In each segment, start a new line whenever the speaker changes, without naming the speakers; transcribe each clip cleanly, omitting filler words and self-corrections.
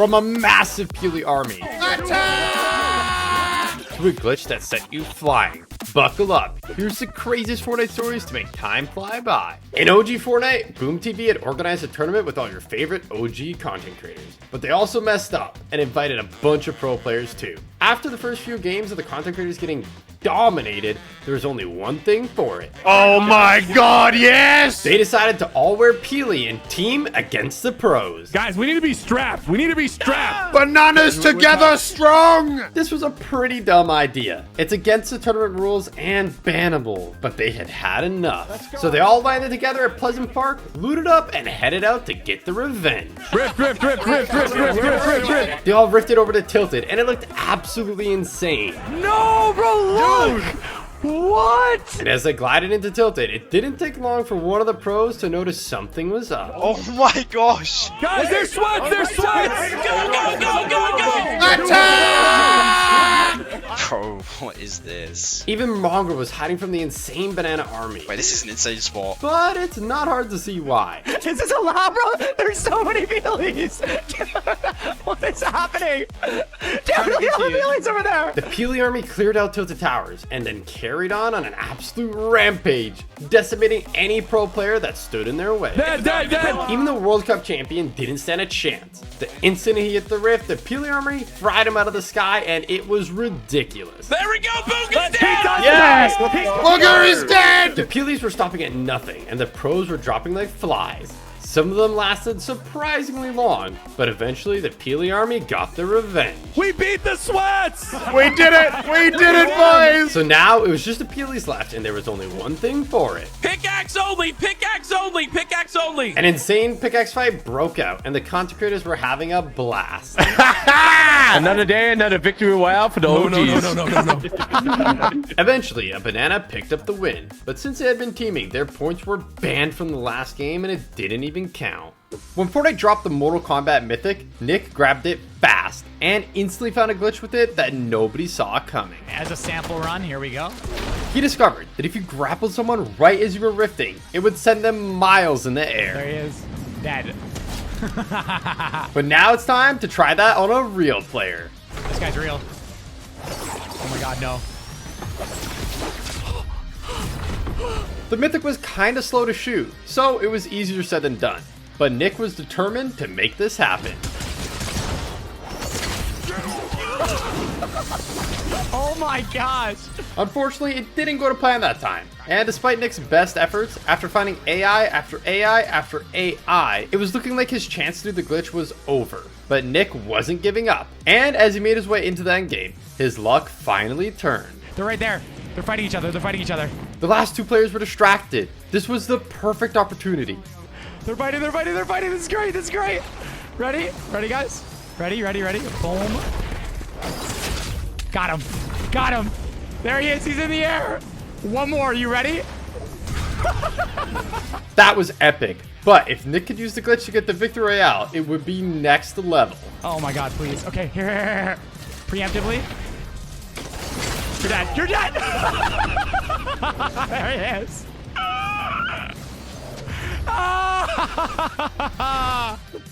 from a massive Peely army. To a glitch that sent you flying. Buckle up, here's the craziest Fortnite stories to make time fly by. In OG Fortnite, Boom TV had organized a tournament with all your favorite OG content creators. But they also messed up and invited a bunch of pro players too. After the first few games of the content creators getting dominated, there was only one thing for it.
Oh my god, yes!
They decided to all wear Peely and team against the pros.
Guys, we need to be strapped. We need to be strapped.
Bananas together strong!
This was a pretty dumb idea. It's against the tournament rules and bannable, but they had had enough. So they all landed together at Pleasant Park, looted up, and headed out to get the revenge.
Rift.
They all rifted over to Tilted, and it looked absolutely insane.
No, bro, look! What?
And as they glided into Tilted, it didn't take long for one of the pros to notice something was up.
Oh my gosh!
Guys, they're sweats! They're sweats!
Go! Bro, what is this?
Even Mongrel was hiding from the insane banana army.
Wait, this is an insane spot.
But it's not hard to see why.
Is this a lab, bro? There's so many Peelies. What is happening? How many other Peelies over there?
The Peely army cleared out Tilted Towers and then carried on an absolute rampage, decimating any pro player that stood in their way.
Dead.
Even the World Cup champion didn't stand a chance. The instant he hit the rift, the Peely army fried him out of the sky, and it was ridiculous.
There we go, Booga's down!
Yes!
Booger is dead!
The Peelies were stopping at nothing, and the pros were dropping like flies. Some of them lasted surprisingly long, but eventually the Peely army got their revenge.
We beat the sweats!
We did it! We did it, boys!
So now it was just the Peelies left, and there was only one thing for it.
Pickaxe only! Pickaxe only! Pickaxe only!
An insane pickaxe fight broke out, and the content creators were having a blast.
Another day, another victory royale for the OGs.
No.
Eventually, a banana picked up the win, but since they had been teaming, their points were banned from the last game, and it didn't even count. When Fortnite dropped the Mortal Kombat Mythic, Nick grabbed it fast and instantly found a glitch with it that nobody saw coming.
As a sample run, here we go.
He discovered that if you grappled someone right as you were rifting, it would send them miles in the
There
air.
he is. Dead.
But now it's time to try that on a real player.
This guy's real. Oh my god, no.
The Mythic was kinda slow to shoot, so it was easier said than done. But Nick was determined to make this happen.
Oh my gosh.
Unfortunately, it didn't go to plan that time. And despite Nick's best efforts, after finding AI after AI after AI, it was looking like his chance to do the glitch was over. But Nick wasn't giving up. And as he made his way into the endgame, his luck finally turned.
They're right there. They're fighting each other.
The last two players were distracted. This was the perfect opportunity.
They're fighting. This is great. Ready, guys? Ready. Boom. Got him. There he is. He's in the air. One more. You ready?
That was epic. But if Nick could use the glitch to get the victory royale, it would be next level.
Oh my god, please. Okay, here. Preemptively. You're dead. There he is.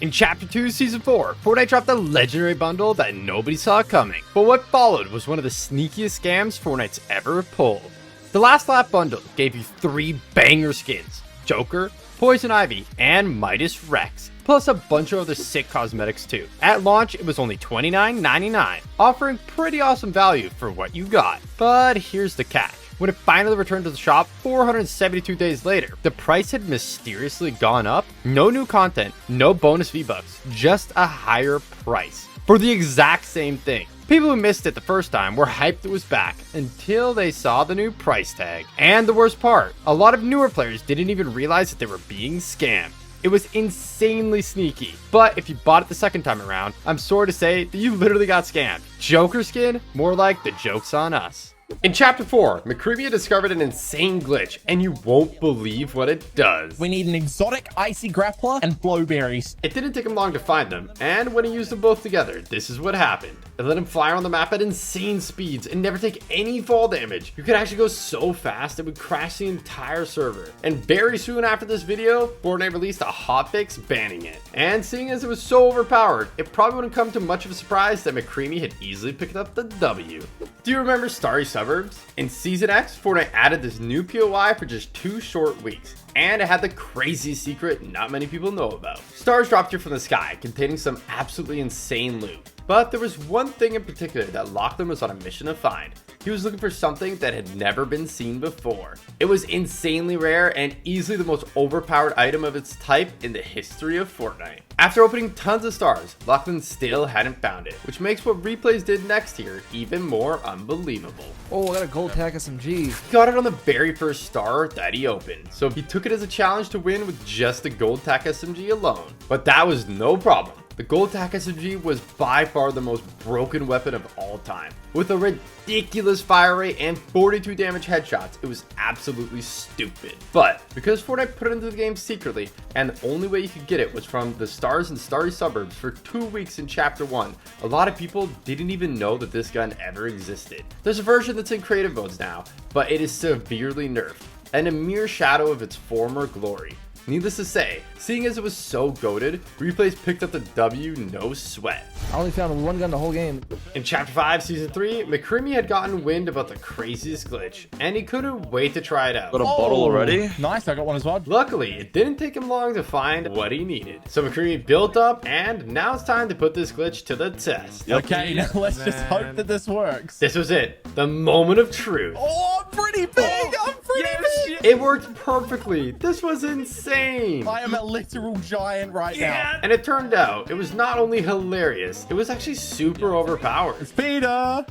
In Chapter 2, Season 4, Fortnite dropped a legendary bundle that nobody saw coming. But what followed was one of the sneakiest scams Fortnite's ever pulled. The Last Lap bundle gave you 3 banger skins: Joker, Poison Ivy, and Midas Rex, plus a bunch of other sick cosmetics too. At launch, it was only $29.99, offering pretty awesome value for what you got. But here's the catch. When it finally returned to the shop 472 days later, the price had mysteriously gone up. No new content, no bonus V-Bucks, just a higher price for the exact same thing. People who missed it the first time were hyped it was back until they saw the new price tag. And the worst part, a lot of newer players didn't even realize that they were being scammed. It was insanely sneaky, but if you bought it the second time around, I'm sorry to say that you literally got scammed. Joker skin? More like the joke's on us. In Chapter 4, McCreamy discovered an insane glitch, and you won't believe what it does.
We need an exotic icy grappler and blowberries.
It didn't take him long to find them, and when he used them both together, this is what happened. It let him fly around the map at insane speeds and never take any fall damage. You could actually go so fast it would crash the entire server. And very soon after this video, Fortnite released a hotfix banning it. And seeing as it was so overpowered, it probably wouldn't come to much of a surprise that McCreamy had easily picked up the W. Do you remember Starry Suburbs? In Season X, Fortnite added this new POI for just 2 short weeks. And it had the crazy secret not many people know about. Stars dropped here from the sky, containing some absolutely insane loot. But there was one thing in particular that Lachlan was on a mission to find. He was looking for something that had never been seen before. It was insanely rare and easily the most overpowered item of its type in the history of Fortnite. After opening tons of stars, Lachlan still hadn't found it, which makes what Replays did next here even more unbelievable.
Oh, I got a gold tack SMG.
He got it on the very first star that he opened, so he took it as a challenge to win with just the gold tack SMG alone. But that was no problem. The gold tack SMG was by far the most broken weapon of all time. With a ridiculous fire rate and 42 damage headshots, it was absolutely stupid. But because Fortnite put it into the game secretly, and the only way you could get it was from the stars and starry suburbs for 2 weeks in Chapter 1, a lot of people didn't even know that this gun ever existed. There's a version that's in creative modes now, but it is severely nerfed, and a mere shadow of its former glory. Needless to say, seeing as it was so goated, Replays picked up the W no sweat.
I only found one gun the whole game.
In Chapter 5, Season 3, McCreamy had gotten wind about the craziest glitch, and he couldn't wait to try it out.
Got a bottle already?
Nice, I got one as well.
Luckily, it didn't take him long to find what he needed. So McCreamy built up, and now it's time to put this glitch to the test.
Okay, now let's just hope that this works.
This was it, the moment of truth.
Oh, I'm pretty big! I'm pretty big!
It worked perfectly. This was insane.
I am a literal giant right now.
And it turned out, it was not only hilarious, it was actually super overpowered.
It's Peter!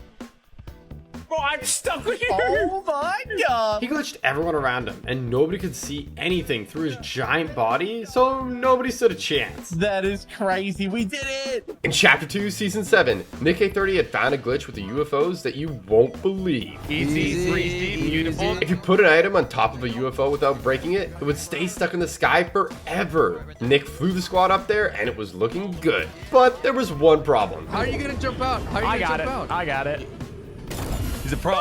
Bro, I'm stuck with you.
Oh my god!
He glitched everyone around him, and nobody could see anything through his giant body, so nobody stood a chance.
That is crazy. We did it!
In Chapter 2, Season 7, Nick A30 had found a glitch with the UFOs that you won't believe.
Easy, breezy, beautiful.
If you put an item on top of a UFO without breaking it, it would stay stuck in the sky forever. Nick flew the squad up there, and it was looking good. But there was one problem.
How are you gonna jump out? How are you
I
gonna
got it.
jump out?
I got it.
He's a pro.
Wait!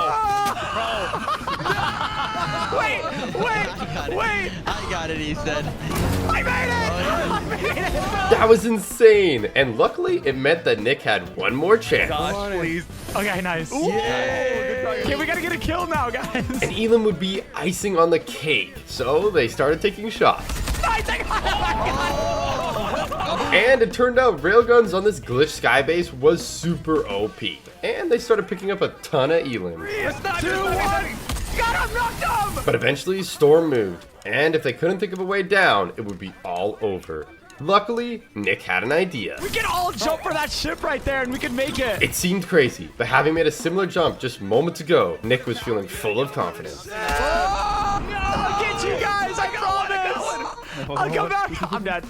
I got it, he said.
I made it! I made it!
That was insane, and luckily it meant that Nick had one more chance.
Gosh, please.
Okay, nice. Okay, we gotta get a kill now, guys.
And Elam would be icing on the cake, so they started taking shots.
Nice, I got it!
And it turned out railguns on this glitch skybase was super OP. And they started picking up a ton of Elam.
2, 1! Got him! Knocked him!
But eventually Storm moved, and if they couldn't think of a way down, it would be all over. Luckily, Nick had an idea.
We can all jump for that ship right there and we can make it.
It seemed crazy, but having made a similar jump just moments ago, Nick was feeling full of confidence.
I'll get you guys, I promise! I'll come back! I'm dead.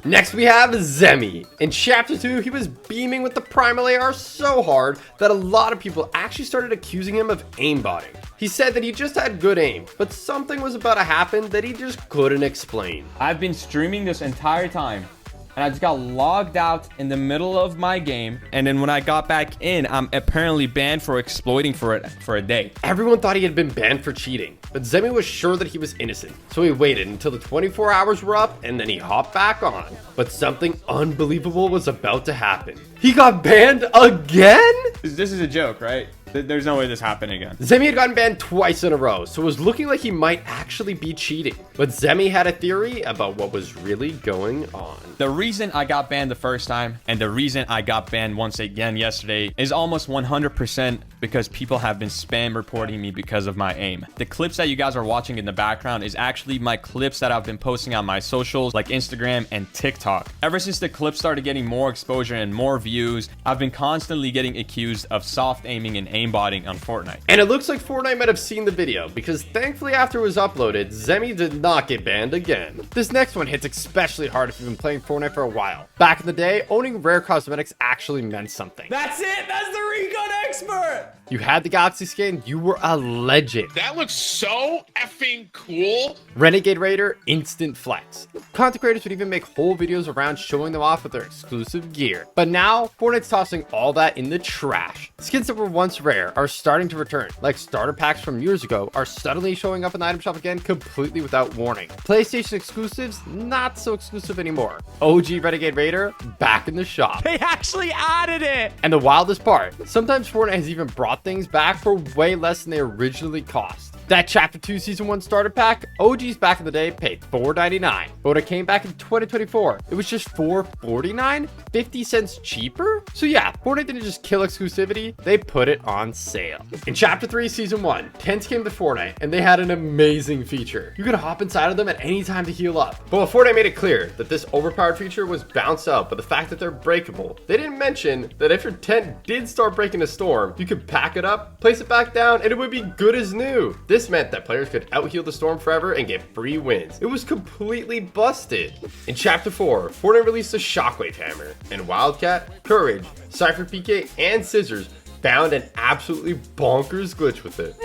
Next we have Zemi. In Chapter 2, he was beaming with the Primal AR so hard that a lot of people actually started accusing him of aimbotting. He said that he just had good aim, but something was about to happen that he just couldn't explain.
I've been streaming this entire time, and I just got logged out in the middle of my game, and then when I got back in, I'm apparently banned for exploiting for it for a day.
Everyone thought he had been banned for cheating, but Zemi was sure that he was innocent, so he waited until the 24 hours were up and then he hopped back on. But something unbelievable was about to happen. He got banned again?
This is a joke, right? There's no way this happened again.
Zemi had gotten banned twice in a row, so it was looking like he might actually be cheating. But Zemi had a theory about what was really going on.
The reason I got banned the first time and the reason I got banned once again yesterday is almost 100% because people have been spam reporting me because of my aim. The clips that you guys are watching in the background is actually my clips that I've been posting on my socials like Instagram and TikTok. Ever since the clips started getting more exposure and more views, I've been constantly getting accused of soft aiming and aimbotting on Fortnite.
And it looks like Fortnite might have seen the video, because thankfully after it was uploaded, Zemi did not get banned again. This next one hits especially hard if you've been playing Fortnite for a while. Back in the day, owning rare cosmetics actually meant something.
That's it. That's the recon
expert.
You had the Galaxy skin, you were a legend.
That looks so effing cool.
Renegade Raider, instant flex. Content creators would even make whole videos around showing them off with their exclusive gear. But now, Fortnite's tossing all that in the trash. Skins that were once rare are starting to return, like starter packs from years ago are suddenly showing up in the item shop again completely without warning. PlayStation exclusives, not so exclusive anymore. OG Renegade Raider, back in the shop.
They actually added it.
And the wildest part, sometimes Fortnite has even brought things back for way less than they originally cost. That Chapter 2 Season 1 starter pack, OGs back in the day paid $4.99. But when it came back in 2024, it was just $4.49, 50 cents cheaper? So yeah, Fortnite didn't just kill exclusivity, they put it on sale. In Chapter 3 Season 1, tents came to Fortnite, and they had an amazing feature. You could hop inside of them at any time to heal up. But when Fortnite made it clear that this overpowered feature was bounced out by the fact that they're breakable, they didn't mention that if your tent did start breaking a storm, you could pack it up, place it back down, and it would be good as new. This meant that players could out-heal the storm forever and get free wins. It was completely busted. In Chapter 4, Fortnite released a Shockwave Hammer, and Wildcat, Courage, Cypher PK, and Scissors found an absolutely bonkers glitch with it.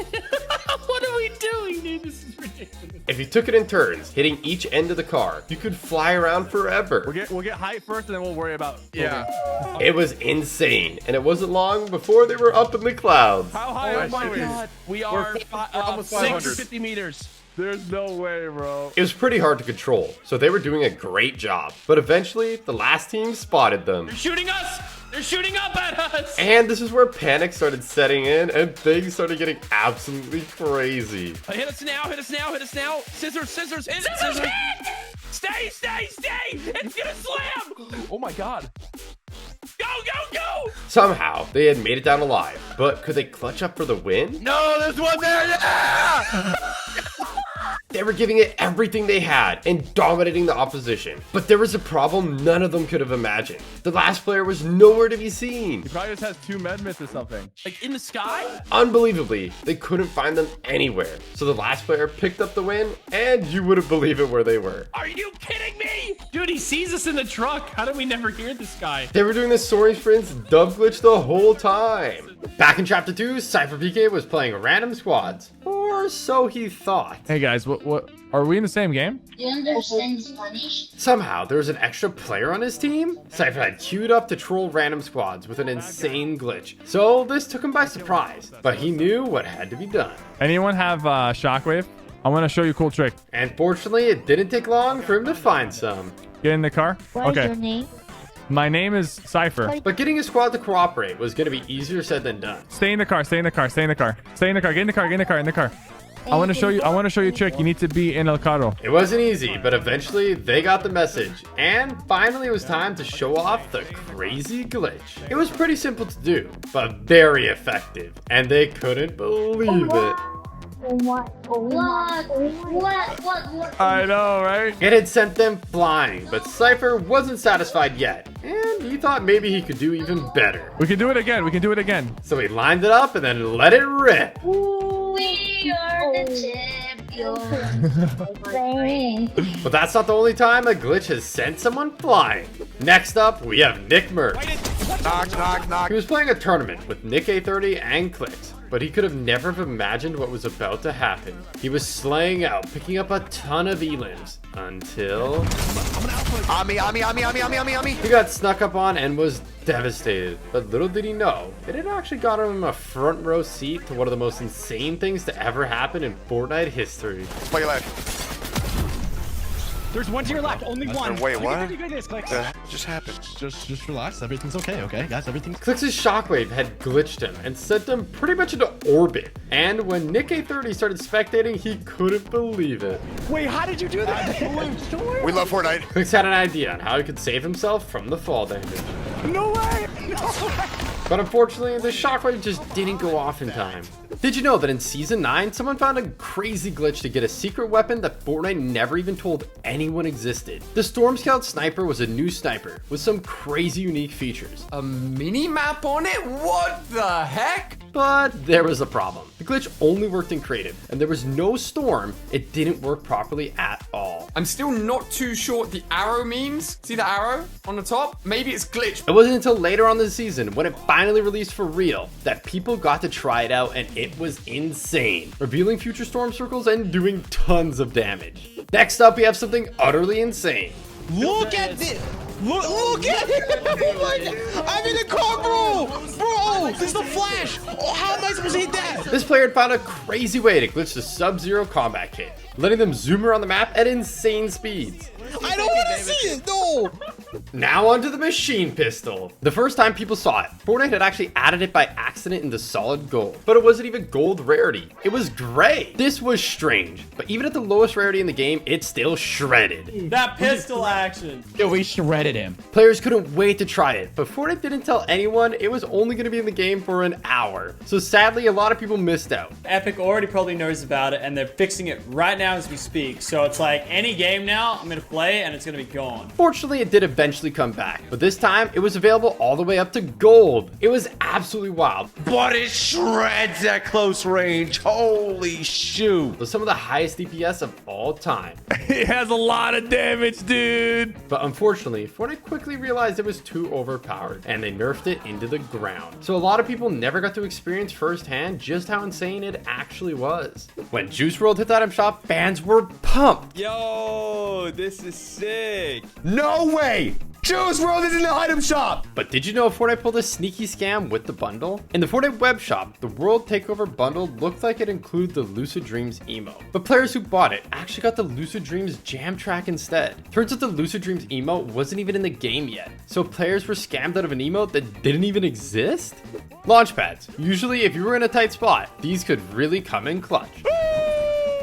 What are we doing, dude? This is ridiculous.
If you took it in turns, hitting each end of the car, you could fly around forever.
We'll get height first, and then we'll worry about.
Yeah.
It was insane, and it wasn't long before they were up in the clouds.
How high are we? We are
almost 500.
650 meters. There's no way, bro.
It was pretty hard to control, so they were doing a great job. But eventually, the last team spotted them.
They're shooting us! They're shooting up at us!
And this is where panic started setting in, and things started getting absolutely crazy.
Hit us now, hit us now, hit us now! Scissors, scissors, hit! Scissors, hit! Stay, stay, stay! It's gonna slam!
Oh my god.
Go, go, go!
Somehow, they had made it down alive, but could they clutch up for the win?
No, there's one there. Yeah!
They were giving it everything they had and dominating the opposition. But there was a problem none of them could have imagined. The last player was nowhere to be seen.
He probably just has 2 med myths or something.
Like in the sky?
Unbelievably, they couldn't find them anywhere. So the last player picked up the win, and you wouldn't believe it where they were.
Are you kidding me? Dude, he sees us in the truck. How did we never hear this guy?
They were doing the soaring sprints dub glitch the whole time. Back in Chapter 2, Cypher PK was playing random squads. Or so he thought.
Hey guys, what are we in the same game?
Do you understand Spanish?
Somehow, there was an extra player on his team. Cypher had queued up to troll random squads with an insane glitch. So this took him by surprise, but he knew what had to be done.
Anyone have Shockwave? I want to show you a cool trick.
And fortunately, it didn't take long for him to find some.
Get in the car.
What is your name?
My name is Cypher.
But getting his squad to cooperate was going to be easier said than done.
Stay in the car. Stay in the car. Stay in the car. Stay in the car. Get in the car. Get in the car. In the car. I want to show you a trick. You need to be in el carro.
It wasn't easy, but eventually they got the message. And finally it was time to show off the crazy glitch. It was pretty simple to do, but very effective. And they couldn't believe it.
What?
I know, right?
It had sent them flying, but Cypher wasn't satisfied yet. And he thought maybe he could do even better.
We can do it again. We can do it again.
So he lined it up and then let it rip.
We are the champions.
But that's not the only time a glitch has sent someone flying. Next up, we have Nick Merck.
Knock, knock, knock.
He was playing a tournament with Nick A30 and Clicks, but he could have never have imagined what was about to happen. He was slaying out, picking up a ton of elims, until...
Ami.
He got snuck up on and was devastated. But little did he know, it had actually gotten him a front row seat to one of the most insane things to ever happen in Fortnite history.
Play your left.
There's one to your left. Only one.
Wait, what?
You can do this, Clicks.
Just happened.
Just relax. Everything's okay, okay? Guys, everything's...
Clix' shockwave had glitched him and sent him pretty much into orbit. And when Nick A30 started spectating, he couldn't believe it.
Wait, how did you do that?
We love Fortnite.
Clix had an idea on how he could save himself from the fall damage.
No way! No way!
But unfortunately, the shockwave just didn't go off in time. Did you know that in Season 9, someone found a crazy glitch to get a secret weapon that Fortnite never even told anyone existed? The Storm Scout Sniper was a new sniper with some crazy unique features.
A mini map on it? What the heck?
But there was a problem. The glitch only worked in creative, and there was no storm. It didn't work properly at all.
I'm still not too sure what the arrow means. See the arrow on the top? Maybe it's glitched.
It wasn't until later on in the season, when it finally released for real, that people got to try it out, and it was insane, revealing future storm circles and doing tons of damage. Next up, we have something utterly insane.
Look at this. Look at it. Oh my God. I'm in the car, bro. Bro, this is the Flash. Oh, how am I supposed to hit that?
This player had found a crazy way to glitch the Sub-Zero combat kit, letting them zoom around the map at insane speeds.
I don't want to see it, no.
Now onto the machine pistol. The first time people saw it, Fortnite had actually added it by accident into solid gold, but it wasn't even gold rarity. It was gray. This was strange, but even at the lowest rarity in the game, it still shredded.
That pistol action.
Yo, we shredded him.
Players couldn't wait to try it, but Fortnite didn't tell anyone it was only going to be in the game for an hour. So sadly, a lot of people missed out.
Epic already probably knows about it, and they're fixing it right now as we speak. So it's like any game now, I'm gonna play and it's gonna be gone.
Fortunately, it did eventually come back, but this time it was available all the way up to gold. It was absolutely wild.
But it shreds at close range. Holy shoot.
With some of the highest DPS of all time.
It has a lot of damage, dude.
But unfortunately, Fortnite quickly realized it was too overpowered, and they nerfed it into the ground. So a lot of people never got to experience firsthand just how insane it actually was. When Juice WRLD hit the item shop, fans were pumped.
Yo, this is sick.
No way. Juice WRLD is in the item shop.
But did you know Fortnite pulled a sneaky scam with the bundle? In the Fortnite web shop, the World Takeover bundle looked like it included the Lucid Dreams emo. But players who bought it actually got the Lucid Dreams jam track instead. Turns out the Lucid Dreams emote wasn't even in the game yet, so players were scammed out of an emote that didn't even exist? Launchpads. Usually if you were in a tight spot, these could really come in clutch.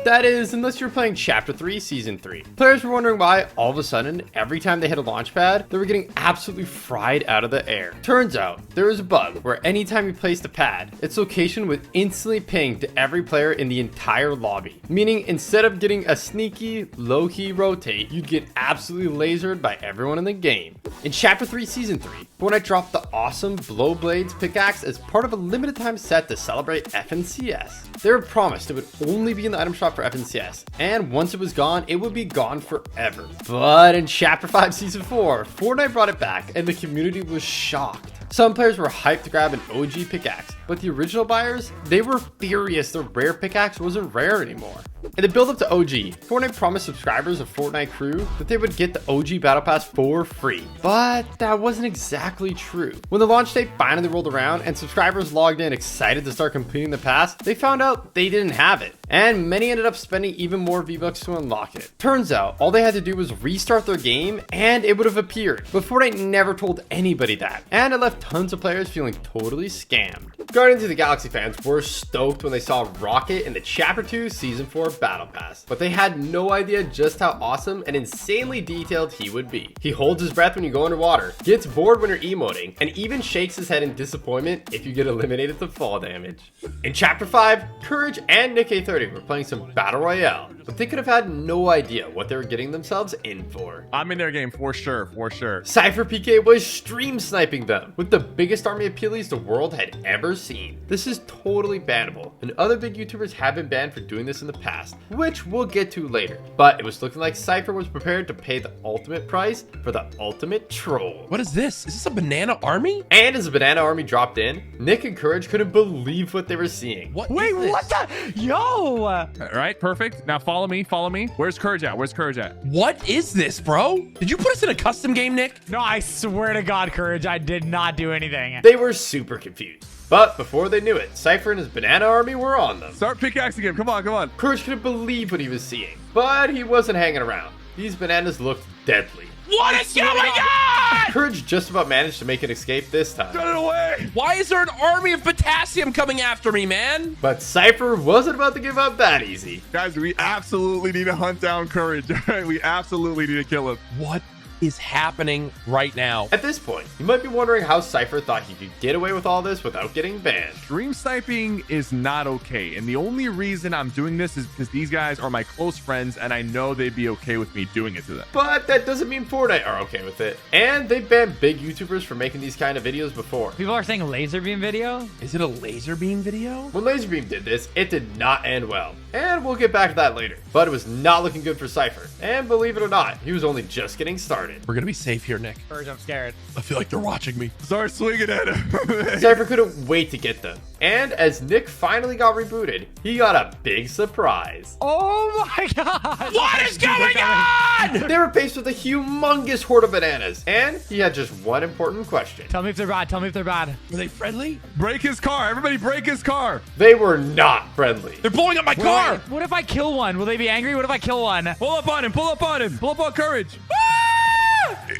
That is, unless you're playing Chapter 3, Season 3. Players were wondering why, all of a sudden, every time they hit a launch pad, they were getting absolutely fried out of the air. Turns out, there was a bug where anytime you placed a pad, its location would instantly ping to every player in the entire lobby. Meaning, instead of getting a sneaky, low-key rotate, you'd get absolutely lasered by everyone in the game. In Chapter 3, Season 3, Fortnite dropped the awesome Blow Blades pickaxe as part of a limited time set to celebrate FNCS. They were promised it would only be in the item shop for FNCS, and once it was gone, it would be gone forever. But in Chapter 5 Season 4, Fortnite brought it back, and the community was shocked. Some players were hyped to grab an OG pickaxe, but the original buyers, they were furious the rare pickaxe wasn't rare anymore. In the build up to OG, Fortnite promised subscribers of Fortnite Crew that they would get the OG Battle Pass for free, but that wasn't exactly true. When the launch date finally rolled around and subscribers logged in excited to start completing the pass, they found out they didn't have it, and many ended up spending even more V-Bucks to unlock it. Turns out, all they had to do was restart their game and it would have appeared, but Fortnite never told anybody that, and it left tons of players feeling totally scammed. Guardians of the Galaxy fans were stoked when they saw Rocket in the Chapter 2 Season 4 Battle Pass, but they had no idea just how awesome and insanely detailed he would be. He holds his breath when you go underwater, gets bored when you're emoting, and even shakes his head in disappointment if you get eliminated to fall damage. In Chapter 5, Courage and Nick A30 were playing some Battle Royale, but they could have had no idea what they were getting themselves in for.
I'm in their game for sure, for sure.
Cypher PK was stream sniping them with the biggest army of Peelies the world had ever seen. This is totally bannable, and other big YouTubers have been banned for doing this in the past, which we'll get to later. But it was looking like Cypher was prepared to pay the ultimate price for the ultimate troll.
What is this? Is this a banana army?
And as the banana army dropped in, Nick and Courage couldn't believe what they were seeing.
Wait, what the? Yo!
All right, perfect. Now follow me, follow me. Where's Courage at? Where's Courage at?
What is this, bro? Did you put us in a custom game, Nick?
No, I swear to God, Courage, I did not do anything.
They were super confused. But before they knew it, Cypher and his banana army were on them.
Start pickaxing him. Come on, come on.
Courage couldn't believe what he was seeing, but he wasn't hanging around. These bananas looked deadly.
What is going on?
Courage just about managed to make an escape this time.
Get it away.
Why is there an army of potassium coming after me, man?
But Cypher wasn't about to give up that easy.
Guys, we absolutely need to hunt down Courage. We absolutely need to kill him.
What is happening right now?
At this point, you might be wondering how Cypher thought he could get away with all this without getting banned.
Stream sniping is not okay. And the only reason I'm doing this is because these guys are my close friends and I know they'd be okay with me doing it to them.
But that doesn't mean Fortnite are okay with it. And they've banned big YouTubers for making these kind of videos before.
People are saying laser beam video?
Is it a laser beam video?
When Laserbeam did this, it did not end well. And we'll get back to that later. But it was not looking good for Cypher. And believe it or not, he was only just getting started.
We're gonna be safe here, Nick.
Courage, I'm scared.
I feel like they're watching me.
Start swinging at him.
Cypher couldn't wait to get them. And as Nick finally got rebooted, he got a big surprise.
Oh my god!
What is going on?
They were faced with a humongous horde of bananas. And he had just one important question.
Tell me if they're bad. Tell me if they're bad.
Were they friendly?
Break his car. Everybody break his car.
They were not friendly.
They're blowing up my car.
What if I kill one? Will they be angry? What if I kill one?
Pull up on him. Pull up on him. Pull up on Courage.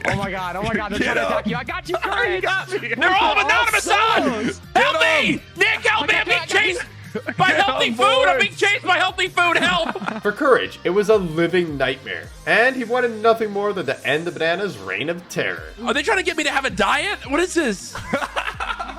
Oh my god. Oh my god. They're trying to attack you. I got you, Courage.
You got me.
They're all anonymous on! Help me! Nick, help me! I'm being chased by healthy food! I'm being chased by healthy food! Help!
For Courage, it was a living nightmare. And he wanted nothing more than to end the bananas' reign of terror.
Are they trying to get me to have a diet? What is this?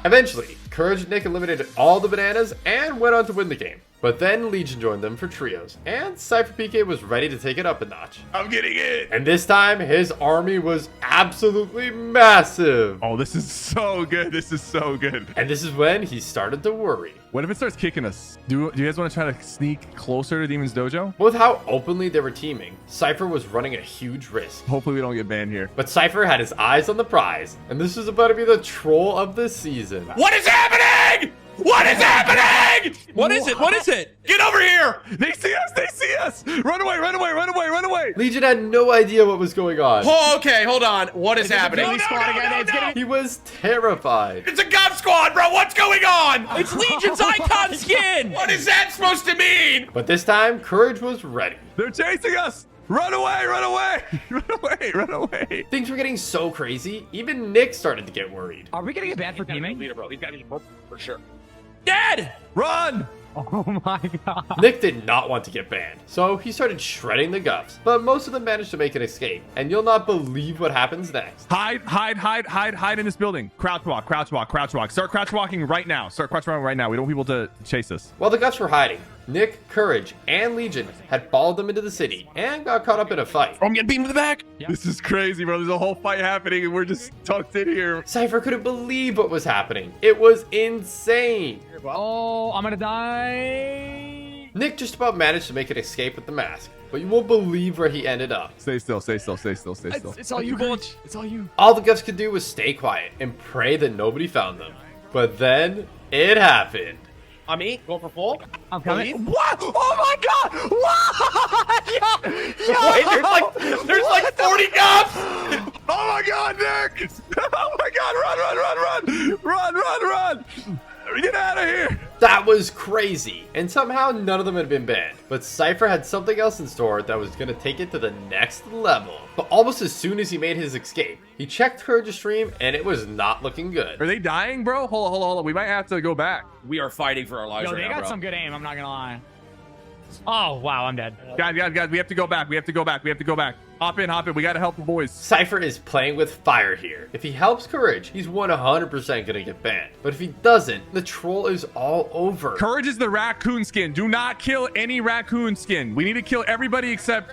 Eventually, Courage and Nick eliminated all the bananas and went on to win the game. But then Legion joined them for trios, and Cypher PK was ready to take it up a notch.
I'm getting it.
And this time, his army was absolutely massive.
Oh, this is so good. This is so good.
And this is when he started to worry.
What if it starts kicking us? Do you guys want to try to sneak closer to Demon's Dojo?
With how openly they were teaming, Cypher was running a huge risk.
Hopefully we don't get banned here.
But Cypher had his eyes on the prize, and this was about to be the troll of the season.
What is happening? What is happening? What is it? What is it? Get over here!
They see us! They see us! Run away! Run away! Run away! Run away!
Legion had no idea what was going on.
Oh, okay, hold on. What is happening?
He was terrified.
It's a Gov Squad, bro. What's going on? It's Legion's icon skin. What is that supposed to mean?
But this time, Courage was ready.
They're chasing us! Run away! Run away! Run away! Run away!
Things were getting so crazy, even Nick started to get worried.
Are we gonna get banned for teaming?
Leader, bro. He's got to be for sure. Dead!
Run!
Oh my god.
Nick did not want to get banned, so he started shredding the Guffs, but most of them managed to make an escape, and you'll not believe what happens next.
Hide in this building. Crouch walk, crouch walk, crouch walk. Start crouch walking right now. Start crouch walking right now. We don't want people to chase us.
While the Guffs were hiding, Nick, Courage, and Legion had followed them into the city and got caught up in a fight.
Oh, I'm getting beamed in the back.
Yep.
This is crazy, bro. There's a whole fight happening and we're just tucked in here.
Cypher couldn't believe what was happening. It was insane.
Oh, I'm gonna die.
Nick just about managed to make an escape with the mask, but you won't believe where he ended up.
Stay still, stay still, stay still, stay still.
It's all you, Coach. It's all you.
All the Guffs could do was stay quiet and pray that nobody found them. But then it happened.
On me? Going for full?
I'm coming.
What? Oh my god! What?
Wait, there's like 40 Govs!
Oh my god, Nick! Oh my god, run! Get out of here!
That was crazy, and somehow none of them had been banned. But Cypher had something else in store that was going to take it to the next level. But almost as soon as he made his escape, he checked Courage's stream, and it was not looking good.
Are they dying, bro? Hold on. We might have to go back.
We are fighting for our lives
Yo,
right
they
now,
got
bro.
some good aim, I'm not gonna lie. Oh, wow, I'm dead.
Guys, we have to go back. We have to go back. Hop in. We gotta help the boys.
Cypher is playing with fire here. If he helps Courage, he's 100% going to get banned. But if he doesn't, the troll is all over.
Courage is the raccoon skin. Do not kill any raccoon skin. We need to kill everybody except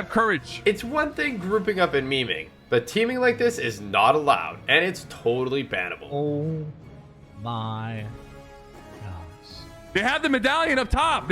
Courage.
It's one thing grouping up and memeing, but teaming like this is not allowed, and it's totally bannable.
Oh my.
They have the medallion up top.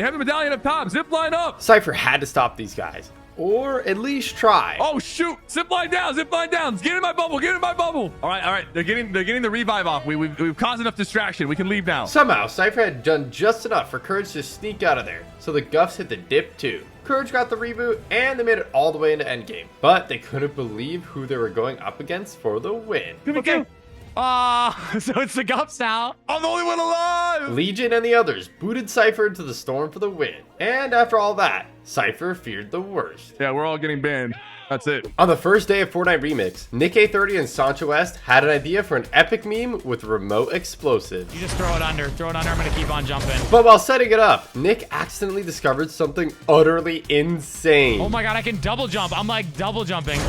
Zip line up.
Cypher had to stop these guys, or at least try.
Oh shoot! Zip line down. Get in my bubble. All right. They're getting the revive off. We've caused enough distraction. We can leave now.
Somehow, Cypher had done just enough for Courage to sneak out of there, so the Guffs hit the dip too. Courage got the reboot, and they made it all the way into endgame. But they couldn't believe who they were going up against for the win.
Okay. So it's the Gups now.
I'm the only one alive.
Legion and the others booted Cypher into the storm for the win. And after all that, Cypher feared the worst.
Yeah, we're all getting banned. That's it.
On the first day of Fortnite Remix, Nick A30 and Sancho West had an idea for an epic meme with remote explosives.
You just throw it under. I'm gonna keep on jumping.
But while setting it up, Nick accidentally discovered something utterly insane.
Oh my god, I can double jump. I'm like double jumping.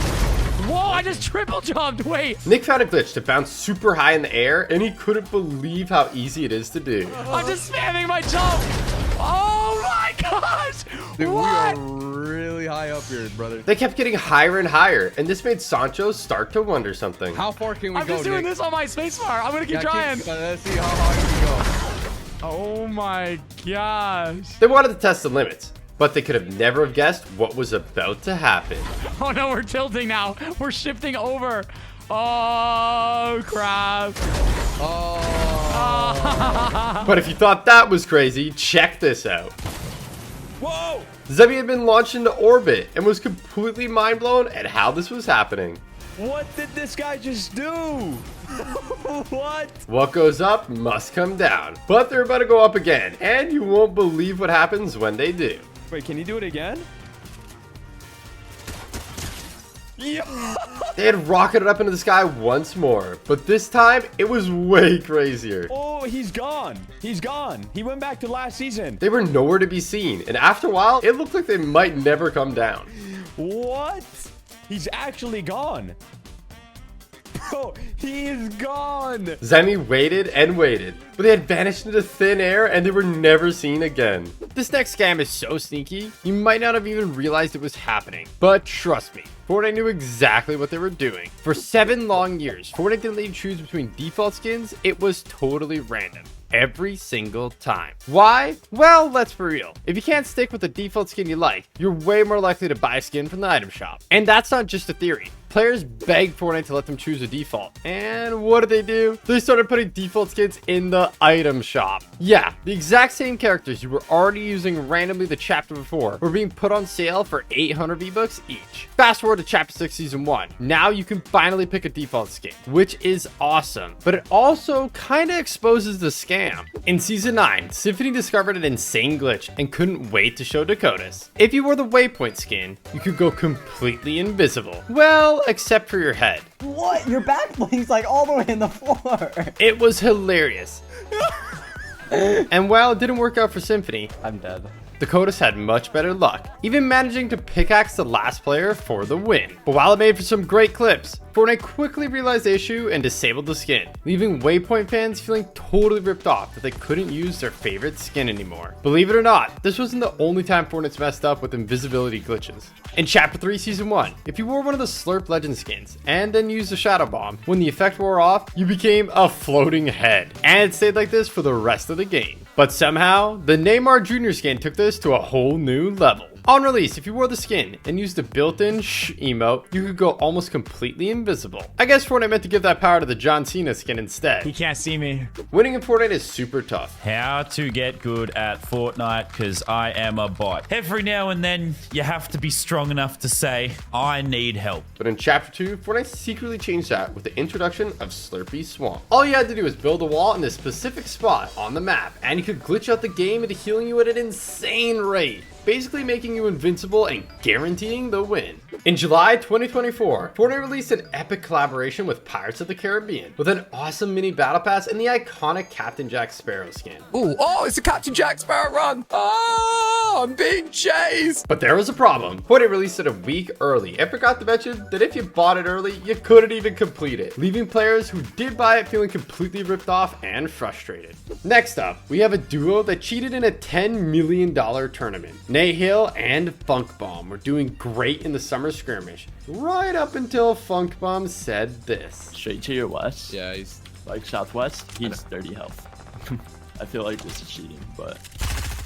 Whoa, I just triple jumped. Wait.
Nick found a glitch to bounce super high in the air, and he couldn't believe how easy it is to do.
I'm just spamming my jump. Oh my gosh.
Dude,
What?
we are really high up here, brother.
They kept getting higher and higher, and this made Sancho start to wonder something.
How far can we
I'm
go,
just doing
Nick?
this on my spacebar. I'm gonna keep trying.
Let's see how high we go.
Oh my gosh.
They wanted to test the limits, but they could have never have guessed what was about to happen.
Oh no, we're tilting now. We're shifting over. Oh crap.
Oh.
But if you thought that was crazy, check this out.
Whoa!
Zebby had been launched into orbit and was completely mind blown at how this was happening.
What did this guy just do? What?
What goes up must come down, but they're about to go up again, and you won't believe what happens when they do.
Wait, can you do it again? Yeah.
They had rocketed up into the sky once more, but this time it was way crazier.
Oh, he's gone. He's gone. He went back to last season.
They were nowhere to be seen, and after a while, it looked like they might never come down.
What? He's actually gone. Bro, he is gone.
Zemi waited and waited, but they had vanished into thin air and they were never seen again. This next scam is so sneaky, you might not have even realized it was happening. But trust me, Fortnite knew exactly what they were doing. For 7 long years, Fortnite didn't let you choose between default skins, it was totally random. Every single time. Why? Well, let's be real. If you can't stick with the default skin you like, you're way more likely to buy a skin from the item shop. And that's not just a theory. Players begged Fortnite to let them choose a default. And what did they do? They started putting default skins in the item shop. Yeah, the exact same characters you were already using randomly the chapter before were being put on sale for 800 V-Bucks each. Fast forward to chapter 6 season 1. Now you can finally pick a default skin, which is awesome. But it also kind of exposes the scam. In season 9, Symphony discovered an insane glitch and couldn't wait to show Dakotas. If you wore the Waypoint skin, you could go completely invisible. Well, except for your head.
What? Your back blink's like all the way in the floor.
It was hilarious. And while it didn't work out for Symphony,
I'm dead.
Dakotas had much better luck, even managing to pickaxe the last player for the win. But while it made for some great clips, Fortnite quickly realized the issue and disabled the skin, leaving Waypoint fans feeling totally ripped off that they couldn't use their favorite skin anymore. Believe it or not, this wasn't the only time Fortnite's messed up with invisibility glitches. In Chapter 3 Season 1, if you wore one of the Slurp Legend skins and then used a Shadow Bomb, when the effect wore off, you became a floating head. And it stayed like this for the rest of the game. But somehow, the Neymar Jr. skin took this to a whole new level. On release, if you wore the skin and used the built-in shh emote, you could go almost completely invisible. I guess Fortnite meant to give that power to the John Cena skin instead.
He can't see me.
Winning in Fortnite is super tough.
How to get good at Fortnite, because I am a bot. Every now and then, you have to be strong enough to say, I need help.
But in Chapter 2, Fortnite secretly changed that with the introduction of Slurpy Swamp. All you had to do was build a wall in a specific spot on the map, and you could glitch out the game into healing you at an insane rate, basically making you invincible and guaranteeing the win. In July 2024, Fortnite released an epic collaboration with Pirates of the Caribbean, with an awesome mini battle pass and the iconic Captain Jack Sparrow skin.
Ooh, oh, it's a Captain Jack Sparrow run. Oh, I'm being chased.
But there was a problem. Fortnite released it a week early and forgot to mention that if you bought it early, you couldn't even complete it, leaving players who did buy it feeling completely ripped off and frustrated. Next up, we have a duo that cheated in a $10 million tournament. Nate Hill and Funk Bomb were doing great in the summer skirmish, right up until Funk Bomb said this.
Straight to your west.
Yeah, he's
like southwest. He's 30 health. I feel like this is cheating, but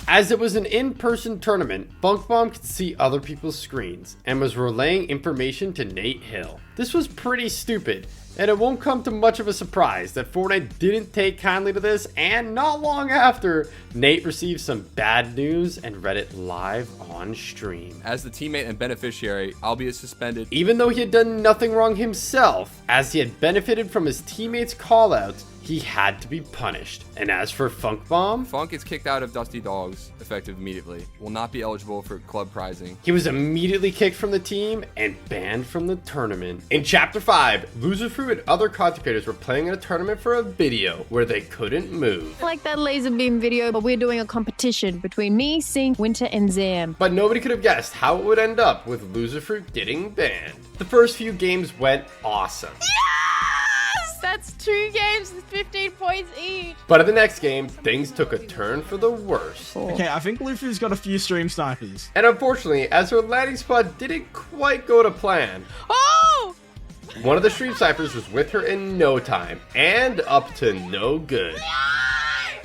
as it was an in-person tournament, Funk Bomb could see other people's screens and was relaying information to Nate Hill. This was pretty stupid, and it won't come to much of a surprise that Fortnite didn't take kindly to this, and not long after, Nate received some bad news and read it live on stream.
As the teammate and beneficiary, I'll be suspended.
Even though he had done nothing wrong himself, as he had benefited from his teammates' callouts, he had to be punished. And as for Funk Bomb,
Funk is kicked out of Dusty Dogs, effective immediately. Will not be eligible for club prizing.
he was immediately kicked from the team and banned from the tournament. In Chapter 5, Loser Fruit Fruit and other content creators were playing in a tournament for a video where they couldn't move.
Like that laser beam video, but we're doing a competition between me, Sink, Winter, and Zam.
But nobody could have guessed how it would end up with Loser Fruit getting banned. The first few games went awesome.
Yes! That's 2 games with 15 points each.
But in the next game, things took a turn for the worse.
Okay, I think Luffy's got a few stream snipers.
And unfortunately, as her landing spot didn't quite go to plan,
Oh!
one of the stream snipers was with her in no time and up to no good.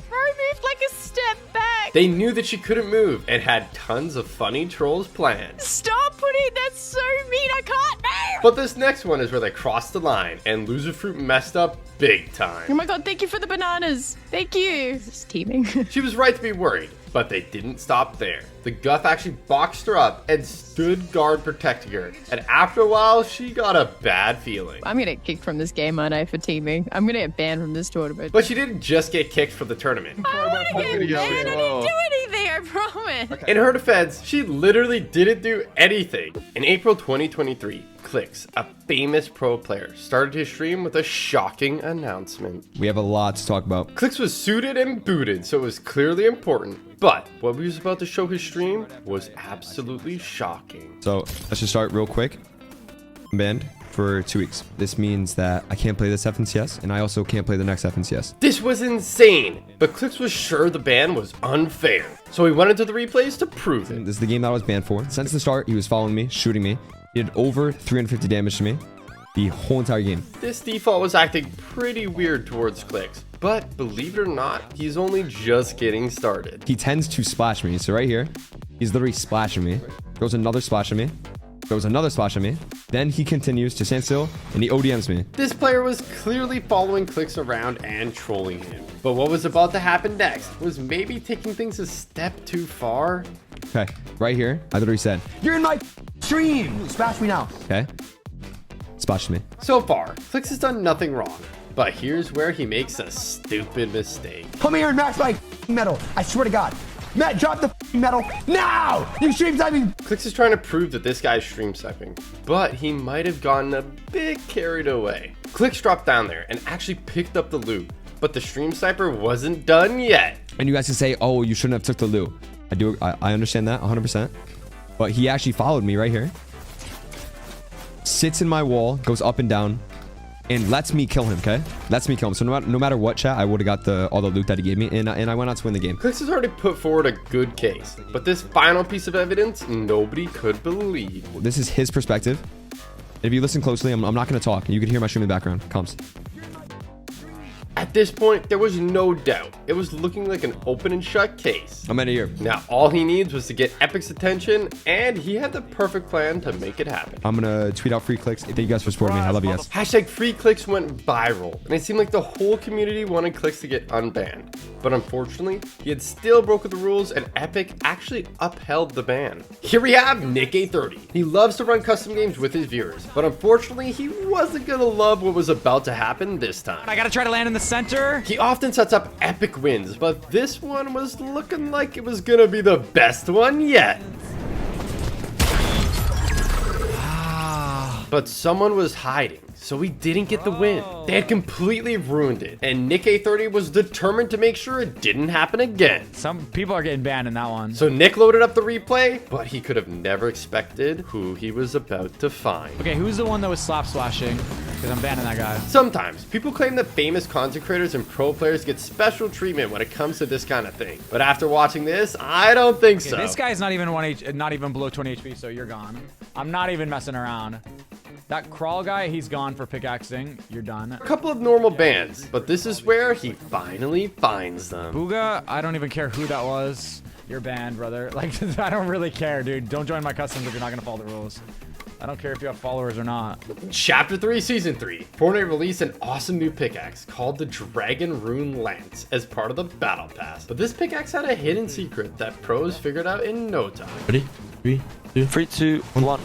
Bro moved like a step back.
They knew that she couldn't move and had tons of funny trolls planned.
Stop putting, that's so mean, I can't move.
But this next one is where they crossed the line and Loser Fruit messed up big
Oh
time.
my god, thank you for the bananas. Thank you. This is teaming.
She was right to be worried, but they didn't stop there. The Guff actually boxed her up and stood guard protecting her. And after a while, she got a bad feeling.
I'm gonna get kicked from this game, aren't I, for teaming? I'm gonna get banned from this tournament.
But she didn't just get kicked from the tournament.
I wanna get banned, I didn't do anything, I promise.
In her defense, she literally didn't do anything. In April 2023, Clicks, a famous pro player, started his stream with a shocking announcement.
We have a lot to talk about.
Clicks was suited and booted, so it was clearly important. But what he was about to show his stream was absolutely shocking.
So let's just start real quick. I'm banned for 2 weeks. This means that I can't play this FNCS, and I also can't play the next FNCS.
This was insane, but Clicks was sure the ban was unfair. So he went into the replays to prove it.
This is the game that I was banned for. Since the start, he was following me, shooting me. He did over 350 damage to me the whole entire game.
This default was acting pretty weird towards Clicks, but believe it or not, he's only just getting started.
He tends to splash me. So right here, he's literally splashing me. Throws another splash at me. Throws another splash at me. Then he continues to stand still and he ODMs me.
This player was clearly following Clicks around and trolling him. But what was about to happen next was maybe taking things a step too far.
Okay, right here, I literally said,
"You're in my stream. Splash me now."
okay, splash me.
So far, Clicks has done nothing wrong. But here's where he makes a stupid mistake.
Come here and max my metal. I swear to God. Matt, drop the metal now! You stream sniping!
Clicks is trying to prove that this guy's stream sniping, but he might have gotten a bit carried away. Clicks dropped down there and actually picked up the loot, but the stream sniper wasn't done yet.
And you guys can say, oh, you shouldn't have took the loot. I understand that 100%. But he actually followed me right here. Sits in my wall, goes up and down, and lets me kill him, okay? Lets me kill him. So no matter what, chat, I would have got all the loot that he gave me, and I went on to win the game.
Clicks has already put forward a good case, but this final piece of evidence, nobody could believe.
This is his perspective. If you listen closely, I'm not going to talk. You can hear my stream in the background. Comes.
At this point, there was no doubt. It was looking like an open and shut case.
I'm in here.
Now, all he needs was to get Epic's attention, and he had the perfect plan to make it happen.
I'm going to tweet out free clicks. Thank you guys for supporting me. I love you guys.
Hashtag free clicks went viral, and it seemed like the whole community wanted Clicks to get unbanned. But unfortunately, he had still broken the rules, and Epic actually upheld the ban. Here we have Nick A30. He loves to run custom games with his viewers, but unfortunately, he wasn't gonna love what was about to happen this time.
I gotta try to land in the center.
He often sets up epic wins, but this one was looking like it was gonna be the best one yet. But someone was hiding, so he didn't get the win. They had completely ruined it, and Nick A30 was determined to make sure it didn't happen again.
Some people are getting banned in that one.
So Nick loaded up the replay, but he could have never expected who he was about to find.
Okay, who's the one that was slap splashing? Because I'm banning that guy.
Sometimes people claim that famous content creators and pro players get special treatment when it comes to this kind of thing. But after watching this, I don't think so.
This guy's not even not even below 20 HP, so you're gone. I'm not even messing around. That crawl guy, he's gone for pickaxing. You're done.
A couple of normal bans, but this is where he finally finds them.
Booga, I don't even care who that was. You're banned, brother. Like, I don't really care, dude. Don't join my customs if you're not gonna follow the rules. I don't care if you have followers or not.
Chapter 3, Season 3. Fortnite released an awesome new pickaxe called the Dragon Rune Lance as part of the Battle Pass. But this pickaxe had a hidden secret that pros figured out in no time.
Ready? 3, 2, 1.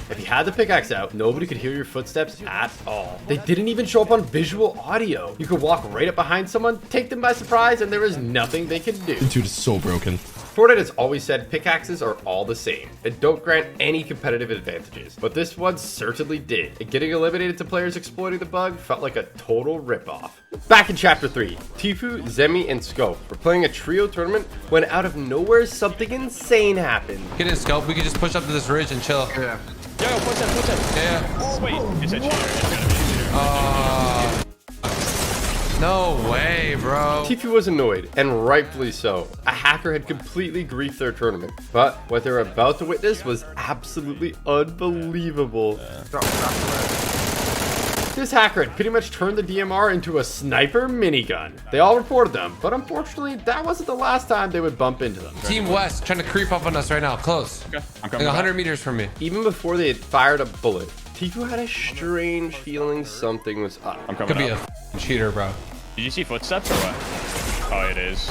If you had the pickaxe out, nobody could hear your footsteps at all. They didn't even show up on visual audio. You could walk right up behind someone, take them by surprise, and there was nothing they could do.
Dude is so broken.
Fortnite has always said pickaxes are all the same and don't grant any competitive advantages, but this one certainly did, and getting eliminated to players exploiting the bug felt like a total ripoff. Back in Chapter 3, Tfue, Zemi, and Scope were playing a trio tournament when out of nowhere something insane happened.
Get in, Scope. We can just push up to this ridge and chill.
Yeah.
Yo, push that.
Yeah.
Wait, is that
No way, bro.
Tfue was annoyed, and rightfully so. A hacker had completely griefed their tournament, but what they were about to witness was absolutely unbelievable. This hacker had pretty much turned the DMR into a sniper minigun. They all reported them, but unfortunately, that wasn't the last time they would bump into them.
Team West trying to creep up on us right now. Close.
Okay, I'm
Like
coming
100
back.
meters from me.
Even before they had fired a bullet, Tfue had a strange feeling something was up.
I'm coming
Could be
up.
a cheater, bro.
Did you see footsteps or what? Oh, it is.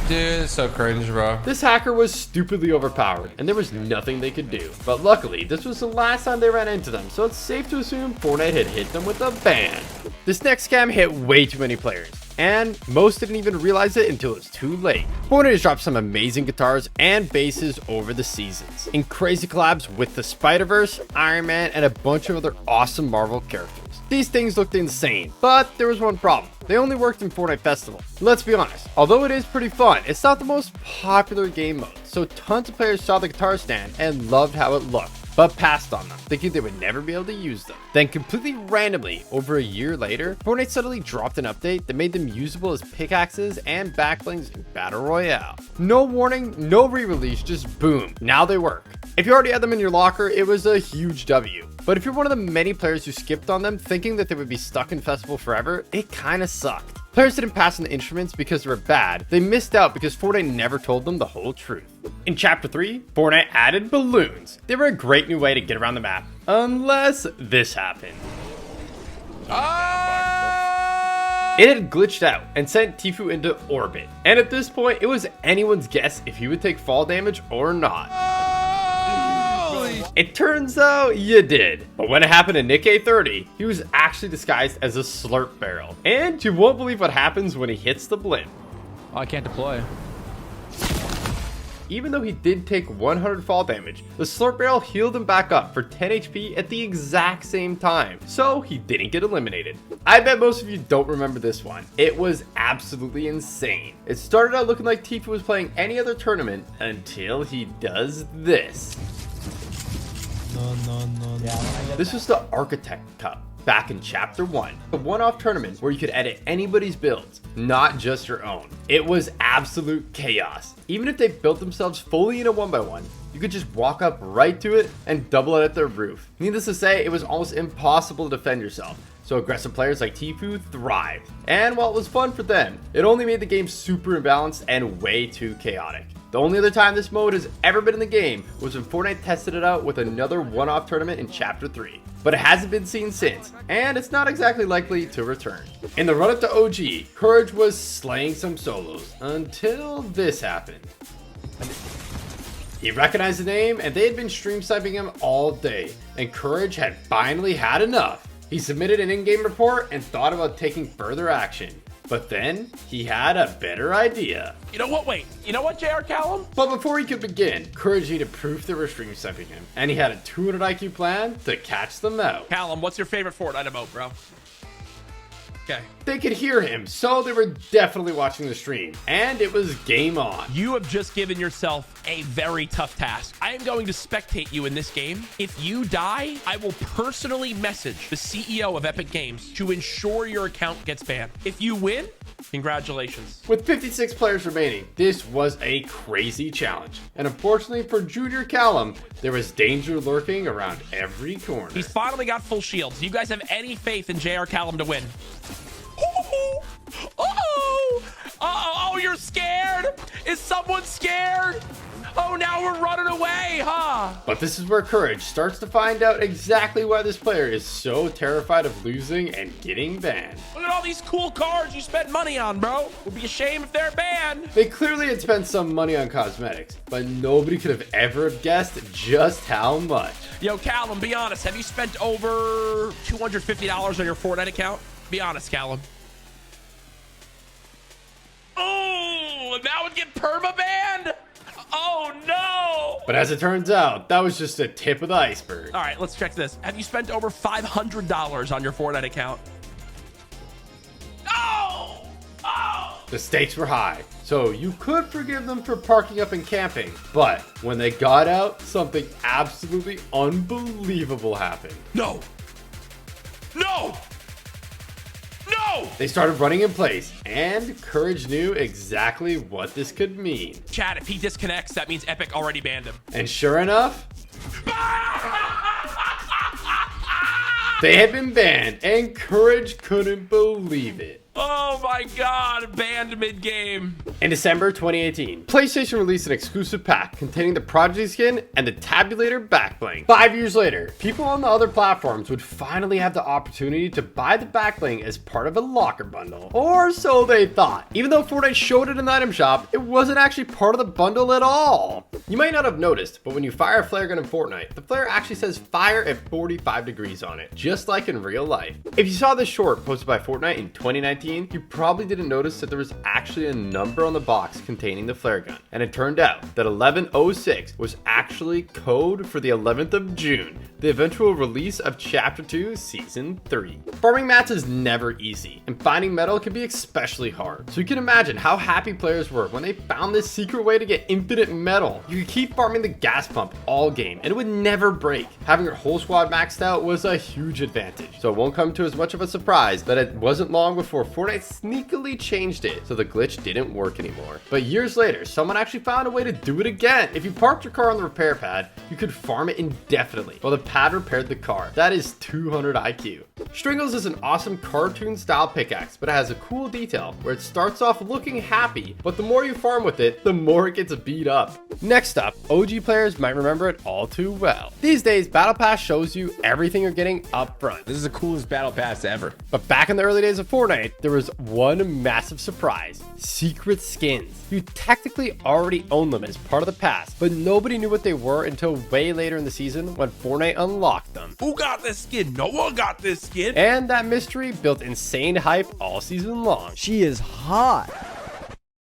Dude, it's so cringe, bro.
This hacker was stupidly overpowered, and there was nothing they could do. But luckily, this was the last time they ran into them, so it's safe to assume Fortnite had hit them with a ban. This next scam hit way too many players, and most didn't even realize it until it was too late. Fortnite has dropped some amazing guitars and basses over the seasons, in crazy collabs with the Spider-Verse, Iron Man, and a bunch of other awesome Marvel characters. These things looked insane, but there was one problem. They only worked in Fortnite Festival. Let's be honest, although it is pretty fun, it's not the most popular game mode, so tons of players saw the guitar stand and loved how it looked, but passed on them, thinking they would never be able to use them. Then completely randomly, over a year later, Fortnite suddenly dropped an update that made them usable as pickaxes and backblings in Battle Royale. No warning, no re-release, just boom, now they work. If you already had them in your locker, it was a huge W. But if you're one of the many players who skipped on them thinking that they would be stuck in Festival forever, it kinda sucked. Players didn't pass on the instruments because they were bad. They missed out because Fortnite never told them the whole truth. In Chapter 3, Fortnite added balloons. They were a great new way to get around the map, unless this happened. It had glitched out and sent Tfue into orbit. And at this point, it was anyone's guess if he would take fall damage or not. It turns out you did. But when it happened to Nick A30, he was actually disguised as a slurp barrel. And you won't believe what happens when he hits the blimp.
Oh, I can't deploy.
Even though he did take 100 fall damage, the slurp barrel healed him back up for 10 HP at the exact same time, so he didn't get eliminated. I bet most of you don't remember this one. It was absolutely insane. It started out looking like Tfue was playing any other tournament until he does this. This was the Architect Cup back in Chapter 1, a one-off tournament where you could edit anybody's builds, not just your own. It was absolute chaos. Even if they built themselves fully in a 1x1, you could just walk up right to it and double edit their roof. Needless to say, it was almost impossible to defend yourself, so aggressive players like Tfue thrived. And while it was fun for them, it only made the game super imbalanced and way too chaotic. The only other time this mode has ever been in the game was when Fortnite tested it out with another one-off tournament in Chapter 3. But it hasn't been seen since, and it's not exactly likely to return. In the run-up to OG, Courage was slaying some solos, until this happened. He recognized the name, and they had been stream sniping him all day, and Courage had finally had enough. He submitted an in-game report and thought about taking further action. But then, he had a better idea.
You know what? Wait. You know what, JR Callum?
But before he could begin, Courage needed proof they were stream sniping him, and he had a 200 IQ plan to catch them out.
Callum, what's your favorite Fortnite emote, bro? Okay.
They could hear him, so they were definitely watching the stream, and it was game on.
You have just given yourself a very tough task. I am going to spectate you in this game. If you die, I will personally message the CEO of Epic Games to ensure your account gets banned. If you win, congratulations.
With 56 players remaining, this was a crazy challenge. And unfortunately for Junior Callum, there was danger lurking around every corner.
He's finally got full shields. Do you guys have any faith in JR Callum to win? Oh, you're scared? Is someone scared? Oh, now we're running away, huh?
But this is where Courage starts to find out exactly why this player is so terrified of losing and getting banned.
Look at all these cool cars you spent money on, bro. Would be a shame if they're banned.
They clearly had spent some money on cosmetics, but nobody could have ever guessed just how much.
Yo, Callum, be honest. Have you spent over $250 on your Fortnite account? Be honest, Callum. Oh, now account get permabanned? Oh no!
But as it turns out, that was just a tip of the iceberg.
All right, let's check this. Have you spent over $500 on your Fortnite account? Oh! Oh!
The stakes were high, so you could forgive them for parking up and camping. But when they got out, something absolutely unbelievable happened.
No! No! No!
They started running in place, and Courage knew exactly what this could mean.
Chad, if he disconnects, that means Epic already banned him.
And sure enough, they had been banned, and Courage couldn't believe it.
Oh my god, banned mid-game.
In December 2018, PlayStation released an exclusive pack containing the Prodigy skin and the Tabulator backbling. 5 years later, people on the other platforms would finally have the opportunity to buy the backbling as part of a locker bundle. Or so they thought. Even though Fortnite showed it in the item shop, it wasn't actually part of the bundle at all. You might not have noticed, but when you fire a flare gun in Fortnite, the flare actually says fire at 45 degrees on it, just like in real life. If you saw this short posted by Fortnite in 2019, you probably didn't notice that there was actually a number on the box containing the flare gun. And it turned out that 1106 was actually code for the 11th of June, the eventual release of Chapter 2 Season 3. Farming mats is never easy, and finding metal can be especially hard. So you can imagine how happy players were when they found this secret way to get infinite metal. You could keep farming the gas pump all game, and it would never break. Having your whole squad maxed out was a huge advantage. So it won't come to as much of a surprise that it wasn't long before Fortnite sneakily changed it so the glitch didn't work anymore. But years later, someone actually found a way to do it again. If you parked your car on the repair pad, you could farm it indefinitely while the pad repaired the car. That is 200 IQ. Stringles is an awesome cartoon style pickaxe, but it has a cool detail where it starts off looking happy, but the more you farm with it, the more it gets beat up. Next up, OG players might remember it all too well. These days, Battle Pass shows you everything you're getting up front.
This is the coolest Battle Pass ever.
But back in the early days of Fortnite, there was one massive surprise: secret skins. You technically already own them as part of the pass, but nobody knew what they were until way later in the season when Fortnite unlocked them.
Who got this skin? No one got this skin.
And that mystery built insane hype all season long.
She is hot.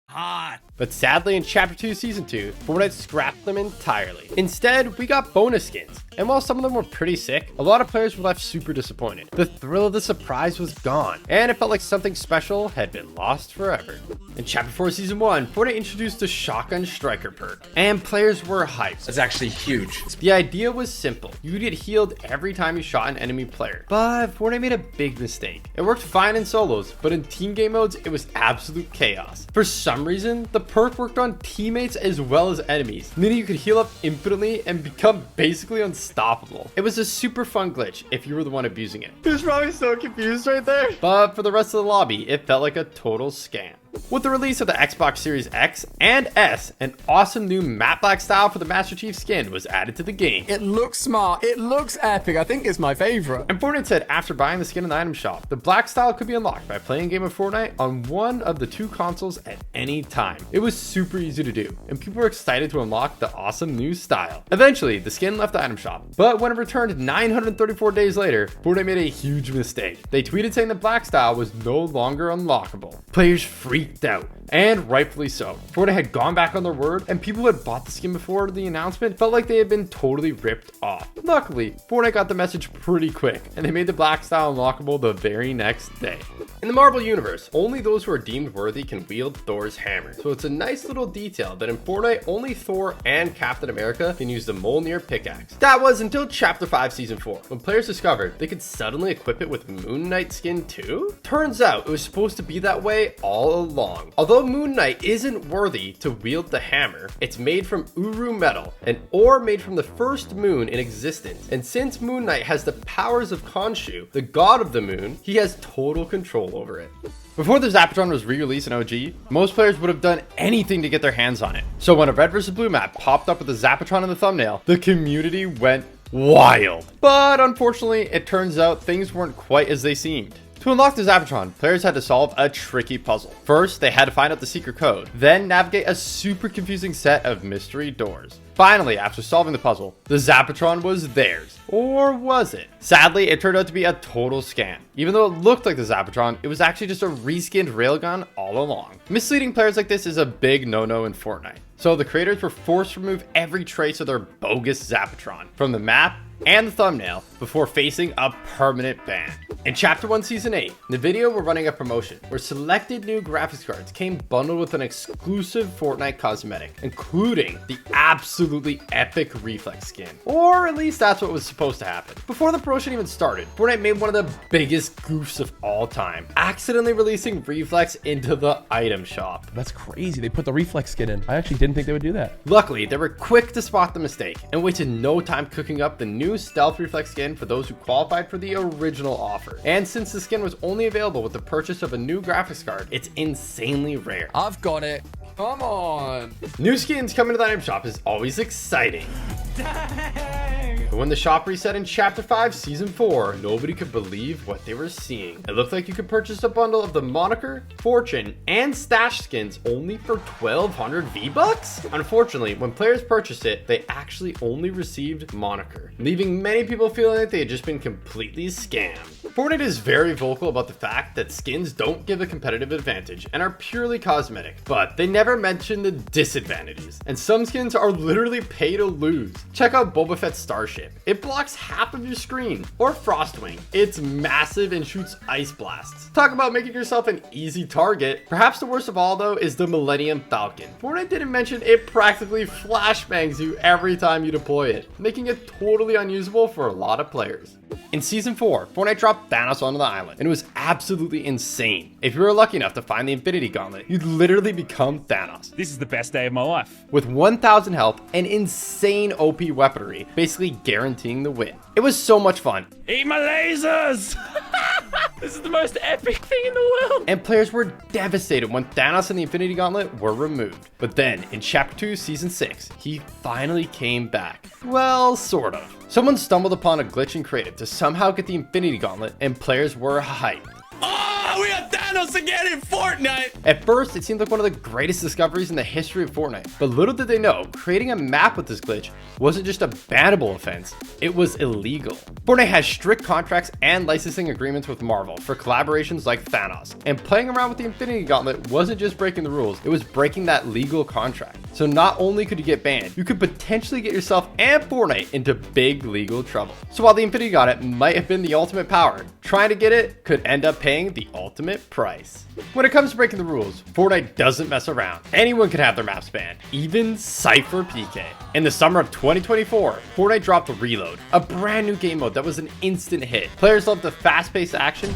Hot.
But sadly, in Chapter 2 Season 2, Fortnite scrapped them entirely. Instead, we got bonus skins. And while some of them were pretty sick, a lot of players were left super disappointed. The thrill of the surprise was gone, and it felt like something special had been lost forever. In Chapter 4 Season 1, Fortnite introduced the Shotgun Striker perk, and players were hyped.
That's actually huge.
The idea was simple. You could get healed every time you shot an enemy player. But Fortnite made a big mistake. It worked fine in solos, but in team game modes, it was absolute chaos. For some reason, the perk worked on teammates as well as enemies, meaning you could heal up infinitely and become basically unstoppable. It was a super fun glitch if you were the one abusing it. He was probably so confused right there. But for the rest of the lobby, it felt like a total scam. With the release of the Xbox Series X and S, an awesome new matte black style for the Master Chief skin was added to the game.
It looks smart. It looks epic. I think it's my favorite.
And Fortnite said after buying the skin in the item shop, the black style could be unlocked by playing a game of Fortnite on one of the two consoles at any time. It was super easy to do, and people were excited to unlock the awesome new style. Eventually, the skin left the item shop, but when it returned 934 days later, Fortnite made a huge mistake. They tweeted saying the black style was no longer unlockable. Players freaked out, and rightfully so. Fortnite had gone back on their word, and people who had bought the skin before the announcement felt like they had been totally ripped off. Luckily, Fortnite got the message pretty quick, and they made the black style unlockable the very next day. In the Marvel universe, only those who are deemed worthy can wield Thor's hammer, so it's a nice little detail that in Fortnite, only Thor and Captain America can use the Mjolnir pickaxe. That was until Chapter 5 Season 4, when players discovered they could suddenly equip it with Moon Knight skin too? Turns out it was supposed to be that way all along. Although Moon Knight isn't worthy to wield the hammer, it's made from Uru metal, an ore made from the first moon in existence. And since Moon Knight has the powers of Khonshu, the god of the moon, he has total control over it. Before the Zapatron was re-released in OG, most players would have done anything to get their hands on it. So when a red versus blue map popped up with the Zapatron in the thumbnail, the community went wild. But unfortunately, it turns out things weren't quite as they seemed. To unlock the Zapatron, players had to solve a tricky puzzle. First, they had to find out the secret code, then navigate a super confusing set of mystery doors. Finally, after solving the puzzle, the Zapatron was theirs. Or was it? Sadly, it turned out to be a total scam. Even though it looked like the Zapatron, it was actually just a reskinned railgun all along. Misleading players like this is a big no-no in Fortnite. So the creators were forced to remove every trace of their bogus Zapatron from the map and the thumbnail before facing a permanent ban. In Chapter 1 Season 8, in the video we're running a promotion where selected new graphics cards came bundled with an exclusive Fortnite cosmetic, including the absolutely epic Reflex skin. Or at least that's what was supposed to happen. Before the promotion even started, Fortnite made one of the biggest goofs of all time, accidentally releasing Reflex into the item shop.
That's crazy. They put the Reflex skin in. I actually didn't think they would do that.
Luckily, they were quick to spot the mistake and wasted no time cooking up the new stealth Reflex skin for those who qualified for the original offer. And since the skin was only available with the purchase of a new graphics card, it's insanely rare.
I've got it. Come on.
New skins coming to the item shop is always exciting. But when the shop reset in Chapter 5 Season 4, nobody could believe what they were seeing. It looked like you could purchase a bundle of the Moniker, Fortune, and Stash skins only for 1,200 V-Bucks? Unfortunately, when players purchased it, they actually only received Moniker, leaving many people feeling like they had just been completely scammed. Fortnite is very vocal about the fact that skins don't give a competitive advantage and are purely cosmetic, but they never mention the disadvantages, and some skins are literally pay to lose. Check out Boba Fett's Starship. It blocks half of your screen. Or Frostwing. It's massive and shoots ice blasts. Talk about making yourself an easy target. Perhaps the worst of all though is the Millennium Falcon. Fortnite didn't mention it practically flashbangs you every time you deploy it, making it totally unusable for a lot of players. In Season 4, Fortnite dropped Thanos onto the island, and it was absolutely insane. If you were lucky enough to find the Infinity Gauntlet, you'd literally become Thanos.
This is the best day of my life.
With 1,000 health and insane OP weaponry, basically guaranteeing the win. It was so much fun.
Eat my lasers! This is the most epic thing in the world.
And players were devastated when Thanos and the Infinity Gauntlet were removed. But then, in Chapter 2, Season 6, he finally came back. Well, sort of. Someone stumbled upon a glitch in creative to somehow get the Infinity Gauntlet, and players were hyped.
Oh, we got Thanos again in Fortnite!
At first, it seemed like one of the greatest discoveries in the history of Fortnite, but little did they know, creating a map with this glitch wasn't just a bannable offense, it was illegal. Fortnite has strict contracts and licensing agreements with Marvel for collaborations like Thanos, and playing around with the Infinity Gauntlet wasn't just breaking the rules, it was breaking that legal contract. So not only could you get banned, you could potentially get yourself and Fortnite into big legal trouble. So while the Infinity Gauntlet might have been the ultimate power, trying to get it could end up paying the ultimate price. When it comes to breaking the rules, Fortnite doesn't mess around. Anyone can have their maps banned, even Cypher PK. In the summer of 2024, Fortnite dropped Reload, a brand new game mode that was an instant hit. Players loved the fast-paced action,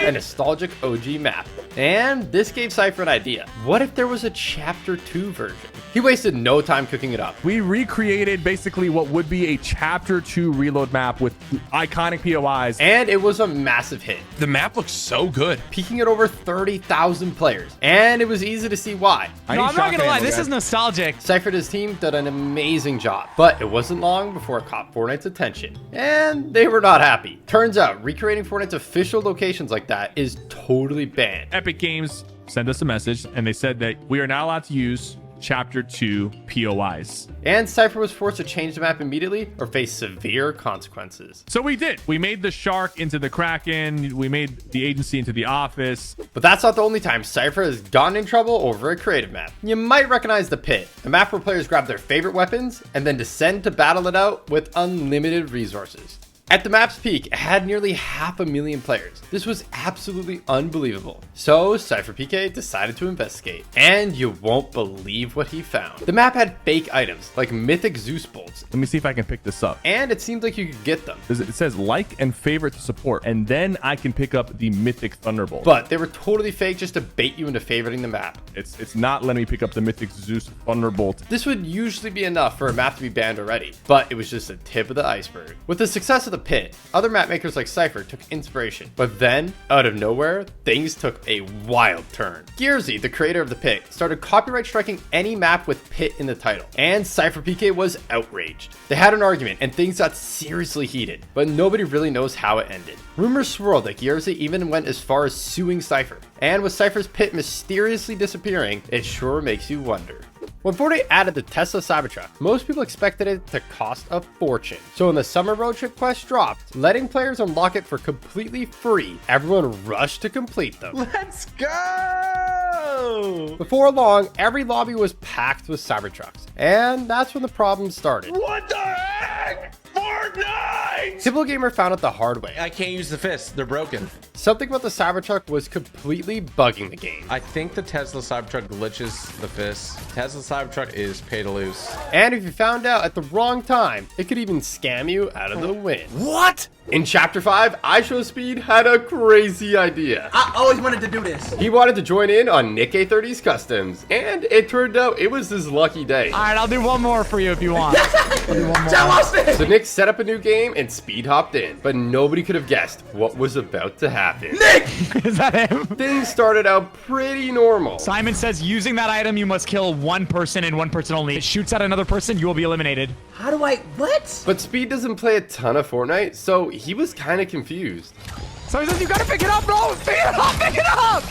a nostalgic OG map. And this gave Cypher an idea. What if there was a Chapter 2 version? He wasted no time cooking it up.
We recreated basically what would be a Chapter 2 reload map with iconic POIs.
And it was a massive hit.
The map looks so good.
Peaking at over 30,000 players. And it was easy to see why.
No, I'm not gonna lie, this is nostalgic.
Cypher and his team did an amazing job, but it wasn't long before it caught Fortnite's attention. And they were not happy. Turns out, recreating Fortnite's official locations like that is totally banned.
Epic Games sent us a message and they said that we are not allowed to use Chapter 2 POIs.
And Cypher was forced to change the map immediately or face severe consequences.
So we did. We made the Shark into the Kraken. We made the Agency into the Office.
But that's not the only time Cypher has gotten in trouble over a creative map. You might recognize the Pit, a map where players grab their favorite weapons and then descend to battle it out with unlimited resources. At the map's peak, it had nearly 500,000 players. This was absolutely unbelievable. So Cypher PK decided to investigate, and you won't believe what he found. The map had fake items like mythic Zeus bolts.
Let me see if I can pick this up.
And it seemed like you could get them.
It says like and favorite to support, and then I can pick up the mythic Thunderbolt.
But they were totally fake just to bait you into favoriting the map.
It's not letting me pick up the mythic Zeus Thunderbolt.
This would usually be enough for a map to be banned already, but it was just the tip of the iceberg. With the success of the the pit, other map makers like Cypher took inspiration. But then, out of nowhere, things took a wild turn. Gearsy, the creator of the pit, started copyright striking any map with pit in the title. And Cypher PK was outraged. They had an argument and things got seriously heated, but nobody really knows how it ended. Rumors swirled that Gearsy even went as far as suing Cypher. And with Cypher's pit mysteriously disappearing, it sure makes you wonder. When Fortnite added the Tesla Cybertruck, most people expected it to cost a fortune. So when the summer road trip quest dropped, letting players unlock it for completely free, everyone rushed to complete them.
Let's go!
Before long, every lobby was packed with Cybertrucks. And that's when the problem started.
What the heck? Fortnite!
Typical Gamer found out the hard way.
I can't use the fists. They're broken.
Something about the Cybertruck was completely bugging the game.
I think the Tesla Cybertruck glitches the fists. Tesla Cybertruck is pay to lose.
And if you found out at the wrong time, it could even scam you out of the win.
What?
In Chapter 5, iShowSpeed had a crazy idea.
I always wanted to do this.
He wanted to join in on Nick A30's customs, and it turned out it was his lucky day.
All right, I'll do one more for you if you want. I'll do one more.
So Nick set up a new game and Speed hopped in, but nobody could have guessed what was about to happen.
Nick!
Is that him?
Things started out pretty normal.
Simon says using that item, you must kill one person and one person only. If it shoots at another person, you will be eliminated.
How do I... What?
But Speed doesn't play a ton of Fortnite, so he was kind of confused.
So he says you gotta pick it up, bro! Pick it up! Pick it up!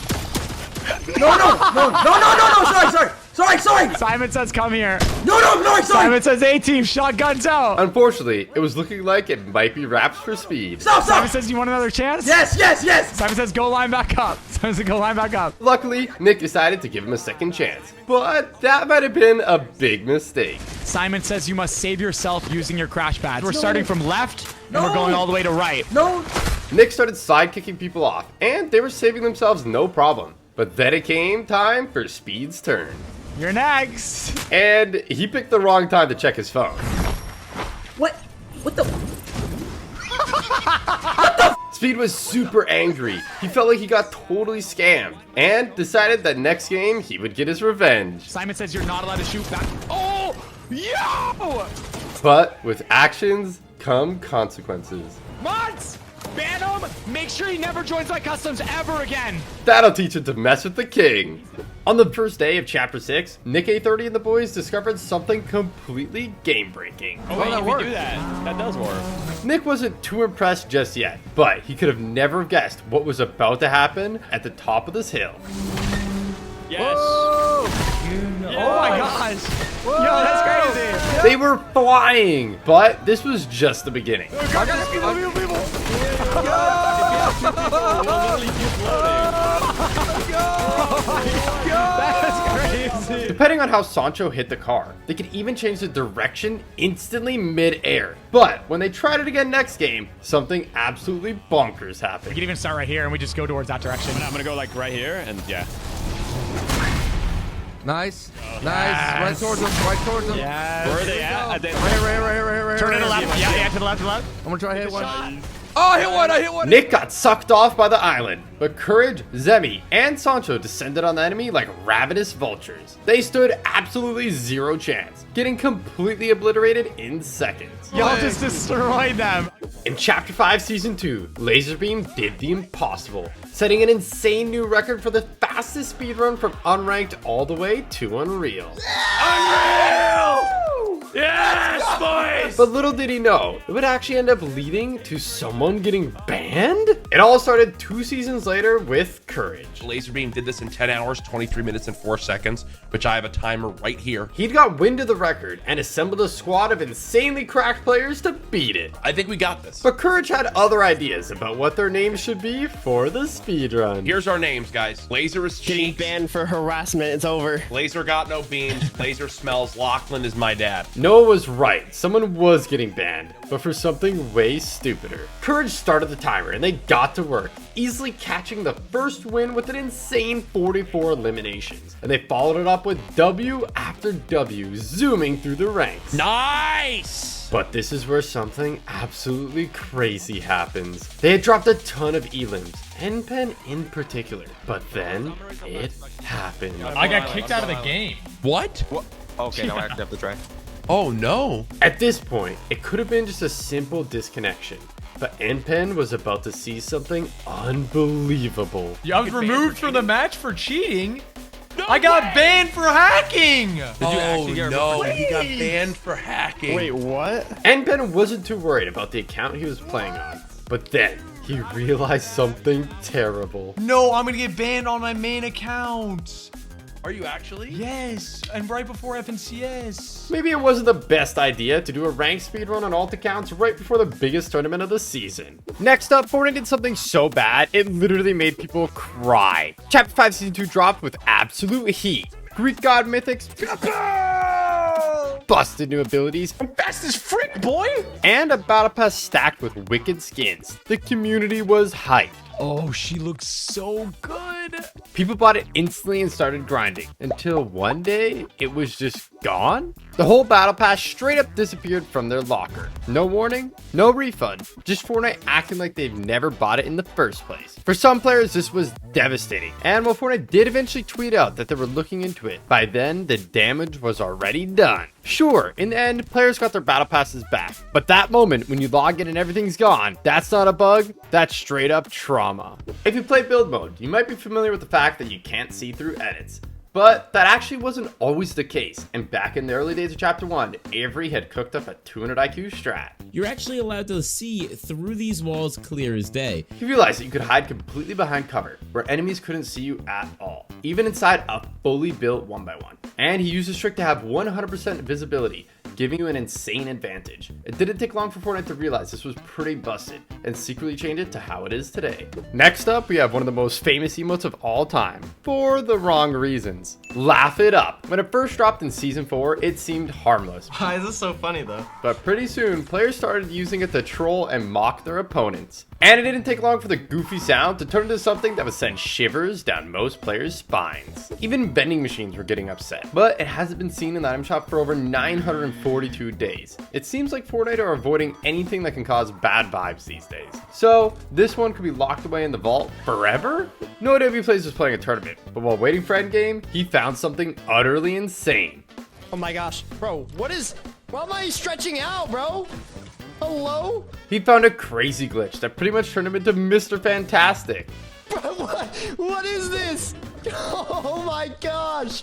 No, sorry.
Simon says come here.
No, sorry.
Simon says A-team, shotguns out.
Unfortunately, it was looking like it might be wraps for Speed.
Simon says you want another chance?
Yes.
Simon says go line back up. Simon says go line back up.
Luckily, Nick decided to give him a second chance, but that might have been a big mistake.
Simon says you must save yourself using your crash pads. We're starting from left, and we're going all the way to right.
No.
Nick started side-kicking people off, and they were saving themselves no problem. But then it came time for Speed's turn.
You're next.
And he picked the wrong time to check his phone.
What the...
Speed was super angry. He felt like he got totally scammed and decided that next game he would get his revenge.
Simon says you're not allowed to shoot back. Oh, yo!
But with actions come consequences.
Mods! Ban him! Make sure he never joins my customs ever again!
That'll teach him to mess with the king. On the first day of Chapter 6, Nick A30 and the boys discovered something completely game-breaking.
Oh, wait, you can do that. That does work.
Nick wasn't too impressed just yet, but he could have never guessed what was about to happen at the top of this hill.
Yes.
Oh my gosh. Whoa. Yo, that's crazy.
They were flying, but this was just the beginning.
That's crazy.
Depending on how Sancho hit the car, they could even change the direction instantly mid-air. But when they tried it again next game, something absolutely bonkers happened.
We can even start right here and we just go towards that direction.
I'm gonna go like right here and yeah.
Nice. Right towards them.
Yes.
Where are they at?
Right here.
Turn to the left. Yeah, to the left.
I'm gonna try to hit one. Oh, I hit one.
Nick got sucked off by the island, but Courage, Zemi, and Sancho descended on the enemy like ravenous vultures. They stood absolutely zero chance, getting completely obliterated in seconds.
Y'all just destroyed them.
In Chapter 5, Season 2, Laserbeam did the impossible, setting an insane new record for the fastest speedrun from unranked all the way to Unreal.
Unreal!
Yes, boys!
But little did he know, it would actually end up leading to someone getting banned? It all started 2 seasons later with Courage.
Laserbeam did this in 10 hours, 23 minutes, and 4 seconds, which I have a timer right here.
He'd got wind of the record and assembled a squad of insanely cracked players to beat it.
I think we got this.
But Courage had other ideas about what their names should be for the speedrun.
Here's our names, guys. Laser is
Getting
cheeks.
banned for harassment. It's over.
Laser got no beams. Laser smells. Lachlan is my dad.
Noah was right. Someone was getting banned, but for something way stupider. Courage started the timer and they got to work, easily catching the first win with an insane 44 eliminations. And they followed it up with W after W, zooming through the ranks.
Nice!
But this is where something absolutely crazy happens. They had dropped a ton of elims, Pen in particular, but then it happened.
I got kicked out of the game.
What?
Okay, now I actually have to try.
Oh no.
At this point, it could have been just a simple disconnection. But Npen was about to see something unbelievable.
I was removed from the match for cheating. I got banned for hacking.
Oh no, he got banned for hacking.
Wait, what?
Npen wasn't too worried about the account he was playing on. But then he realized something terrible.
No, I'm gonna get banned on my main account.
Are you actually?
Yes, and right before FNCS.
Maybe it wasn't the best idea to do a rank speedrun on alt accounts right before the biggest tournament of the season. Next up, Fortnite did something so bad, it literally made people cry. Chapter 5 Season 2 dropped with absolute heat. Greek god mythics, busted new abilities,
I'm fast as frick, boy!
and a battle pass stacked with wicked skins. The community was hyped.
Oh, she looks so good.
People bought it instantly and started grinding until one day it was just gone. The whole battle pass straight up disappeared from their locker. No warning, no refund, just Fortnite acting like they've never bought it in the first place. For some players, this was devastating. And while Fortnite did eventually tweet out that they were looking into it, by then the damage was already done. Sure, in the end, players got their battle passes back. But that moment when you log in and everything's gone, that's not a bug, that's straight up trauma. If you play build mode, you might be familiar with the fact that you can't see through edits. But that actually wasn't always the case, and back in the early days of Chapter 1, Avery had cooked up a 200 IQ strat.
You're actually allowed to see through these walls clear as day.
He realized that you could hide completely behind cover, where enemies couldn't see you at all, even inside a fully built 1x1. And he used this trick to have 100% visibility, giving you an insane advantage. It didn't take long for Fortnite to realize this was pretty busted, and secretly change it to how it is today. Next up, we have one of the most famous emotes of all time, for the wrong reasons. Laugh it up. When it first dropped in Season 4, it seemed harmless.
Why is this so funny though?
But pretty soon, players started using it to troll and mock their opponents. And it didn't take long for the goofy sound to turn into something that would send shivers down most players' spines. Even vending machines were getting upset. But it hasn't been seen in the item shop for over 942 days. It seems like Fortnite are avoiding anything that can cause bad vibes these days. So this one could be locked away in the vault forever? No idea if he plays was playing a tournament, but while waiting for endgame, he found something utterly insane.
Oh my gosh, bro, why am I stretching out, bro? Hello?
He found a crazy glitch that pretty much turned him into Mr. Fantastic.
Bro, what is this? Oh my gosh,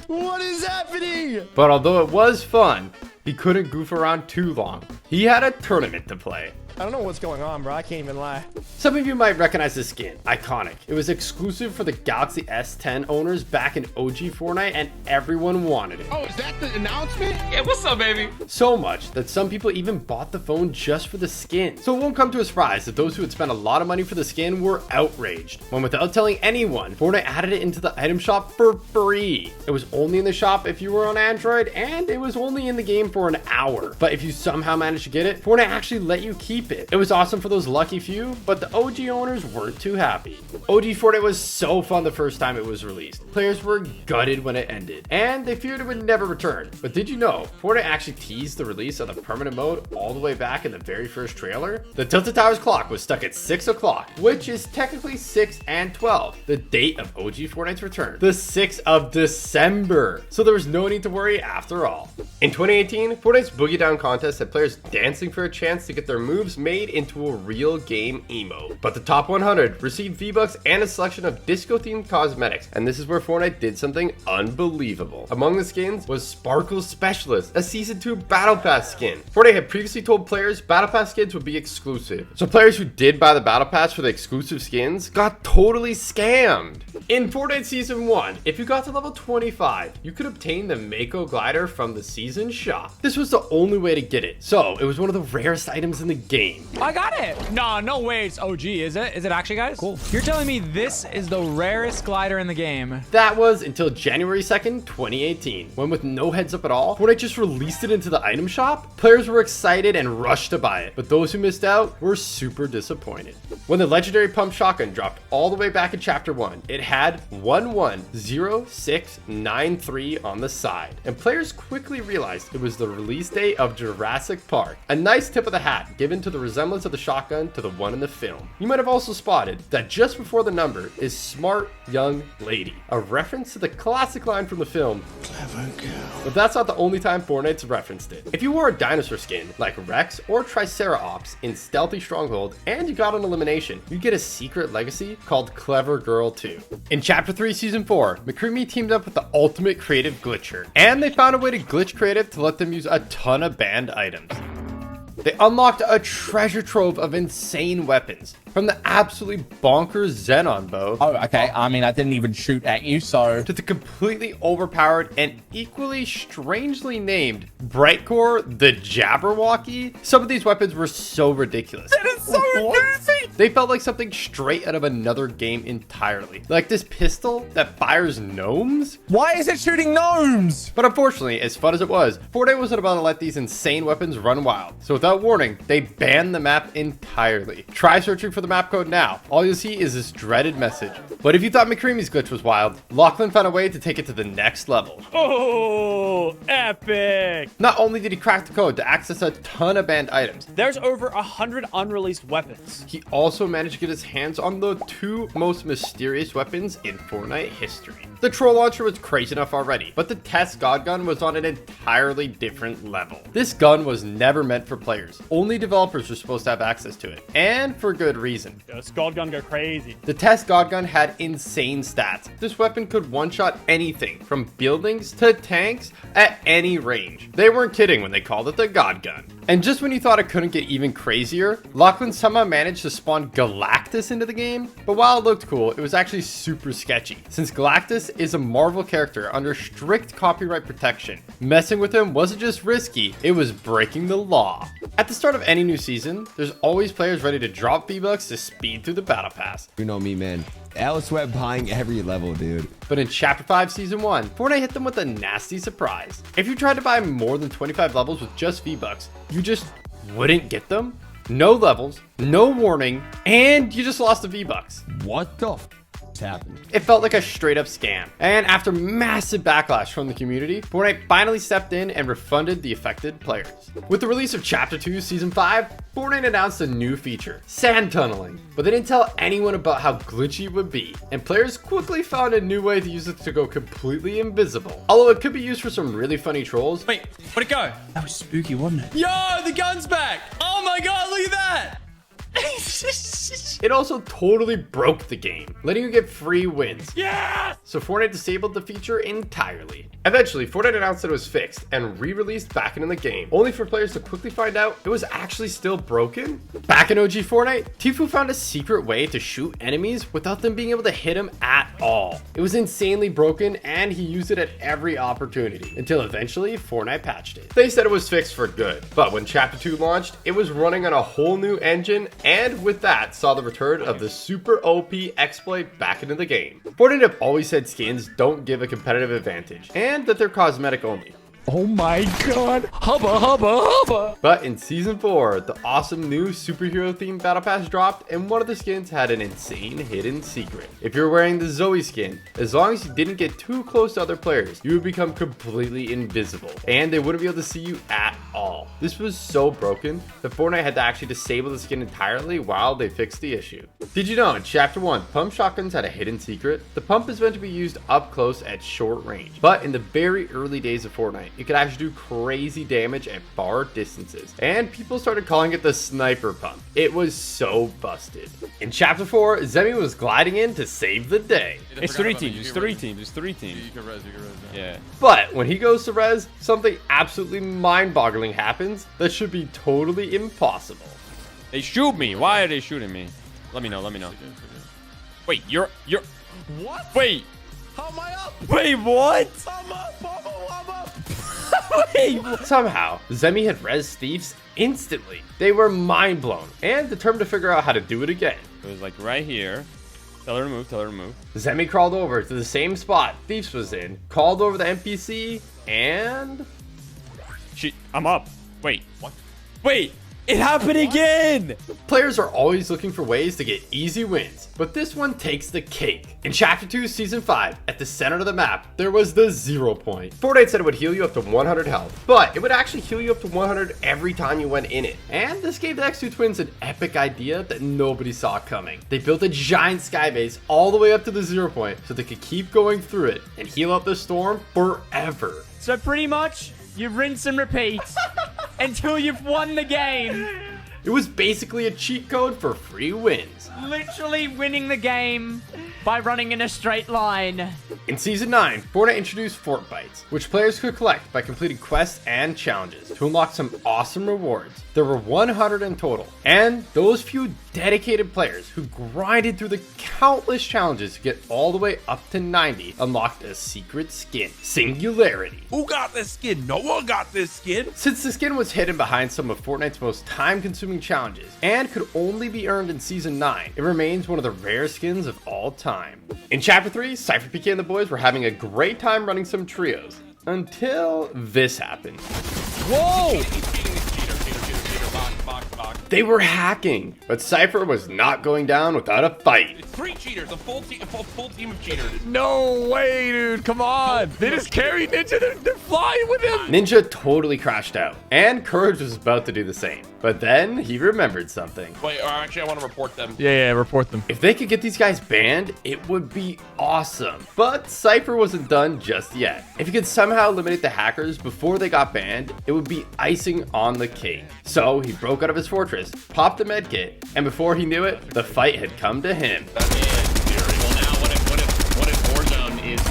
what is happening?
But although it was fun, he couldn't goof around too long. He had a tournament to play.
I don't know what's going on, bro. I can't even lie.
Some of you might recognize this skin. Iconic. It was exclusive for the Galaxy S10 owners back in OG Fortnite, and everyone wanted it.
Oh, is that the announcement?
Yeah, what's up, baby?
So much that some people even bought the phone just for the skin. So it won't come to a surprise that those who had spent a lot of money for the skin were outraged, when without telling anyone, Fortnite added it into the item shop for free. It was only in the shop if you were on Android, and it was only in the game for an hour. But if you somehow managed to get it, Fortnite actually let you keep it. It was awesome for those lucky few, but the OG owners weren't too happy. OG Fortnite was so fun the first time it was released. Players were gutted when it ended, and they feared it would never return. But did you know, Fortnite actually teased the release of the permanent mode all the way back in the very first trailer? The Tilted Towers clock was stuck at 6 o'clock, which is technically 6 and 12, the date of OG Fortnite's return, the 6th of December. So there was no need to worry after all. In 2018, Fortnite's Boogie Down contest had players dancing for a chance to get their moves made into a real game emo. But the top 100 received V-Bucks and a selection of disco-themed cosmetics, and this is where Fortnite did something unbelievable. Among the skins was Sparkle Specialist, a Season 2 Battle Pass skin. Fortnite had previously told players Battle Pass skins would be exclusive, so players who did buy the Battle Pass for the exclusive skins got totally scammed. In Fortnite Season 1, if you got to level 25, you could obtain the Mako glider from the season shop. This was the only way to get it, so it was one of the rarest items in the game.
I got it. Nah, no way it's OG, is it? Is it actually, guys? Cool. You're telling me this is the rarest glider in the game?
That was until January 2nd, 2018, when with no heads up at all, Fortnite just released it into the item shop. Players were excited and rushed to buy it, but those who missed out were super disappointed. When the legendary pump shotgun dropped all the way back in Chapter 1, it had 110693 on the side, and players quickly realized it was the release date of Jurassic Park. A nice tip of the hat given to the resemblance of the shotgun to the one in the film. You might have also spotted that just before the number is smart young lady, a reference to the classic line from the film, clever girl. But that's not the only time Fortnite's referenced it. If you wore a dinosaur skin like Rex or Triceratops in Stealthy Stronghold and you got an elimination, you get a secret legacy called Clever Girl 2. In Chapter 3 Season 4, McCreamy teamed up with the ultimate creative glitcher, and they found a way to glitch creative to let them use a ton of banned items. They unlocked a treasure trove of insane weapons, from the absolutely bonkers Xenon bow.
Oh, okay. I mean, I didn't even shoot at you, so.
To the completely overpowered and equally strangely named Brightcore the Jabberwocky. Some of these weapons were so ridiculous.
That is so goofy!
They felt like something straight out of another game entirely. Like this pistol that fires gnomes?
Why is it shooting gnomes?
But unfortunately, as fun as it was, Fortnite wasn't about to let these insane weapons run wild. So without warning, they banned the map entirely. Try searching for the map code now. All you'll see is this dreaded message. But if you thought McCreamy's glitch was wild, Lachlan found a way to take it to the next level.
Oh, epic.
Not only did he crack the code to access a ton of banned items,
There's over 100 unreleased weapons.
he also managed to get his hands on the two most mysterious weapons in Fortnite history. The troll launcher was crazy enough already, but the test god gun was on an entirely different level. This gun was never meant for players. Only developers were supposed to have access to it, and for good reason.
This god gun go crazy.
The test god gun had insane stats. This weapon could one-shot anything from buildings to tanks at any range. They weren't kidding when they called it the god gun. And just when you thought it couldn't get even crazier, Lachlan somehow managed to spawn Galactus into the game. But while it looked cool, it was actually super sketchy, since Galactus is a Marvel character under strict copyright protection. Messing with him wasn't just risky, it was breaking the law. At the start of any new season, there's always players ready to drop V-Bucks to speed through the battle pass.
You know me, man. Alice Web buying every level, dude.
But in Chapter 5 Season 1, Fortnite hit them with a nasty surprise. If you tried to buy more than 25 levels with just V-Bucks, you just wouldn't get them. No levels, no warning, and you just lost the V-Bucks.
What the f happened?
It felt like a straight up scam. And after massive backlash from the community, Fortnite finally stepped in and refunded the affected players. With the release of Chapter 2 Season 5, Fortnite announced a new feature, sand tunneling, but they didn't tell anyone about how glitchy it would be, and players quickly found a new way to use it to go completely invisible. Although it could be used for some really funny trolls.
Wait, where'd it go?
That was spooky, wasn't it?
Yo, the gun's back. Oh my god, look at that.
It also totally broke the game, letting you get free wins.
Yeah!
So Fortnite disabled the feature entirely. Eventually, Fortnite announced that it was fixed and re-released back into the game, only for players to quickly find out it was actually still broken. Back in OG Fortnite, Tfue found a secret way to shoot enemies without them being able to hit him at all. It was insanely broken, and he used it at every opportunity, until eventually Fortnite patched it. They said it was fixed for good, but when Chapter 2 launched, it was running on a whole new engine, and with that, saw the return of the super OP exploit back into the game. Fortnite have always said skins don't give a competitive advantage, and that they're cosmetic only.
Oh my god. Hubba, hubba, hubba.
But in Season 4, the awesome new superhero themed battle pass dropped, and one of the skins had an insane hidden secret. If you're wearing the Zoe skin, as long as you didn't get too close to other players, you would become completely invisible, and they wouldn't be able to see you at all. This was so broken that Fortnite had to actually disable the skin entirely while they fixed the issue. Did you know in Chapter 1, pump shotguns had a hidden secret? The pump is meant to be used up close at short range, but in the very early days of Fortnite, it could actually do crazy damage at far distances, and people started calling it the sniper pump. It was so busted. In Chapter 4, Zemi was gliding in to save the day.
It's 3 teams, it's 3 teams, it's 3 teams.
You can res.
Yeah.
But when he goes to res, something absolutely mind-boggling happens that should be totally impossible.
They shoot me. Why are they shooting me? Let me know. Wait, you're
What?
wait.
How am I up?
Wait, what?
I'm up.
Wait, what?
Somehow, Zemi had res thieves instantly. They were mind blown and determined to figure out how to do it again.
It was like right here. Tell her to move,
Zemi crawled over to the same spot Thieves was in, called over the NPC, and...
I'm up. Wait. What? Wait.
It happened again!
Players are always looking for ways to get easy wins, but this one takes the cake. In Chapter 2, Season 5, at the center of the map, there was the 0 point. Fortnite said it would heal you up to 100 health, but it would actually heal you up to 100 every time you went in it. And this gave the X2 twins an epic idea that nobody saw coming. They built a giant sky base all the way up to the 0 point so they could keep going through it and heal out the storm forever.
So pretty much, you rinse and repeat until you've won the game.
It was basically a cheat code for free wins.
Literally winning the game by running in a straight line.
In Season 9, Fortnite introduced Fort Bites, which players could collect by completing quests and challenges to unlock some awesome rewards. There were 100 in total, and those few dedicated players who grinded through the countless challenges to get all the way up to 90 unlocked a secret skin, Singularity.
Who got this skin? No one got this skin.
Since the skin was hidden behind some of Fortnite's most time-consuming challenges and could only be earned in Season 9, it remains one of the rare skins of all time. In Chapter 3, Cypher PK and the boys were having a great time running some trios, until this happened.
Whoa!
They were hacking, but Cypher was not going down without a fight.
It's 3 cheaters, a full team of cheaters.
No way, dude. Come on. They just carried Ninja. They're flying with him.
Ninja totally crashed out, and Courage was about to do the same. But then he remembered something.
Wait, actually, I want to report them.
Yeah, report them.
If they could get these guys banned, it would be awesome. But Cypher wasn't done just yet. If he could somehow eliminate the hackers before they got banned, it would be icing on the cake. So he broke out of his fortress, popped a medkit, and before he knew it, the fight had come to him.
Well, now what if Warzone is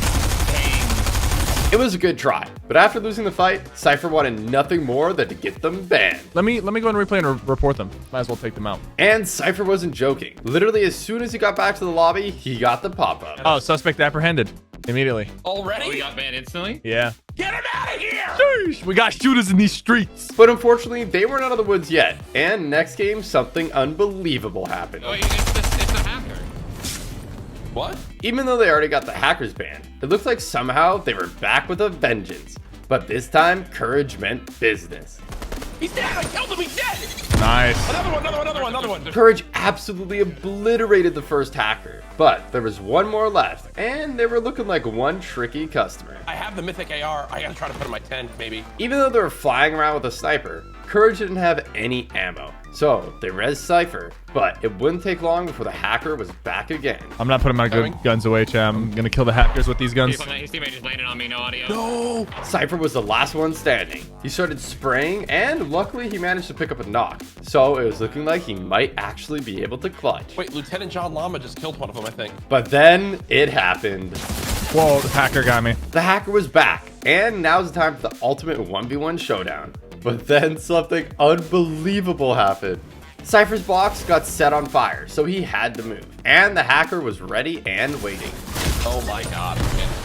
paying?
It was a good try, but after losing the fight, Cypher wanted nothing more than to get them banned.
Let me go and replay and report them. Might as well take them out.
And Cypher wasn't joking. Literally, as soon as he got back to the lobby, he got the pop-up.
Oh, suspect apprehended immediately.
Already?
Oh, we got banned instantly?
Yeah.
Get him out of here!
Sheesh, we got shooters in these streets.
But unfortunately, they weren't out of the woods yet. And next game, something unbelievable happened.
Oh, it's the hacker.
What?
Even though they already got the hackers banned, it looked like somehow they were back with a vengeance. But this time, Courage meant business.
He's dead! I killed him! He's dead!
Nice.
Another one.
Courage absolutely obliterated the first hacker. But there was one more left, and they were looking like one tricky customer.
I have the mythic AR. I gotta try to put in my tent, maybe.
Even though they were flying around with a sniper, Courage didn't have any ammo. So they res Cypher, but it wouldn't take long before the hacker was back again.
I'm not putting my guns away, Cham. I'm gonna kill the hackers with these guns.
His teammate just landed on me, no audio.
No! Cypher was the last one standing. He started spraying, and luckily he managed to pick up a knock. So it was looking like he might actually be able to clutch.
Wait, Lieutenant John Llama just killed one of them, I think.
But then it happened.
Whoa, the hacker got me.
The hacker was back, and now's the time for the ultimate 1v1 showdown. But then something unbelievable happened. Cypher's box got set on fire, so he had to move. And the hacker was ready and waiting.
Oh my god.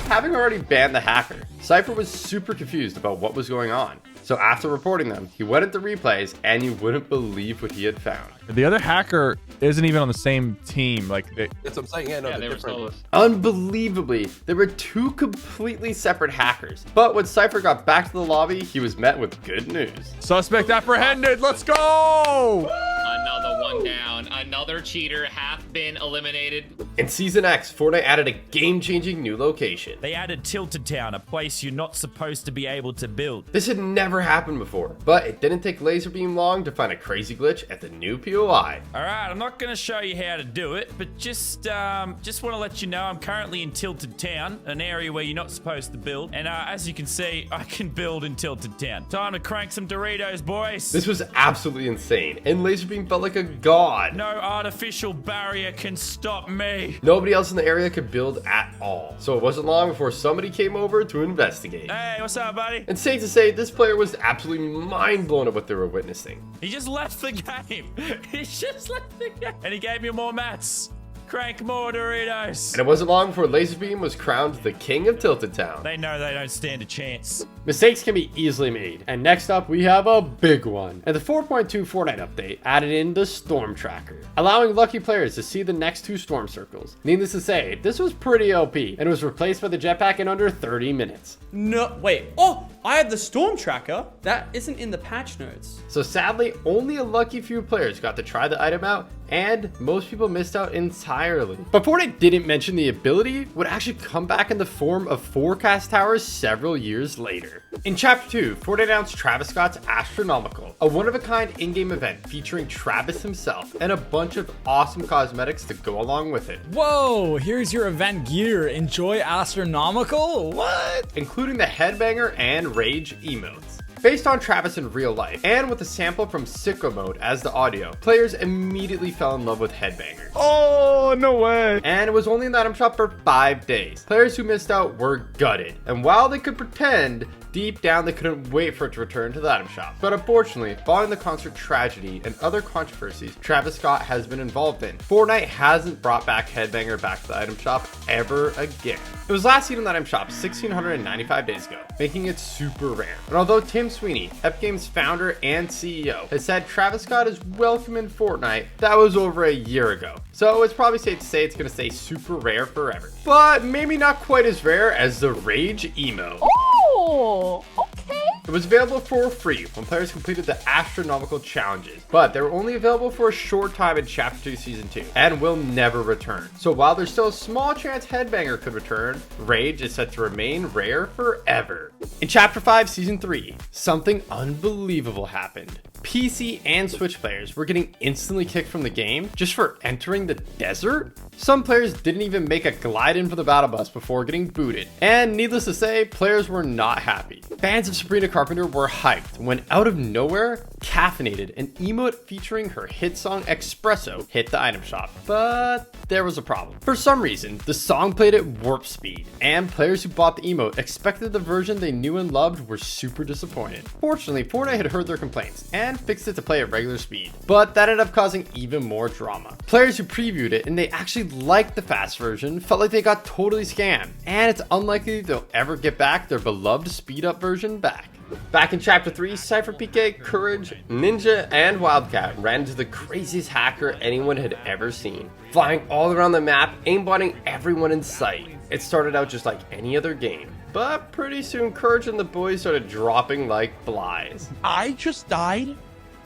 Having already banned the hacker, Cypher was super confused about what was going on. So after reporting them, he went into replays, and you wouldn't believe what he had found.
The other hacker isn't even on the same team. Like
That's what I'm saying. Yeah, no,
they were solos.
Unbelievably, there were two completely separate hackers. But when Cypher got back to the lobby, he was met with good news.
Suspect apprehended. Let's go!
Another one down. Another cheater has been eliminated.
In Season X, Fortnite added a game-changing new location.
They added Tilted Town, a place you're not supposed to be able to build.
This had never happened before, but it didn't take Laserbeam long to find a crazy glitch at the new POI.
Alright, I'm not gonna show you how to do it, but just want to let you know I'm currently in Tilted Town, an area where you're not supposed to build. And as you can see, I can build in Tilted Town. Time to crank some Doritos, boys.
This was absolutely insane, and Laserbeam felt like a god.
No artificial barrier can stop me.
Nobody else in the area could build at all, so it wasn't long before somebody came over to investigate.
Hey, what's up, buddy?
And safe to say, this player was absolutely mind-blown at what they were witnessing.
He just left the game. He just left the game. And he gave me more mats. Crank more Doritos.
And it wasn't long before Laserbeam was crowned the king of Tilted Town.
They know they don't stand a chance.
Mistakes can be easily made. And next up, we have a big one. And the 4.2 Fortnite update added in the Storm Tracker, allowing lucky players to see the next 2 storm circles. Needless to say, this was pretty OP, and was replaced by the jetpack in under 30 minutes.
No, wait. Oh, I had the Storm Tracker. That isn't in the patch notes.
So sadly, only a lucky few players got to try the item out, and most people missed out entirely. But Fortnite didn't mention the ability would actually come back in the form of forecast towers several years later. In Chapter 2, Fortnite announced Travis Scott's Astronomical, a one-of-a-kind in-game event featuring Travis himself and a bunch of awesome cosmetics to go along with it.
Whoa, here's your event gear. Enjoy Astronomical? What?
Including the Headbanger and Rage emotes. Based on Travis in real life, and with a sample from Sicko Mode as the audio, players immediately fell in love with Headbanger.
Oh, no way.
And it was only in the item shop for 5 days. Players who missed out were gutted, and while they could pretend, deep down they couldn't wait for it to return to the item shop. But unfortunately, following the concert tragedy and other controversies Travis Scott has been involved in, Fortnite hasn't brought back Headbanger back to the item shop ever again. It was last seen in the item shop 1,695 days ago, making it super rare. And although Tim Sweeney, Epic Games founder and CEO, has said Travis Scott is welcome in Fortnite, that was over a year ago. So it's probably safe to say it's gonna stay super rare forever. But maybe not quite as rare as the Rage Emo.
Oh, okay.
It was available for free when players completed the Astronomical challenges, but they were only available for a short time in Chapter 2 Season 2, and will never return. So while there's still a small chance Headbanger could return, Rage is set to remain rare forever. In Chapter 5 Season 3, something unbelievable happened. PC and Switch players were getting instantly kicked from the game just for entering the desert? Some players didn't even make a glide in for the battle bus before getting booted. And needless to say, players were not happy. Fans of Sabrina Carpenter were hyped when out of nowhere, Caffeinated, an emote featuring her hit song Espresso, hit the item shop. But there was a problem. For some reason, the song played at warp speed, and players who bought the emote expected the version they knew and loved were super disappointed. Fortunately, Fortnite had heard their complaints and fixed it to play at regular speed, but that ended up causing even more drama. Players who previewed it and they actually liked the fast version felt like they got totally scammed, and it's unlikely they'll ever get back their beloved speed up version back. Back in Chapter 3, Cypher PK, Courage, Ninja, and Wildcat ran into the craziest hacker anyone had ever seen, flying all around the map, aimbotting everyone in sight. It started out just like any other game, but pretty soon Courage and the boys started dropping like flies.
I just died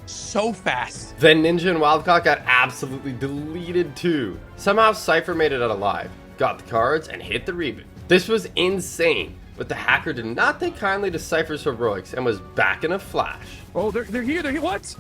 so fast.
Then Ninja and Wildcat got absolutely deleted too. Somehow Cypher made it out alive, got the cards, and hit the reboot. This was insane. But the hacker did not take kindly to Cypher's heroics and was back in a flash.
Oh, they're here. They're here. What?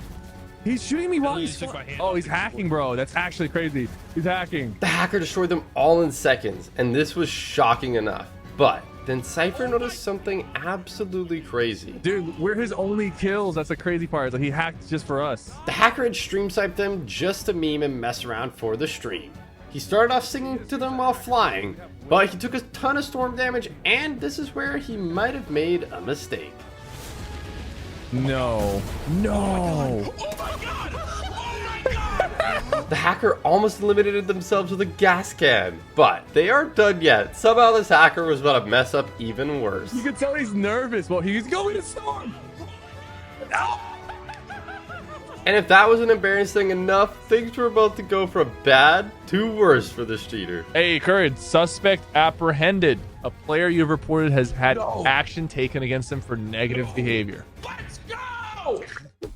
He's shooting me while he's... Oh, he's hacking, bro. That's actually crazy. He's hacking.
The hacker destroyed them all in seconds, and this was shocking enough. But then Cypher noticed something absolutely crazy.
Dude, we're his only kills. That's the crazy part. Like, he hacked just for us.
The hacker had stream sniped them just to meme and mess around for the stream. He started off singing to them while flying, but he took a ton of storm damage, and this is where he might have made a mistake.
No. No.
The hacker almost eliminated themselves with a gas can, but they aren't done yet. Somehow this hacker was about to mess up even worse.
You can tell he's nervous. Well, he's going to storm. No.
And if that wasn't embarrassing enough, things were about to go from bad to worse for this cheater.
Hey, Courage, suspect apprehended. A player you've reported has had action taken against him for negative behavior.
Let's go!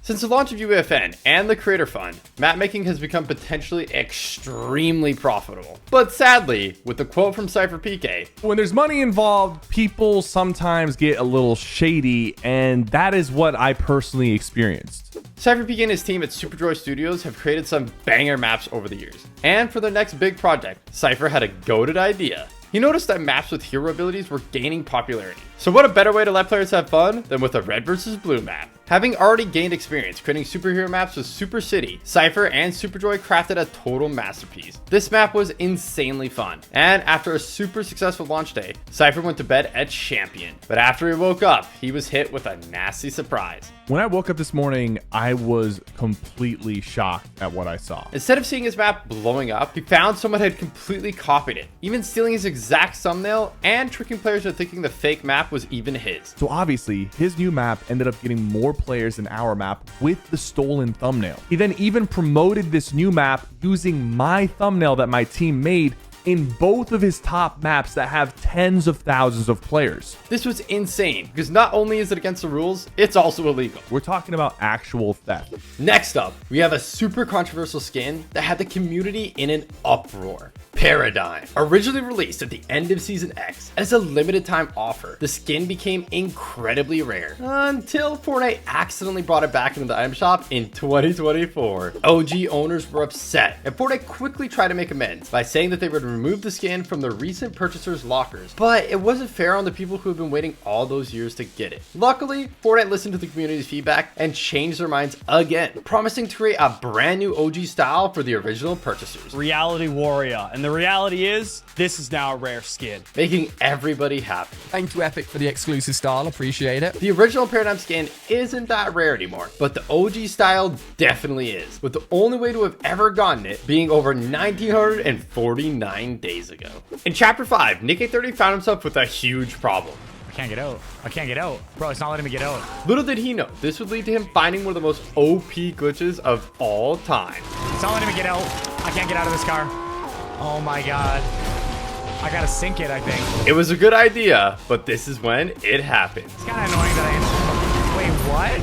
Since the launch of UFN and the Creator Fund, map making has become potentially extremely profitable. But sadly, with the quote from Cypher PK,
when there's money involved, people sometimes get a little shady, and that is what I personally experienced.
Cypher PK and his team at Superdroid Studios have created some banger maps over the years. And for their next big project, Cypher had a goated idea. he noticed that maps with hero abilities were gaining popularity. So what a better way to let players have fun than with a red versus blue map. Having already gained experience creating superhero maps with Super City, Cypher and Superjoy crafted a total masterpiece. This map was insanely fun, and after a super successful launch day, Cypher went to bed a champion. But after he woke up, he was hit with a nasty surprise.
When I woke up this morning, I was completely shocked at what I saw.
Instead of seeing his map blowing up, he found someone had completely copied it, even stealing his exact thumbnail and tricking players into thinking the fake map was even his.
So obviously, his new map ended up getting more players than our map with the stolen thumbnail. He then even promoted this new map using my thumbnail that my team made in both of his top maps that have tens of thousands of players.
This was insane because not only is it against the rules, it's also illegal.
We're talking about actual theft.
Next up, we have a super controversial skin that had the community in an uproar. Paradigm. Originally released at the end of Season X as a limited time offer, the skin became incredibly rare until Fortnite accidentally brought it back into the item shop in 2024. OG owners were upset, and Fortnite quickly tried to make amends by saying that they would remove the skin from the recent purchasers' lockers, but it wasn't fair on the people who have been waiting all those years to get it. Luckily, Fortnite listened to the community's feedback and changed their minds again, promising to create a brand new OG style for the original purchasers.
Reality Warrior, and the reality is, this is now a rare skin.
Making everybody happy.
Thank you, Epic, for the exclusive style. Appreciate it.
The original Paradigm skin isn't that rare anymore, but the OG style definitely is, with the only way to have ever gotten it being over 1,949 days ago. In Chapter 5, Nick830 found himself with a huge problem.
I can't get out. I can't get out. Bro, it's not letting me get out.
Little did he know, this would lead to him finding one of the most OP glitches of all time.
It's not letting me get out. I can't get out of this car. Oh my god. I gotta sink it, I think.
It was a good idea, but this is when it happened.
It's kind of annoying that Wait, what?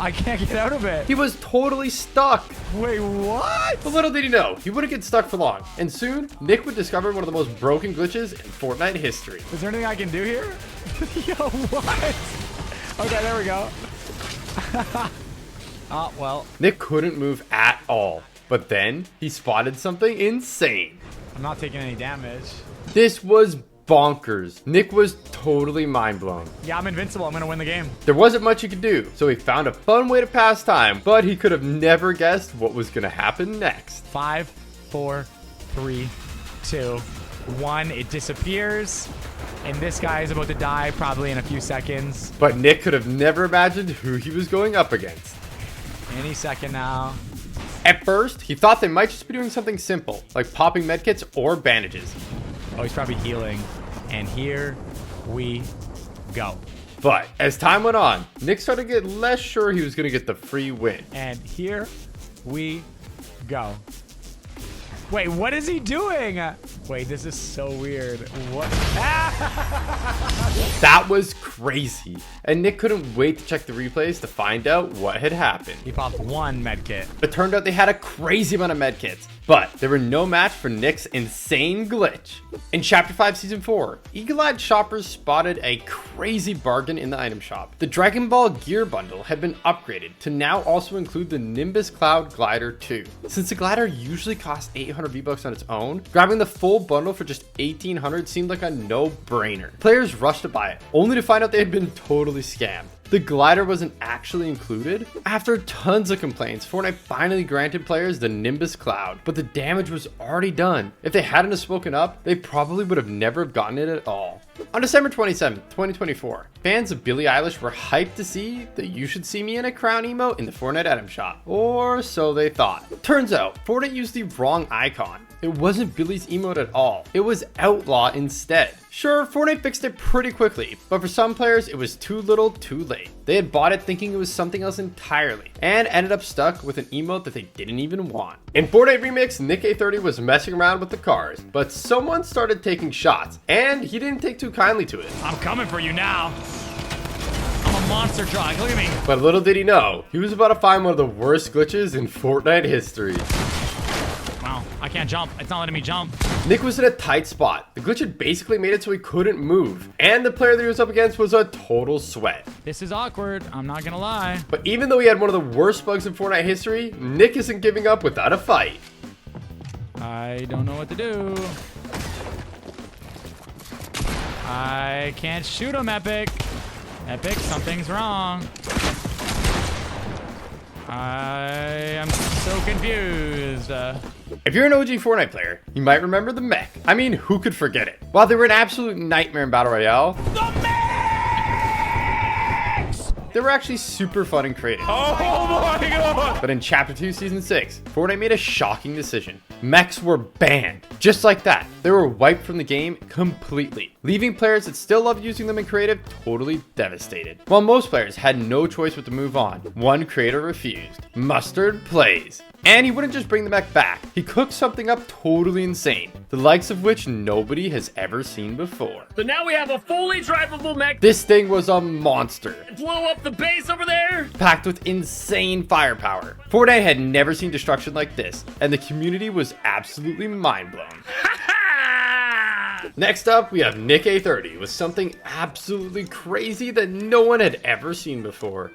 I can't get out of it.
He was totally stuck.
Wait, what?
But little did he know, he wouldn't get stuck for long. And soon, Nick would discover one of the most broken glitches in Fortnite history.
Is there anything I can do here? Yo, what? Okay, there we go. Oh, well.
Nick couldn't move at all. But then, he spotted something insane.
I'm not taking any damage.
This was bonkers. Nick was totally mind blown.
Yeah, I'm invincible. I'm gonna win the game.
There wasn't much he could do, so he found a fun way to pass time, but he could have never guessed what was gonna happen next.
5, 4, 3, 2, 1. It disappears. And this guy is about to die probably in a few seconds.
But Nick could have never imagined who he was going up against.
Any second now.
At first, he thought they might just be doing something simple, like popping medkits or bandages.
Oh, he's probably healing. And here we go.
But as time went on, Nick started to get less sure he was going to get the free win.
And here we go. Wait, what is he doing? Wait, this is so weird. What?
That was crazy. And Nick couldn't wait to check the replays to find out what had happened.
He popped one medkit.
It turned out they had a crazy amount of medkits, but they were no match for Nick's insane glitch. In Chapter 5, Season 4, eagle-eyed shoppers spotted a crazy bargain in the item shop. The Dragon Ball gear bundle had been upgraded to now also include the Nimbus Cloud Glider 2. Since the glider usually costs 800 V-Bucks on its own, grabbing the full bundle for just 1,800 seemed like a no-brainer. Players rushed to buy it, only to find out they had been totally scammed. The glider wasn't actually included. After tons of complaints, Fortnite finally granted players the Nimbus Cloud, but the damage was already done. If they hadn't have spoken up, they probably would have never gotten it at all. On December 27th, 2024, fans of Billie Eilish were hyped to see the "You Should See Me in a Crown" emote in the Fortnite item shop, or so they thought. Turns out, Fortnite used the wrong icon. It wasn't Billy's emote at all. It was Outlaw instead. Sure, Fortnite fixed it pretty quickly, but for some players, it was too little too late. They had bought it thinking it was something else entirely, and ended up stuck with an emote that they didn't even want. In Fortnite Remix, Nick830 was messing around with the cars, but someone started taking shots, and he didn't take too kindly to it.
I'm coming for you now. I'm a monster truck, look at me.
But little did he know, he was about to find one of the worst glitches in Fortnite history.
Wow, I can't jump. It's not letting me jump.
Nick was in a tight spot. The glitch had basically made it so he couldn't move. And the player that he was up against was a total sweat.
This is awkward, I'm not gonna lie.
But even though he had one of the worst bugs in Fortnite history, Nick isn't giving up without a fight.
I don't know what to do. I can't shoot him, Epic. Epic, something's wrong. I am so confused.
If you're an OG Fortnite player, you might remember the mech. I mean, who could forget it? While they were an absolute nightmare in Battle Royale, they were actually super fun and creative.
Oh my god!
But in Chapter 2, Season 6, Fortnite made a shocking decision. Mechs were banned. Just like that, they were wiped from the game completely, leaving players that still loved using them in creative totally devastated. While most players had no choice but to move on, one creator refused. Mustard Plays. And he wouldn't just bring the mech back, he cooked something up totally insane, the likes of which nobody has ever seen before.
So now we have a fully drivable mech.
This thing was a monster,
Blow up the base over there.
packed with insane firepower. Fortnite had never seen destruction like this, and the community was absolutely mind blown. Next up, we have Nick A30 with something absolutely crazy that no one had ever seen before.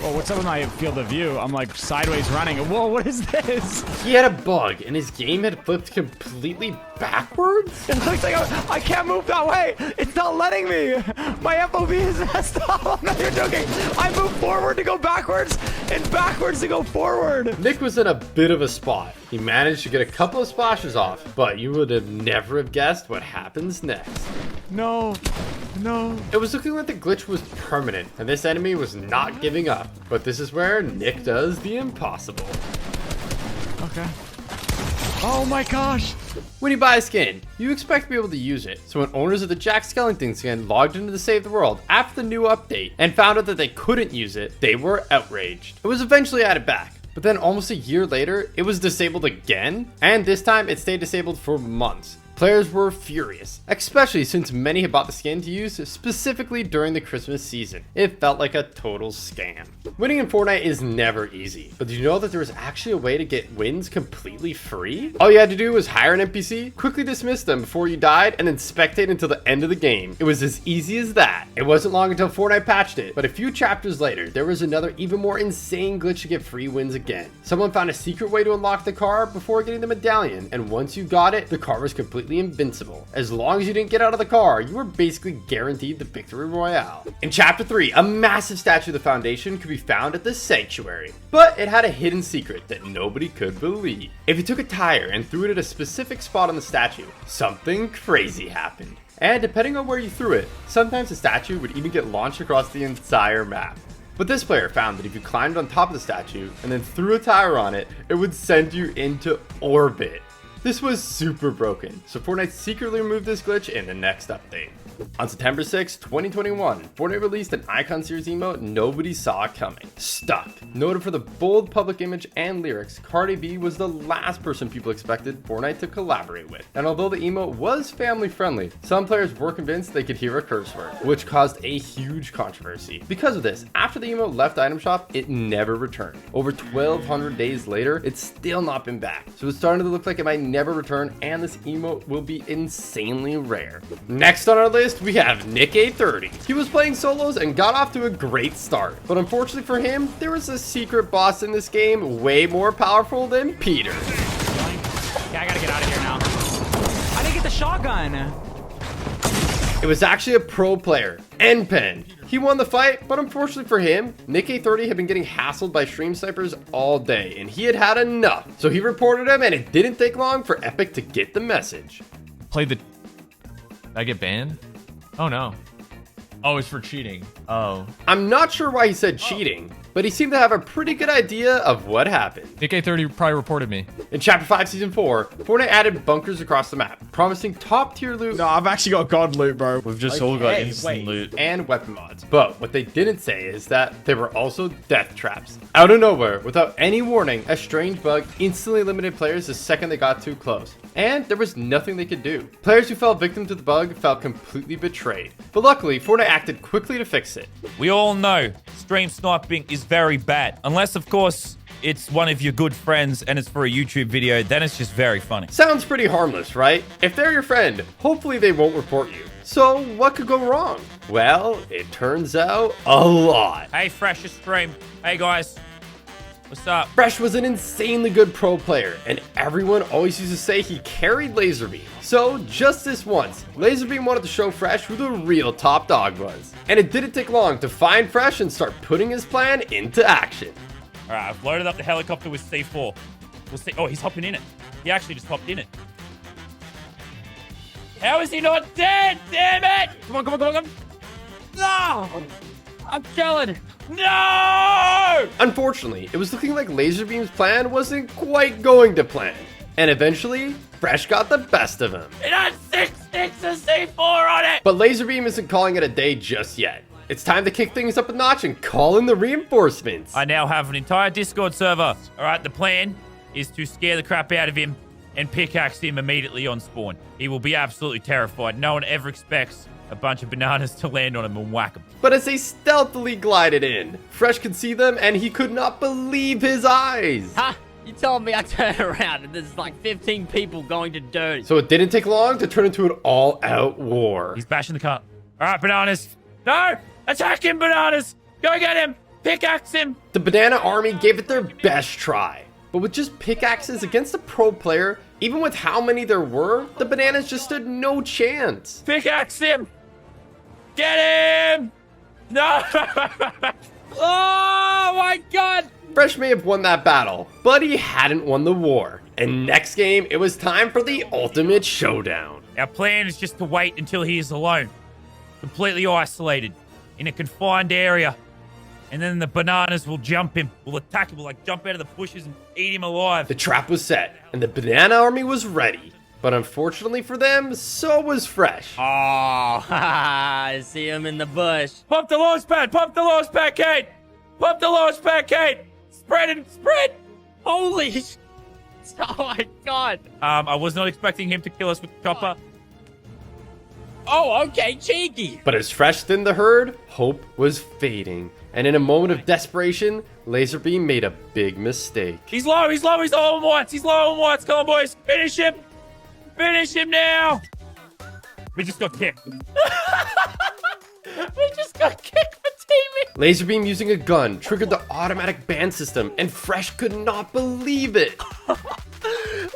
Oh, what's up with my field of view? I'm like sideways running. Whoa, what is this?
He had a bug, and his game had flipped completely backwards?
It looks like I can't move that way. It's not letting me. My FOV is messed up. No, you're joking. I move forward to go backwards and backwards to go forward.
Nick was in a bit of a spot. He managed to get a couple of splashes off, but you would have never have guessed what happens next.
No. No.
It was looking like the glitch was permanent, and this enemy was not giving up. But this is where Nick does the impossible.
Okay. Oh my gosh.
When you buy a skin, you expect to be able to use it. So when owners of the Jack Skellington skin logged into the Save the World after the new update and found out that they couldn't use it, they were outraged. It was eventually added back. But then almost a year later, it was disabled again, and this time it stayed disabled for months. Players were furious, especially since many had bought the skin to use specifically during the Christmas season. It felt like a total scam. Winning in Fortnite is never easy, but did you know that there was actually a way to get wins completely free? All you had to do was hire an NPC, quickly dismiss them before you died, and then spectate until the end of the game. It was as easy as that. It wasn't long until Fortnite patched it, but a few chapters later, there was another even more insane glitch to get free wins again. Someone found a secret way to unlock the car before getting the medallion, and once you got it, the car was completely invincible. As long as you didn't get out of the car, you were basically guaranteed the victory royale. In Chapter 3, a massive statue of the Foundation could be found at the Sanctuary, but it had a hidden secret that nobody could believe. If you took a tire and threw it at a specific spot on the statue, something crazy happened. And depending on where you threw it, sometimes the statue would even get launched across the entire map. But this player found that if you climbed on top of the statue and then threw a tire on it, it would send you into orbit. This was super broken, so Fortnite secretly removed this glitch in the next update. On September 6, 2021, Fortnite released an Icon Series emote nobody saw coming. Stuck. Noted for the bold public image and lyrics, Cardi B was the last person people expected Fortnite to collaborate with. And although the emote was family friendly, some players were convinced they could hear a curse word, which caused a huge controversy. Because of this, after the emote left Item Shop, it never returned. Over 1,200 days later, it's still not been back. So it's starting to look like it might never return, and this emote will be insanely rare. Next on our list, we have Nick A30. He was playing solos and got off to a great start, but unfortunately for him, there was a secret boss in this game way more powerful than Peter.
Yeah, I gotta get out of here now. I didn't get the shotgun.
It was actually a pro player, N-Pen. He won the fight, but unfortunately for him, Nick A30 had been getting hassled by stream snipers all day, and he had had enough. So he reported him, and it didn't take long for Epic to get the message.
Did I get banned? Oh no. Oh, it's for cheating. Oh.
I'm not sure why he said cheating, but he seemed to have a pretty good idea of what happened.
Nick A30 probably reported me.
In Chapter 5, Season 4, Fortnite added bunkers across the map, promising top-tier loot.
No, I've actually got god loot, bro.
We've just all got instant loot.
And weapon mods. But what they didn't say is that there were also death traps. Out of nowhere, without any warning, a strange bug instantly eliminated players the second they got too close. And there was nothing they could do. Players who fell victim to the bug felt completely betrayed. But luckily, Fortnite acted quickly to fix it.
We all know stream sniping is very bad. Unless, of course, it's one of your good friends and it's for a YouTube video, then it's just very funny.
Sounds pretty harmless, right? If they're your friend, hopefully they won't report you. So what could go wrong? Well, it turns out a lot.
Hey, Freshest Stream. Hey, guys. What's up?
Fresh was an insanely good pro player, and everyone always used to say he carried Laserbeam. So, just this once, Laserbeam wanted to show Fresh who the real top dog was. And it didn't take long to find Fresh and start putting his plan into action.
Alright, I've loaded up the helicopter with C4. We'll see. Oh, he's hopping in it. He actually just hopped in it. How is he not dead? Damn it! Come on, come on, come on, come on. No! I'm killing. No!
Unfortunately, it was looking like Laserbeam's plan wasn't quite going to plan. And eventually, Fresh got the best of him.
It had 6 sticks of C4 on it!
But Laserbeam isn't calling it a day just yet. It's time to kick things up a notch and call in the reinforcements.
I now have an entire Discord server. Alright, the plan is to scare the crap out of him and pickaxe him immediately on spawn. He will be absolutely terrified. No one ever expects a bunch of bananas to land on him and whack him.
But as they stealthily glided in, Fresh could see them and he could not believe his eyes.
Ha! You told me I turned around and there's like 15 people going to dirty.
So it didn't take long to turn into an all-out war.
He's bashing the car. Alright, bananas. No! Attack him, bananas! Go get him! Pickaxe him!
The banana army gave it their best try. But with just pickaxes against a pro player, even with how many there were, the bananas just stood no chance.
Pickaxe him! Get him! No! Oh my god!
Fresh may have won that battle, but he hadn't won the war. And next game, it was time for the ultimate showdown.
Our plan is just to wait until he is alone. Completely isolated. In a confined area. And then the bananas will jump him. Will attack him. Will like jump out of the bushes and eat him alive.
The trap was set, and the banana army was ready. But unfortunately for them, so was Fresh.
Oh, I see him in the bush.
Pump the launch pad! Pump the launch pad, Kate! Pump the launch pad, Kate! Spread it! Spread!
Holy oh my god.
I was not expecting him to kill us with the chopper.
Oh, okay, cheeky.
But as Fresh thinned the herd, hope was fading. And in a moment of desperation, Laserbeam made a big mistake.
He's low, he's low, he's low on whites, he's low on whites. Come on, boys, finish him. Finish him now. We just got kicked.
We just got kicked for teaming.
Laserbeam using a gun triggered the automatic ban system, and Fresh could not believe it.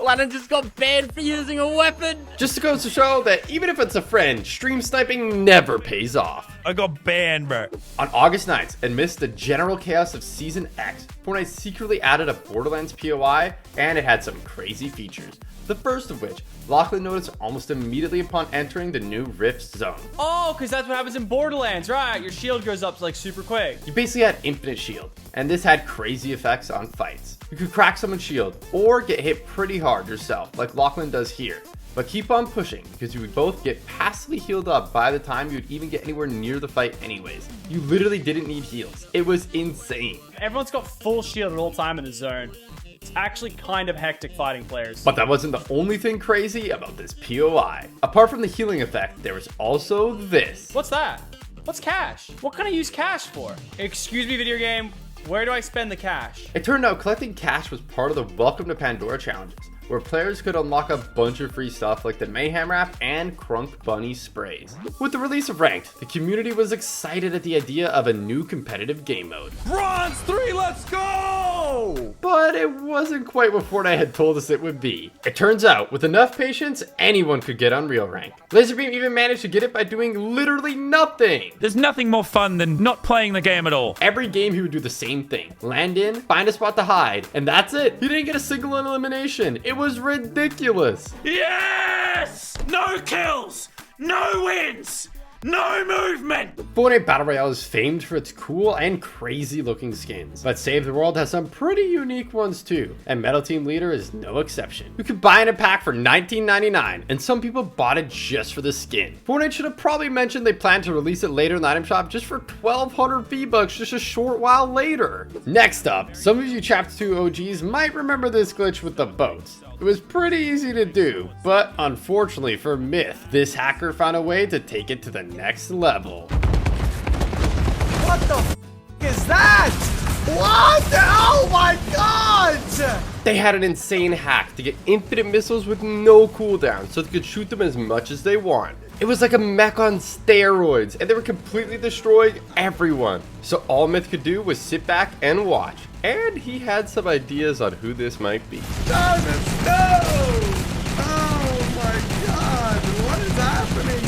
Lennon just got banned for using a weapon.
Just to go to show that even if it's a friend, stream sniping never pays off.
I got banned, bro.
On August 9th, amidst the general chaos of Season X, Fortnite secretly added a Borderlands POI, and it had some crazy features. The first of which, Lachlan noticed almost immediately upon entering the new Rift Zone.
Oh, because that's what happens in Borderlands, right? Your shield goes up like super quick.
You basically had infinite shield, and this had crazy effects on fights. You could crack someone's shield, or get hit pretty hard yourself, like Lachlan does here. But keep on pushing, because you would both get passively healed up by the time you would even get anywhere near the fight anyways. You literally didn't need heals. It was insane.
Everyone's got full shield at all time in the zone. It's actually kind of hectic fighting players.
But that wasn't the only thing crazy about this POI. Apart from the healing effect, there was also this.
What's that? What's cash? What can I use cash for? Excuse me, video game. Where do I spend the cash?
It turned out collecting cash was part of the Welcome to Pandora challenges, where players could unlock a bunch of free stuff like the Mayhem Wrap and Crunk Bunny sprays. With the release of Ranked, the community was excited at the idea of a new competitive game mode.
Bronze 3, let's go!
But it wasn't quite what Fortnite had told us it would be. It turns out, with enough patience, anyone could get Unreal Rank. Laserbeam even managed to get it by doing literally nothing.
There's nothing more fun than not playing the game at all.
Every game he would do the same thing. Land in, find a spot to hide, and that's it. He didn't get a single elimination. It was ridiculous.
Yes! No kills! No wins! No movement!
Fortnite Battle Royale is famed for its cool and crazy looking skins, but Save the World has some pretty unique ones too, and Metal Team Leader is no exception. You could buy in a pack for $19.99, and some people bought it just for the skin. Fortnite should have probably mentioned they plan to release it later in the item shop just for 1,200 V-Bucks just a short while later. Next up, some of you Chapter 2 OGs might remember this glitch with the boats. It was pretty easy to do, but unfortunately for Myth, this hacker found a way to take it to the next level.
What the f is that? What the? Oh my god!
They had an insane hack to get infinite missiles with no cooldown, so they could shoot them as much as they want. It was like a mech on steroids, and they were completely destroying everyone. So all Myth could do was sit back and watch. and he had some ideas on who this might be.
Diamonds, no! Oh my god, what is happening?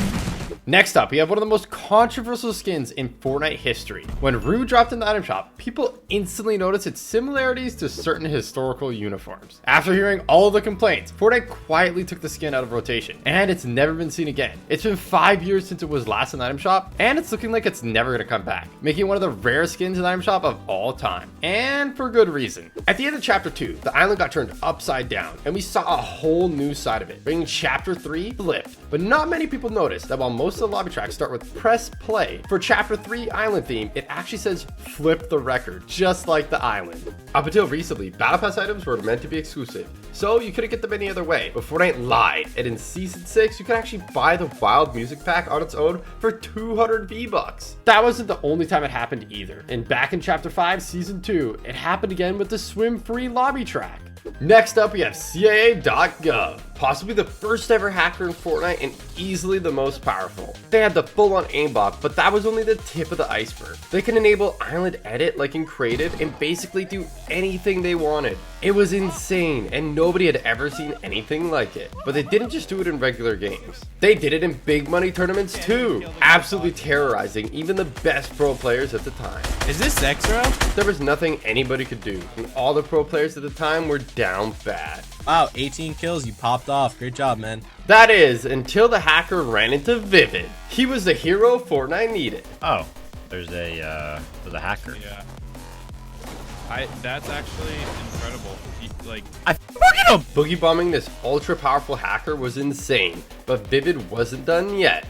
Next up, we have one of the most controversial skins in Fortnite history. When Rue dropped in the item shop, people instantly noticed its similarities to certain historical uniforms. After hearing all of the complaints, Fortnite quietly took the skin out of rotation, and it's never been seen again. It's been 5 years since it was last in the item shop, and it's looking like it's never gonna come back, making it one of the rare skins in the item shop of all time, and for good reason. At the end of Chapter 2, the island got turned upside down, and we saw a whole new side of it, bringing Chapter 3 flipped. But not many people noticed that while most of the lobby tracks start with press play, for Chapter 3 island theme, it actually says flip the record, just like the island. Up until recently, Battle Pass items were meant to be exclusive, so you couldn't get them any other way, but Fortnite lied, and in Season 6, you could actually buy the Wild Music Pack on its own for 200 V-Bucks. That wasn't the only time it happened either, and back in Chapter 5, Season 2, it happened again with the swim-free lobby track. Next up, we have CIA.gov, possibly the first ever hacker in Fortnite and easily the most powerful. They had the full-on aimbot, but that was only the tip of the iceberg. They can enable island edit like in creative and basically do anything they wanted. It was insane and nobody had ever seen anything like it. But they didn't just do it in regular games. They did it in big money tournaments too, absolutely terrorizing even the best pro players at the time.
Is this extra?
There was nothing anybody could do, and all the pro players at the time were down bad.
Wow, 18 kills, you popped off. Great job, man.
That is, until the hacker ran into Vivid. He was the hero Fortnite needed.
Oh, there's a hacker.
Yeah. That's actually incredible.
Boogie bombing this ultra powerful hacker was insane, but Vivid wasn't done yet.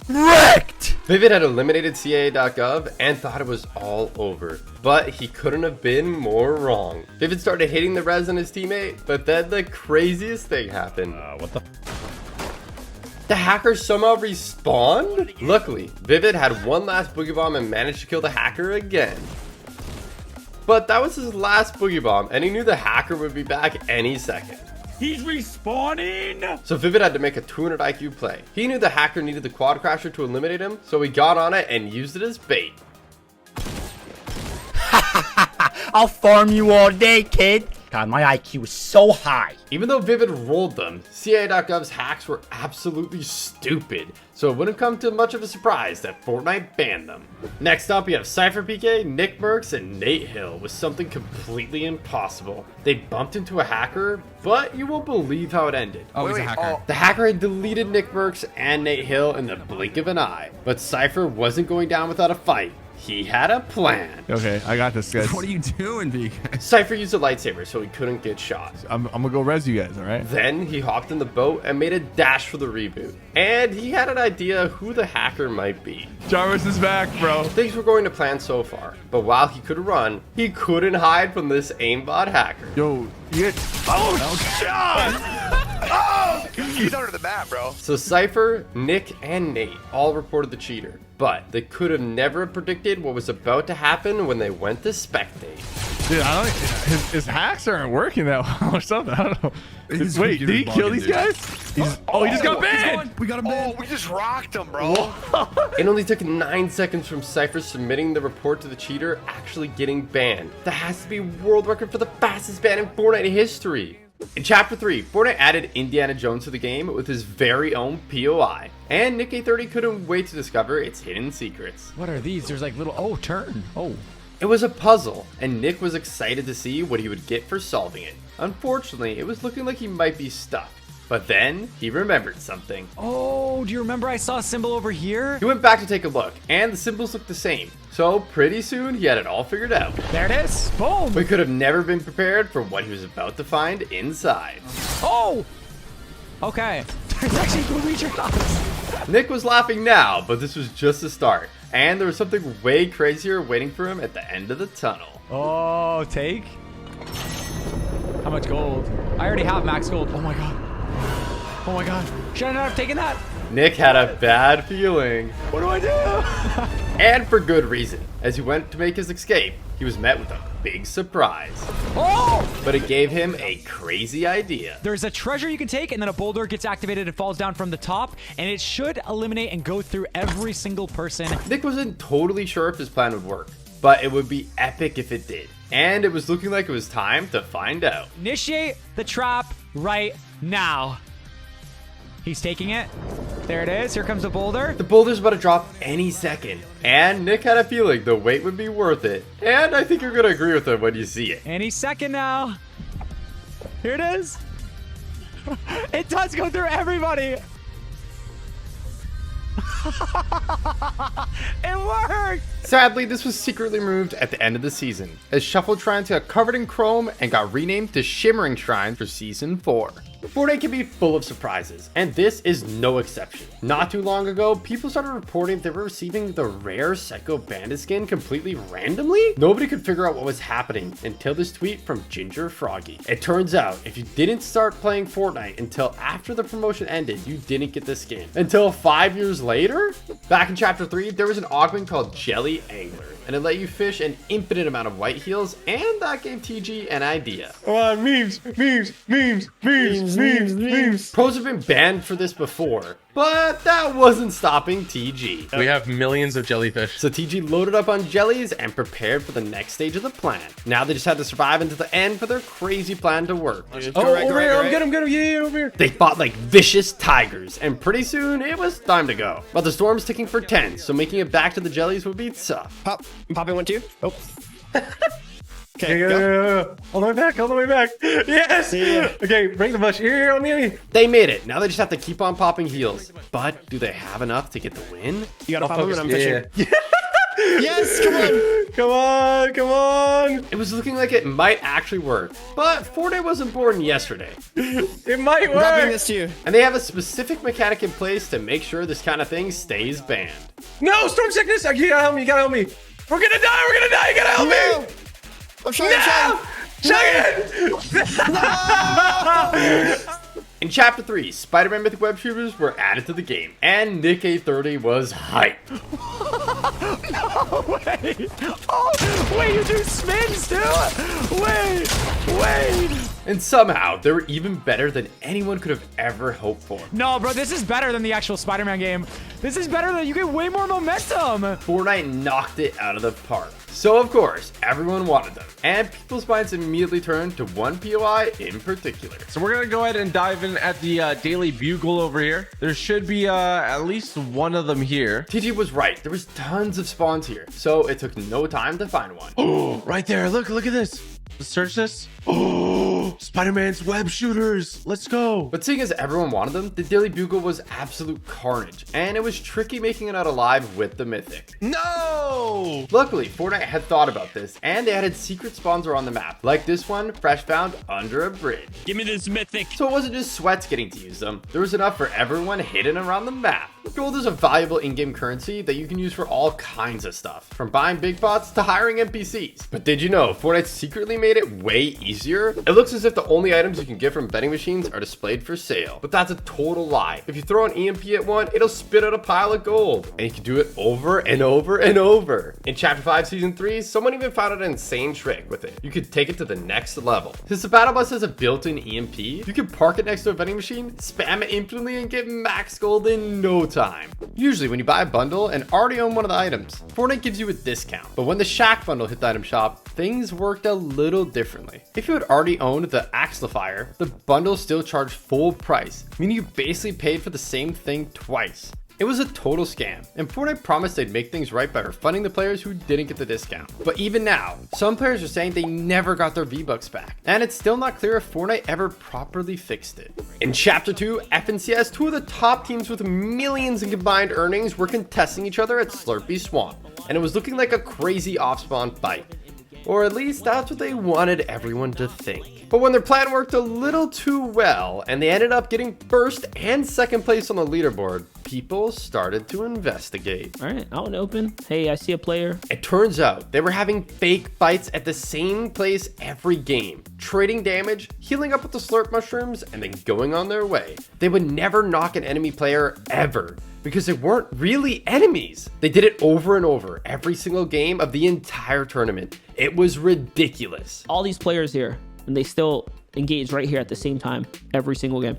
Wrecked! Vivid had eliminated CIA.gov and thought it was all over, but he couldn't have been more wrong. Vivid started hitting the res on his teammate, but then the craziest thing happened.
What the?
The hacker somehow respawned? Luckily, Vivid had one last boogie bomb and managed to kill the hacker again. But that was his last boogie bomb, and he knew the hacker would be back any second.
He's respawning!
So Vivid had to make a 200 IQ play. He knew the hacker needed the quad crasher to eliminate him, so he got on it and used it as bait.
I'll farm you all day, kid. God, my IQ is so high.
Even though Vivid rolled them, CIA.gov's hacks were absolutely stupid, so it wouldn't come to much of a surprise that Fortnite banned them. Next up, we have Cypher PK, Nick Mercs, and Nate Hill with something completely impossible. They bumped into a hacker, but you won't believe how it ended.
Oh, he's a hacker.
The hacker had deleted Nick Mercs and Nate Hill in the blink of an eye, but Cypher wasn't going down without a fight. He had a plan.
Okay, I got this, guys.
What are you doing, BK?
Cypher used a lightsaber so he couldn't get shot.
I'm gonna go res you guys, all right?
Then he hopped in the boat and made a dash for the reboot. And he had an idea who the hacker might be.
Jarvis is back, bro.
Things were going to plan so far, but while he could run, he couldn't hide from this aimbot hacker.
Yo, you get...
Oh, shot! Oh! He's under the map, bro.
So Cypher, Nick, and Nate all reported the cheater, but they could have never predicted what was about to happen when they went to spectate.
Dude, I don't. His hacks aren't working that well or something. I don't know. Wait, did he kill these guys? He just got banned.
We got him banned. Oh, we just rocked him, bro.
It only took 9 seconds from Cypher submitting the report to the cheater actually getting banned. That has to be world record for the fastest ban in Fortnite history. In Chapter 3, Fortnite added Indiana Jones to the game with his very own POI. And Nick A30 couldn't wait to discover its hidden secrets.
What are these? There's like little... Oh, turn. Oh.
It was a puzzle, and Nick was excited to see what he would get for solving it. Unfortunately, it was looking like he might be stuck. But then, he remembered something.
Oh, do you remember I saw a symbol over here?
He went back to take a look, and the symbols looked the same. So, pretty soon, he had it all figured out.
There it is. Boom.
We could have never been prepared for what he was about to find inside.
Oh! Okay. There's actually booby traps.
Nick was laughing now, but this was just the start. And there was something way crazier waiting for him at the end of the tunnel.
Oh, take? How much gold? I already have max gold. Oh my god. Oh my god. Should I not have taken that?
Nick had a bad feeling.
What do I do?
And for good reason. As he went to make his escape, he was met with a big surprise.
Oh!
But it gave him a crazy idea.
There's a treasure you can take, and then a boulder gets activated and falls down from the top, and it should eliminate and go through every single person.
Nick wasn't totally sure if his plan would work, but it would be epic if it did. And it was looking like it was time to find out.
Initiate the trap right now. He's taking it. There it is. Here comes the boulder.
The boulder's about to drop any second. And Nick had a feeling the wait would be worth it. And I think you're going to agree with him when you see it.
Any second now. Here it is. It does go through everybody. It worked!
Sadly, this was secretly removed at the end of the season, as Shuffled Shrines got covered in chrome and got renamed to Shimmering Shrines for Season 4. Fortnite can be full of surprises, and this is no exception. Not too long ago, people started reporting they were receiving the rare Psycho Bandit skin completely randomly. Nobody could figure out what was happening until this tweet from Ginger Froggy. It turns out, if you didn't start playing Fortnite until after the promotion ended, you didn't get the skin. Until 5 years later? Back in Chapter 3, there was an augment called Jelly Angler, and it let you fish an infinite amount of white heels, and that gave TG an idea.
Come on, memes.
Pros have been banned for this before, but that wasn't stopping TG.
We have millions of jellyfish.
So TG loaded up on jellies and prepared for the next stage of the plan. Now they just had to survive until the end for their crazy plan to work.
Over here, get him, yeah, over here.
They fought like vicious tigers, and pretty soon it was time to go. But the storm's ticking for 10, so making it back to the jellies would be tough.
I'm popping one too. Oh.
Okay, go. All the way back. Yes! Yeah. Okay, break the bush. Here, on me.
They made it. Now they just have to keep on popping heals. But do they have enough to get the win?
You gotta pop them and I'm fishing.
Yeah.
Yes, come on.
Come on.
It was looking like it might actually work, but Fortnite wasn't born yesterday.
It might work.
I'm dropping this to you.
And they have a specific mechanic in place to make sure this kind of thing stays banned.
No, storm sickness. You gotta help me. We're gonna die. You gotta help me.
I'm trying.
No!
In Chapter 3, Spider-Man Mythic Web Shooters were added to the game, and Nick A30 was hyped.
No way! Oh, wait, you do spins too? Wait!
And somehow, they were even better than anyone could have ever hoped for.
No, bro, this is better than the actual Spider-Man game. This is better than, you get way more momentum.
Fortnite knocked it out of the park. So of course, everyone wanted them, and people's minds immediately turned to one POI in particular.
So we're gonna go ahead and dive in at the Daily Bugle over here. There should be at least one of them here.
TG was right. There was tons of spawns here, so it took no time to find one.
Oh, right there. Look at this. Let's search this. Oh, Spider-Man's web shooters. Let's go.
But seeing as everyone wanted them, the Daily Bugle was absolute carnage, and it was tricky making it out alive with the Mythic.
No!
Luckily, Fortnite had thought about this, and they added secret spawns around the map, like this one, fresh found under a bridge.
Give me this Mythic.
So it wasn't just sweats getting to use them. There was enough for everyone hidden around the map. Gold is a valuable in-game currency that you can use for all kinds of stuff, from buying big bots to hiring NPCs. But did you know Fortnite secretly made it way easier? It looks as if the only items you can get from vending machines are displayed for sale, but that's a total lie. If you throw an EMP at one, it'll spit out a pile of gold, and you can do it over and over and over. In Chapter 5 Season 3, someone even found out an insane trick with it. You could take it to the next level. Since the battle bus has a built-in EMP, you can park it next to a vending machine, spam it infinitely, and get max gold in no time. Usually when you buy a bundle and already own one of the items, Fortnite gives you a discount. But when the Shack bundle hit the item shop, things worked a little differently. If you had already owned the Axlifier, the bundle still charged full price, meaning you basically paid for the same thing twice. It was a total scam, and Fortnite promised they'd make things right by refunding the players who didn't get the discount. But even now, some players are saying they never got their V-Bucks back, and it's still not clear if Fortnite ever properly fixed it. In Chapter 2, FNCS, two of the top teams with millions in combined earnings were contesting each other at Slurpy Swamp, and it was looking like a crazy off-spawn fight. Or at least that's what they wanted everyone to think. But when their plan worked a little too well, and they ended up getting first and second place on the leaderboard, people started to investigate.
All right, out and open. Hey, I see a player.
It turns out they were having fake fights at the same place every game, trading damage, healing up with the slurp mushrooms, and then going on their way. They would never knock an enemy player ever, because they weren't really enemies. They did it over and over every single game of the entire tournament. It was ridiculous.
All these players here, and they still engage right here at the same time every single game.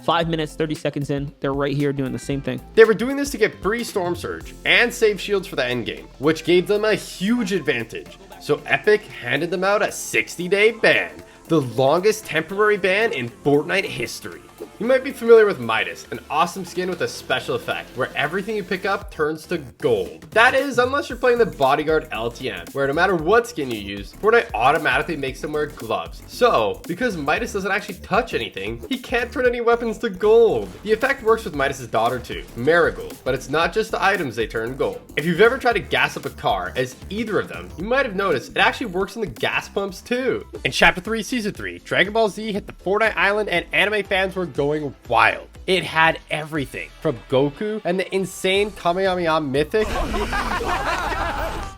5 minutes, 30 seconds in, they're right here doing the same thing.
They were doing this to get free Storm Surge and save shields for the endgame, which gave them a huge advantage. So Epic handed them out a 60-day ban, the longest temporary ban in Fortnite history. You might be familiar with Midas, an awesome skin with a special effect where everything you pick up turns to gold. That is, unless you're playing the Bodyguard LTM, where no matter what skin you use, Fortnite automatically makes them wear gloves. So, because Midas doesn't actually touch anything, he can't turn any weapons to gold. The effect works with Midas' daughter too, Marigold, but it's not just the items they turn gold. If you've ever tried to gas up a car as either of them, you might have noticed it actually works on the gas pumps too. In Chapter 3, Season 3, Dragon Ball Z hit the Fortnite Island and anime fans were going wild. It had everything from Goku and the insane Kamehameha Mythic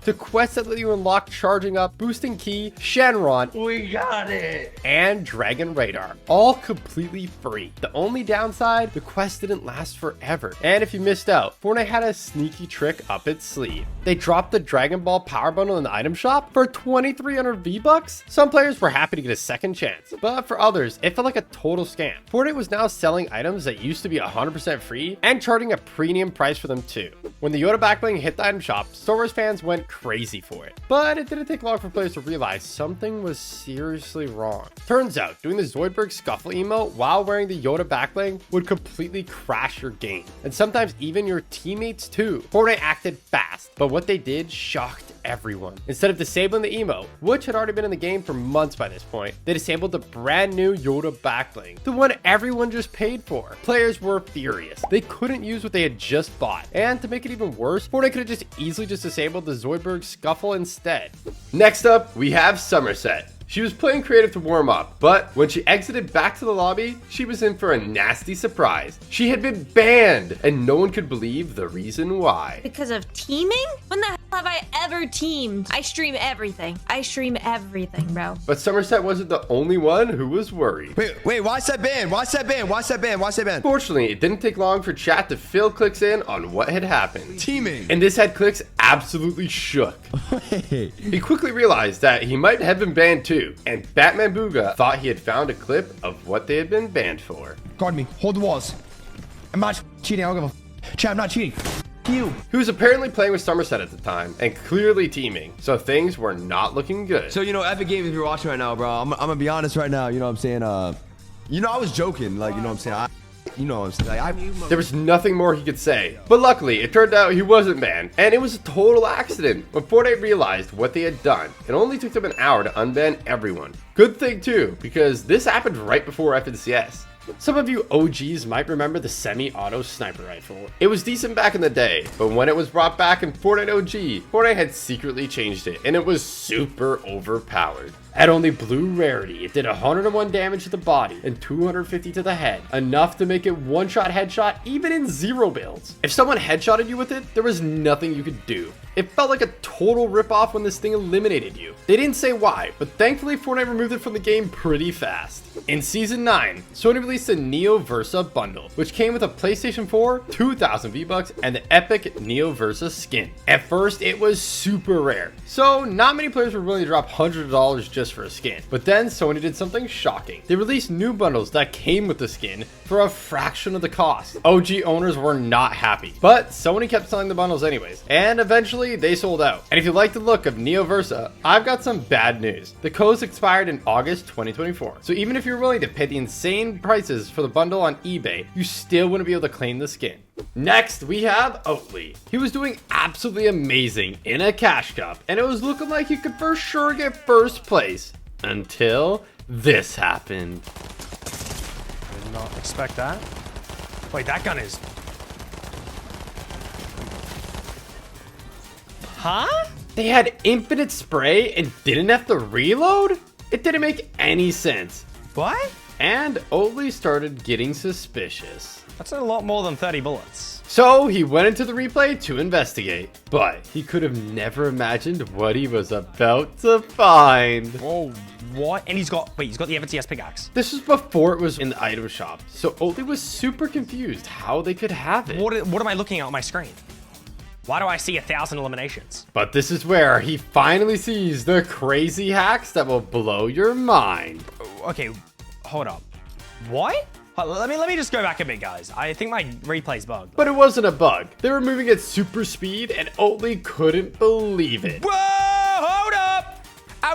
to quests that let you unlock charging up, boosting ki, Shenron, we got it, and Dragon Radar, all completely free. The only downside, the quest didn't last forever. And if you missed out, Fortnite had a sneaky trick up its sleeve. They dropped the Dragon Ball Power Bundle in the item shop for 2,300 V-Bucks. Some players were happy to get a second chance, but for others, it felt like a total scam. Fortnite was now selling items that used to be 100% free and charging a premium price for them too. When the Yoda backbling hit the item shop, Star Wars fans went crazy for it. But it didn't take long for players to realize something was seriously wrong. Turns out, doing the Zoidberg Scuffle emote while wearing the Yoda backbling would completely crash your game, and sometimes even your teammates too. Fortnite acted fast, but what they did shocked everyone. Instead of disabling the emote, which had already been in the game for months by this point, they disabled the brand new Yoda backbling, the one everyone just paid for. Players were furious. They couldn't use what they had just bought, and to make it even worse, Fortnite could have just easily disabled the Zoidberg Scuffle instead. Next up, we have Somerset. She was playing creative to warm up, but when she exited back to the lobby, she was in for a nasty surprise. She had been banned, and no one could believe the reason why.
Because of teaming? When the hell have I ever teamed? I stream everything. I stream everything, bro.
But Somerset wasn't the only one who was worried.
Wait, why's that ban? Why's that ban? Why's that ban? Why's that ban?
Fortunately, it didn't take long for chat to fill clicks in on what had happened.
Teaming.
And this had clicks absolutely shook. He quickly realized that he might have been banned too, and Batman Booga thought he had found a clip of what they had been banned for.
Guard me. Hold the walls. I'm not cheating. I don't give a chat. I'm not cheating. You.
He was apparently playing with Somerset at the time and clearly teaming, so things were not looking good.
So, you know, Epic Games, if you're watching right now, bro, I'm gonna be honest right now. You know what I'm saying? You know, I was joking. Like, you know what I'm saying? You know what I'm saying? Like,
there was nothing more he could say. But luckily, it turned out he wasn't banned, and it was a total accident. When Fortnite realized what they had done, it only took them an hour to unban everyone. Good thing too, because this happened right before FNCS. Some of you OGs might remember the semi-auto sniper rifle. It was decent back in the day, but when it was brought back in Fortnite OG, Fortnite had secretly changed it, and it was super overpowered. At only blue rarity, it did 101 damage to the body and 250 to the head, enough to make it one-shot headshot even in zero builds. If someone headshotted you with it, there was nothing you could do. It felt like a total ripoff when this thing eliminated you. They didn't say why, but thankfully Fortnite removed it from the game pretty fast. In Season 9, Sony released the Neo Versa bundle, which came with a PlayStation 4, 2,000 V-Bucks, and the epic Neo Versa skin. At first, it was super rare, so not many players were willing to drop hundreds of dollars just for a skin. But then Sony did something shocking. They released new bundles that came with the skin for a fraction of the cost. OG owners were not happy, but Sony kept selling the bundles anyways, and eventually they sold out. And if you like the look of Neo Versa, I've got some bad news. The codes expired in August 2024, so even if you're willing to pay the insane prices for the bundle on eBay, you still wouldn't be able to claim the skin. Next, we have Oatly. He was doing absolutely amazing in a cash cup, and it was looking like he could for sure get first place until this happened.
Did not expect that. Wait, that gun is...
Huh? They had infinite spray and didn't have to reload? It didn't make any sense.
What?
and Oatly started getting suspicious.
That's a lot more than 30 bullets.
So he went into the replay to investigate, but he could have never imagined what he was about to find.
Whoa, what? And he's got the FNCS pickaxe.
This was before it was in the item shop, so Oatly was super confused how they could have it.
What am I looking at on my screen? Why do I see 1,000 eliminations?
But this is where he finally sees the crazy hacks that will blow your mind.
Okay, hold up. What? Let me just go back a bit, guys. I think my replay's bugged.
But it wasn't a bug. They were moving at super speed, and Oatly couldn't believe it.
Whoa, hold up.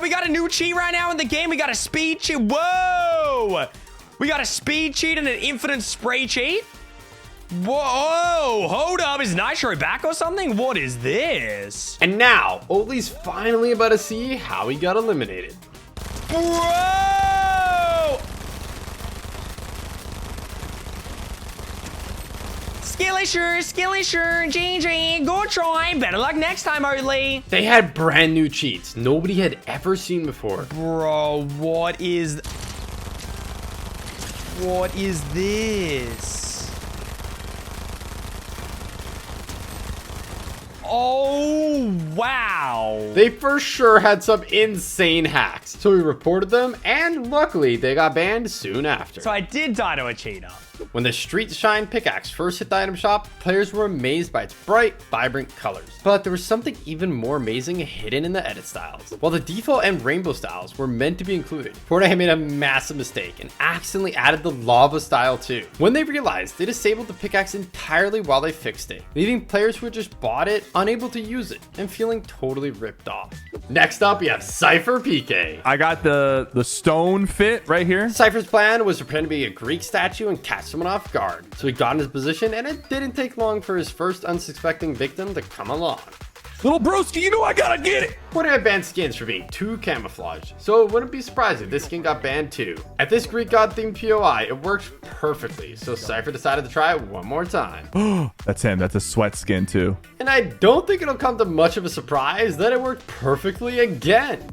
We got a new cheat right now in the game. We got a speed cheat. Whoa. We got a speed cheat and an infinite spray cheat. Whoa, hold up. Is Nitro back or something? What is this?
And now, Oatly's finally about to see how he got eliminated.
Bro! Skilly sure, GG, good try. Better luck next time, Oatly.
They had brand new cheats nobody had ever seen before.
Bro, what is this? Oh, wow.
They for sure had some insane hacks, so we reported them, and luckily they got banned soon after.
So I did die to a cheater.
When the Street Shine pickaxe first hit the item shop, players were amazed by its bright, vibrant colors. But there was something even more amazing hidden in the edit styles. While the default and rainbow styles were meant to be included, Fortnite had made a massive mistake and accidentally added the lava style too. When they realized, they disabled the pickaxe entirely while they fixed it, leaving players who had just bought it unable to use it and feeling totally ripped off. Next up, we have Cypher PK.
I got the stone fit right here.
Cypher's plan was to pretend to be a Greek statue and catch someone off guard. So he got in his position, and it didn't take long for his first unsuspecting victim to come along.
Little broski, you know I gotta get it.
Fortnite banned skins for being too camouflaged, so it wouldn't be surprising if this skin got banned too. At this Greek god themed POI, it worked perfectly, so Cypher decided to try it one more time.
That's him. That's a sweat skin too.
And I don't think it'll come to much of a surprise that it worked perfectly again.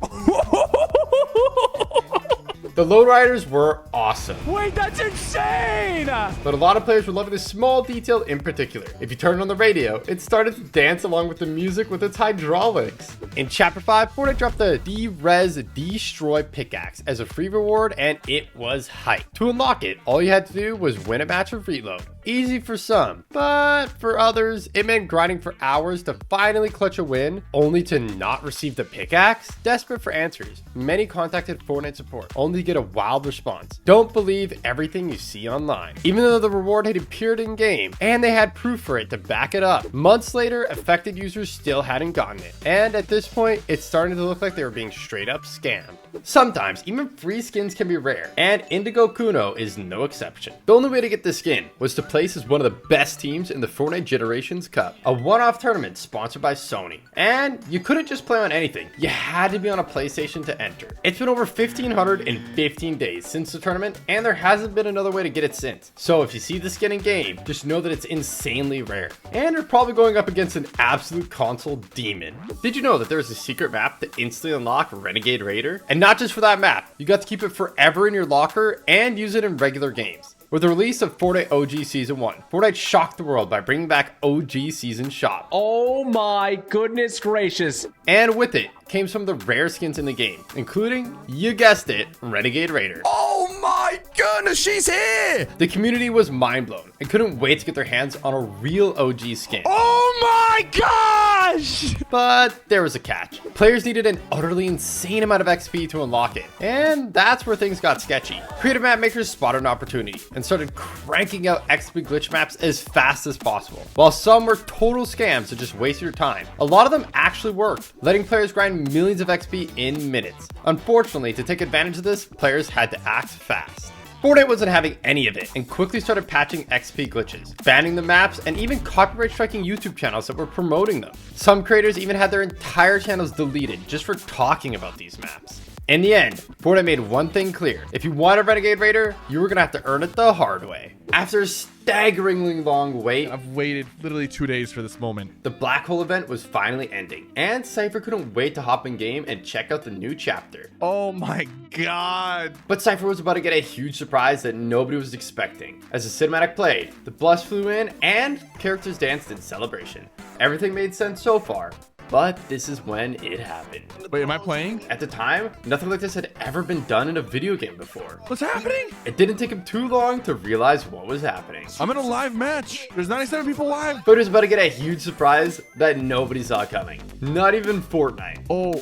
The lowriders were awesome.
Wait, that's insane!
But a lot of players were loving this small detail in particular. If you turned on the radio, it started to dance along with the music with its hydraulics. In Chapter 5, Fortnite dropped the D-Res Destroy pickaxe as a free reward, and it was hype. To unlock it, all you had to do was win a match of reload. Easy for some, but for others, it meant grinding for hours to finally clutch a win, only to not receive the pickaxe. Desperate for answers, many contacted Fortnite support, only to get a wild response. Don't believe everything you see online. Even though the reward had appeared in game, and they had proof for it to back it up, months later, affected users still hadn't gotten it. And at this point, it's starting to look like they were being straight up scammed. Sometimes, even free skins can be rare, and Indigo Kuno is no exception. The only way to get this skin was to place as one of the best teams in the Fortnite Generations Cup, a one-off tournament sponsored by Sony. And you couldn't just play on anything, you had to be on a PlayStation to enter. It's been over 1,515 days since the tournament, and there hasn't been another way to get it since. So if you see the skin in game, just know that it's insanely rare. And you're probably going up against an absolute console demon. Did you know that there's a secret map to instantly unlock Renegade Raider? And not just for that map, you got to keep it forever in your locker and use it in regular games. With the release of Fortnite OG Season 1, Fortnite shocked the world by bringing back OG Season Shop.
Oh my goodness gracious.
And with it came some of the rare skins in the game, including, you guessed it, Renegade Raider.
Oh my goodness, she's here!
The community was mind blown and couldn't wait to get their hands on a real OG skin.
Oh my gosh!
But there was a catch. Players needed an utterly insane amount of XP to unlock it, and that's where things got sketchy. Creative map makers spotted an opportunity and started cranking out XP glitch maps as fast as possible. While some were total scams that just wasted your time, a lot of them actually worked, letting players grind millions of XP in minutes. Unfortunately, to take advantage of this, players had to act fast. Fortnite wasn't having any of it and quickly started patching XP glitches, banning the maps, and even copyright striking YouTube channels that were promoting them. Some creators even had their entire channels deleted just for talking about these maps. In the end, Fortnite made one thing clear. If you want a Renegade Raider, you were gonna have to earn it the hard way. After a staggeringly long wait,
I've waited literally 2 days for this moment.
The Black Hole event was finally ending, and Cypher couldn't wait to hop in game and check out the new chapter.
Oh my god.
But Cypher was about to get a huge surprise that nobody was expecting. As the cinematic played, the bus flew in, and characters danced in celebration. Everything made sense so far. But this is when it happened.
Wait, am I playing?
At the time, nothing like this had ever been done in a video game before.
What's happening?
It didn't take him too long to realize what was happening.
I'm in a live match. There's 97 people live.
But he was about to get a huge surprise that nobody saw coming. Not even Fortnite.
Oh,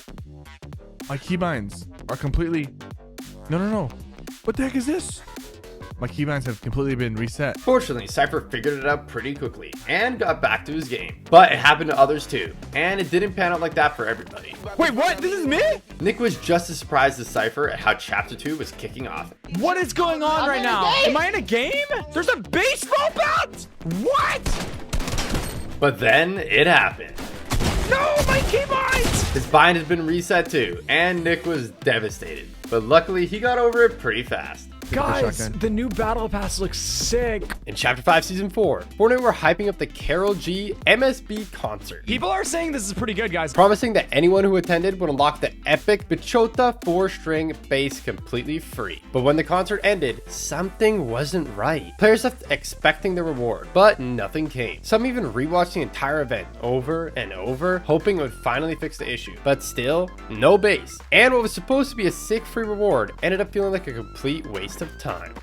my keybinds are completely... No. What the heck is this? My keybinds have completely been reset.
Fortunately, Cypher figured it out pretty quickly and got back to his game. But it happened to others too, and it didn't pan out like that for everybody.
Wait, what? This is me?
Nick was just as surprised as Cypher at how Chapter 2 was kicking off.
What is going on right now? Am I in a game? There's a baseball bat? What?
But then it happened.
No, my keybinds!
His bind has been reset too, and Nick was devastated. But luckily, he got over it pretty fast.
Guys, the new battle pass looks sick.
In Chapter 5, Season 4, Fortnite were hyping up the Karol G MSB concert.
People are saying this is pretty good, guys.
Promising that anyone who attended would unlock the epic Bachota 4-string bass completely free. But when the concert ended, something wasn't right. Players left expecting the reward, but nothing came. Some even rewatched the entire event over and over, hoping it would finally fix the issue. But still, no bass. And what was supposed to be a sick free reward ended up feeling like a complete waste of time.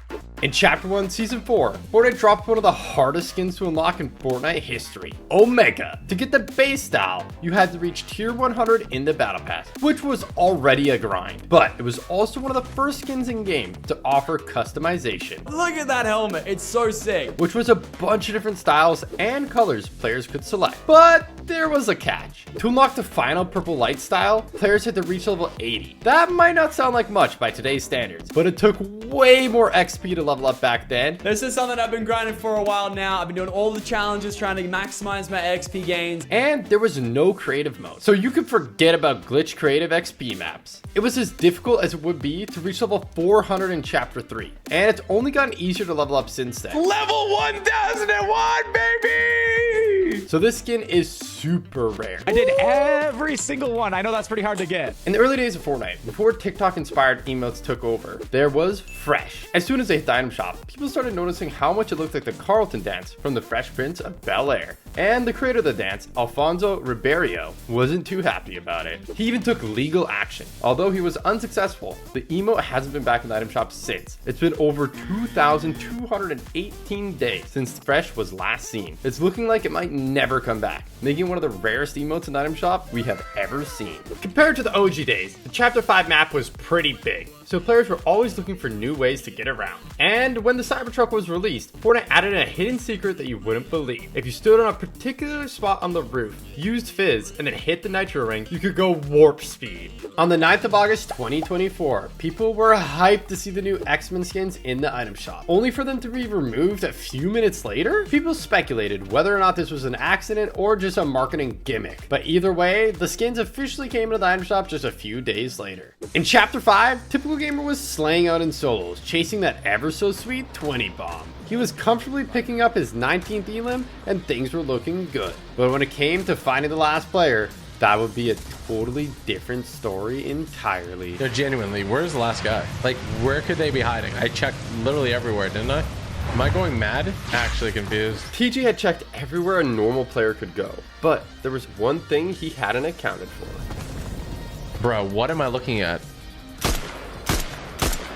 In Chapter 1, Season 4, Fortnite dropped one of the hardest skins to unlock in Fortnite history, Omega. To get the base style, you had to reach tier 100 in the Battle Pass, which was already a grind. But it was also one of the first skins in game to offer customization.
Look at that helmet, it's so sick.
Which was a bunch of different styles and colors players could select. But there was a catch. To unlock the final purple light style, players had to reach level 80. That might not sound like much by today's standards, but it took way more XP to level up back then.
This is something I've been grinding for a while now. I've been doing all the challenges, trying to maximize my XP gains.
And there was no creative mode, so you could forget about glitch creative XP maps. It was as difficult as it would be to reach level 400 in Chapter 3, and it's only gotten easier to level up since then.
Level 1001, baby!
So this skin is super rare.
I did every single one. I know that's pretty hard to get.
In the early days of Fortnite, before TikTok-inspired emotes took over, there was Fresh. As soon as they hit the item shop, people started noticing how much it looked like the Carlton dance from the Fresh Prince of Bel-Air. And the creator of the dance, Alfonso Ribeiro, wasn't too happy about it. He even took legal action. Although he was unsuccessful, the emote hasn't been back in the item shop since. It's been over 2,218 days since Fresh was last seen. It's looking like it might never come back, making one of the rarest emotes in the item shop we have ever seen. Compared to the OG days, the Chapter 5 map was pretty big, so players were always looking for new ways to get around. And when the Cybertruck was released, Fortnite added a hidden secret that you wouldn't believe. If you stood on a particular spot on the roof, used Fizz, and then hit the nitro ring, you could go warp speed. On the 9th of August 2024, people were hyped to see the new X-Men skins in the item shop, only for them to be removed a few minutes later. People speculated whether or not this was an accident or just a marketing gimmick, but either way, the skins officially came into the item shop just a few days later. In Chapter 5, Typical Gamer was slaying out in solos, chasing that ever so sweet 20 bomb. He was comfortably picking up his 19th elim and things were looking good. But when it came to finding the last player, that would be a totally different story entirely.
No, genuinely, where's the last guy? Like, where could they be hiding? I checked literally everywhere, didn't I? Am I going mad? Actually confused.
TG had checked everywhere a normal player could go, but there was one thing he hadn't accounted for.
Bro, what am I looking at?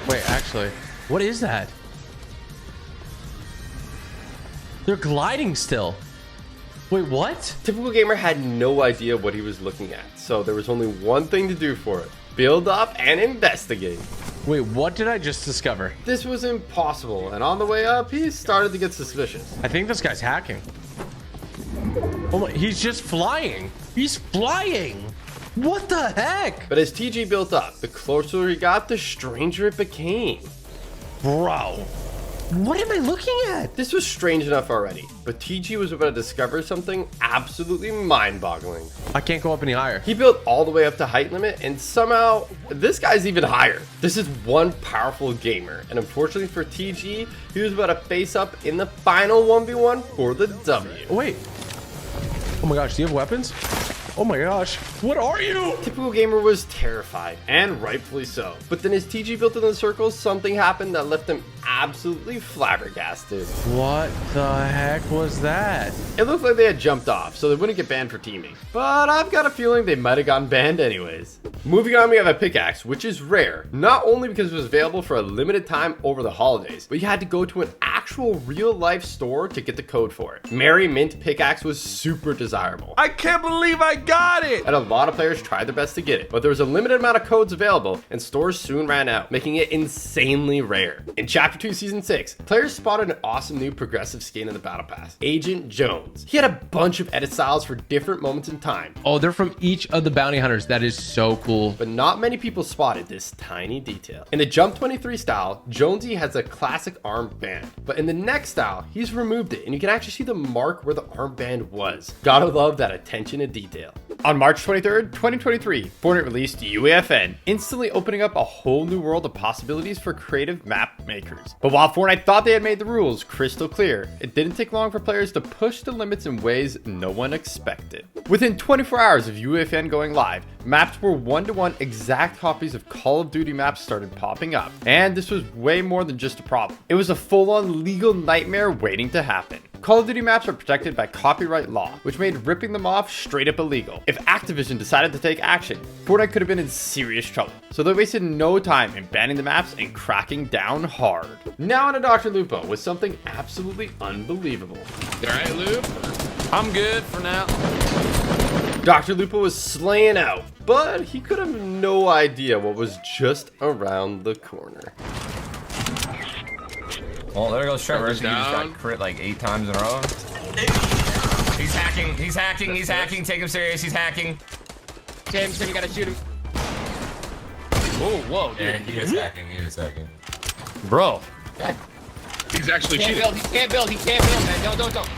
Wait, actually, what is that? They're gliding still. Wait, what?
Typical Gamer had no idea what he was looking at, so there was only one thing to do for it. Build up and investigate.
Wait, what did I just discover?
This was impossible, and on the way up, he started to get suspicious.
I think this guy's hacking. Oh my, he's just flying. He's flying. What the heck?
But as TG built up, the closer he got, the stranger it became.
Bro, What am I looking at?
This was strange enough already, but TG was about to discover something absolutely mind-boggling.
I can't go up any higher.
He built all the way up to height limit, and somehow this guy's even higher. This is one powerful gamer, and unfortunately for TG, he was about to face up in the final 1v1 for the W.
Wait. Oh my gosh, do you have weapons? Oh my gosh, what are you?
Typical gamer was terrified, and rightfully so. But then as TG built in the circle, something happened that left him absolutely flabbergasted.
What the heck was that?
It looked like they had jumped off, so they wouldn't get banned for teaming. But I've got a feeling they might have gotten banned anyways. Moving on, we have a pickaxe, which is rare. Not only because it was available for a limited time over the holidays, but you had to go to an actual real-life store to get the code for it. Merry Mint pickaxe was super desirable.
I can't believe I got it!
And a lot of players tried their best to get it, but there was a limited amount of codes available, and stores soon ran out, making it insanely rare. In Chapter 2 Season 6, players spotted an awesome new progressive skin in the Battle Pass, Agent Jones. He had a bunch of edit styles for different moments in time.
Oh, they're from each of the bounty hunters. That is so cool.
But not many people spotted this tiny detail. In the Jump 23 style, Jonesy has a classic armband, but in the next style, he's removed it, and you can actually see the mark where the armband was. Gotta love that attention to detail. On March 23rd, 2023, Fortnite released UEFN, instantly opening up a whole new world of possibilities for creative map makers. But while Fortnite thought they had made the rules crystal clear, it didn't take long for players to push the limits in ways no one expected. Within 24 hours of UEFN going live, maps were one-to-one exact copies of Call of Duty maps started popping up. And this was way more than just a problem. It was a full-on legal nightmare waiting to happen. Call of Duty maps are protected by copyright law, which made ripping them off straight up illegal. If Activision decided to take action, Fortnite could have been in serious trouble. So they wasted no time in banning the maps and cracking down hard. Now on to Dr. Lupo with something absolutely unbelievable.
All right, Lupe. I'm good for now.
Dr. Lupo was slaying out, but he could have no idea what was just around the corner.
Well, there goes Trevor. He just
down.
got crit like 8 times in a row. He's hacking. He's hacking. He's hacking. Take him serious. He's hacking.
Tim, you gotta shoot him.
Whoa, dude.
Yeah, he is hacking. He is hacking.
Bro. He's actually
He
cheating.
can't build, man. Don't.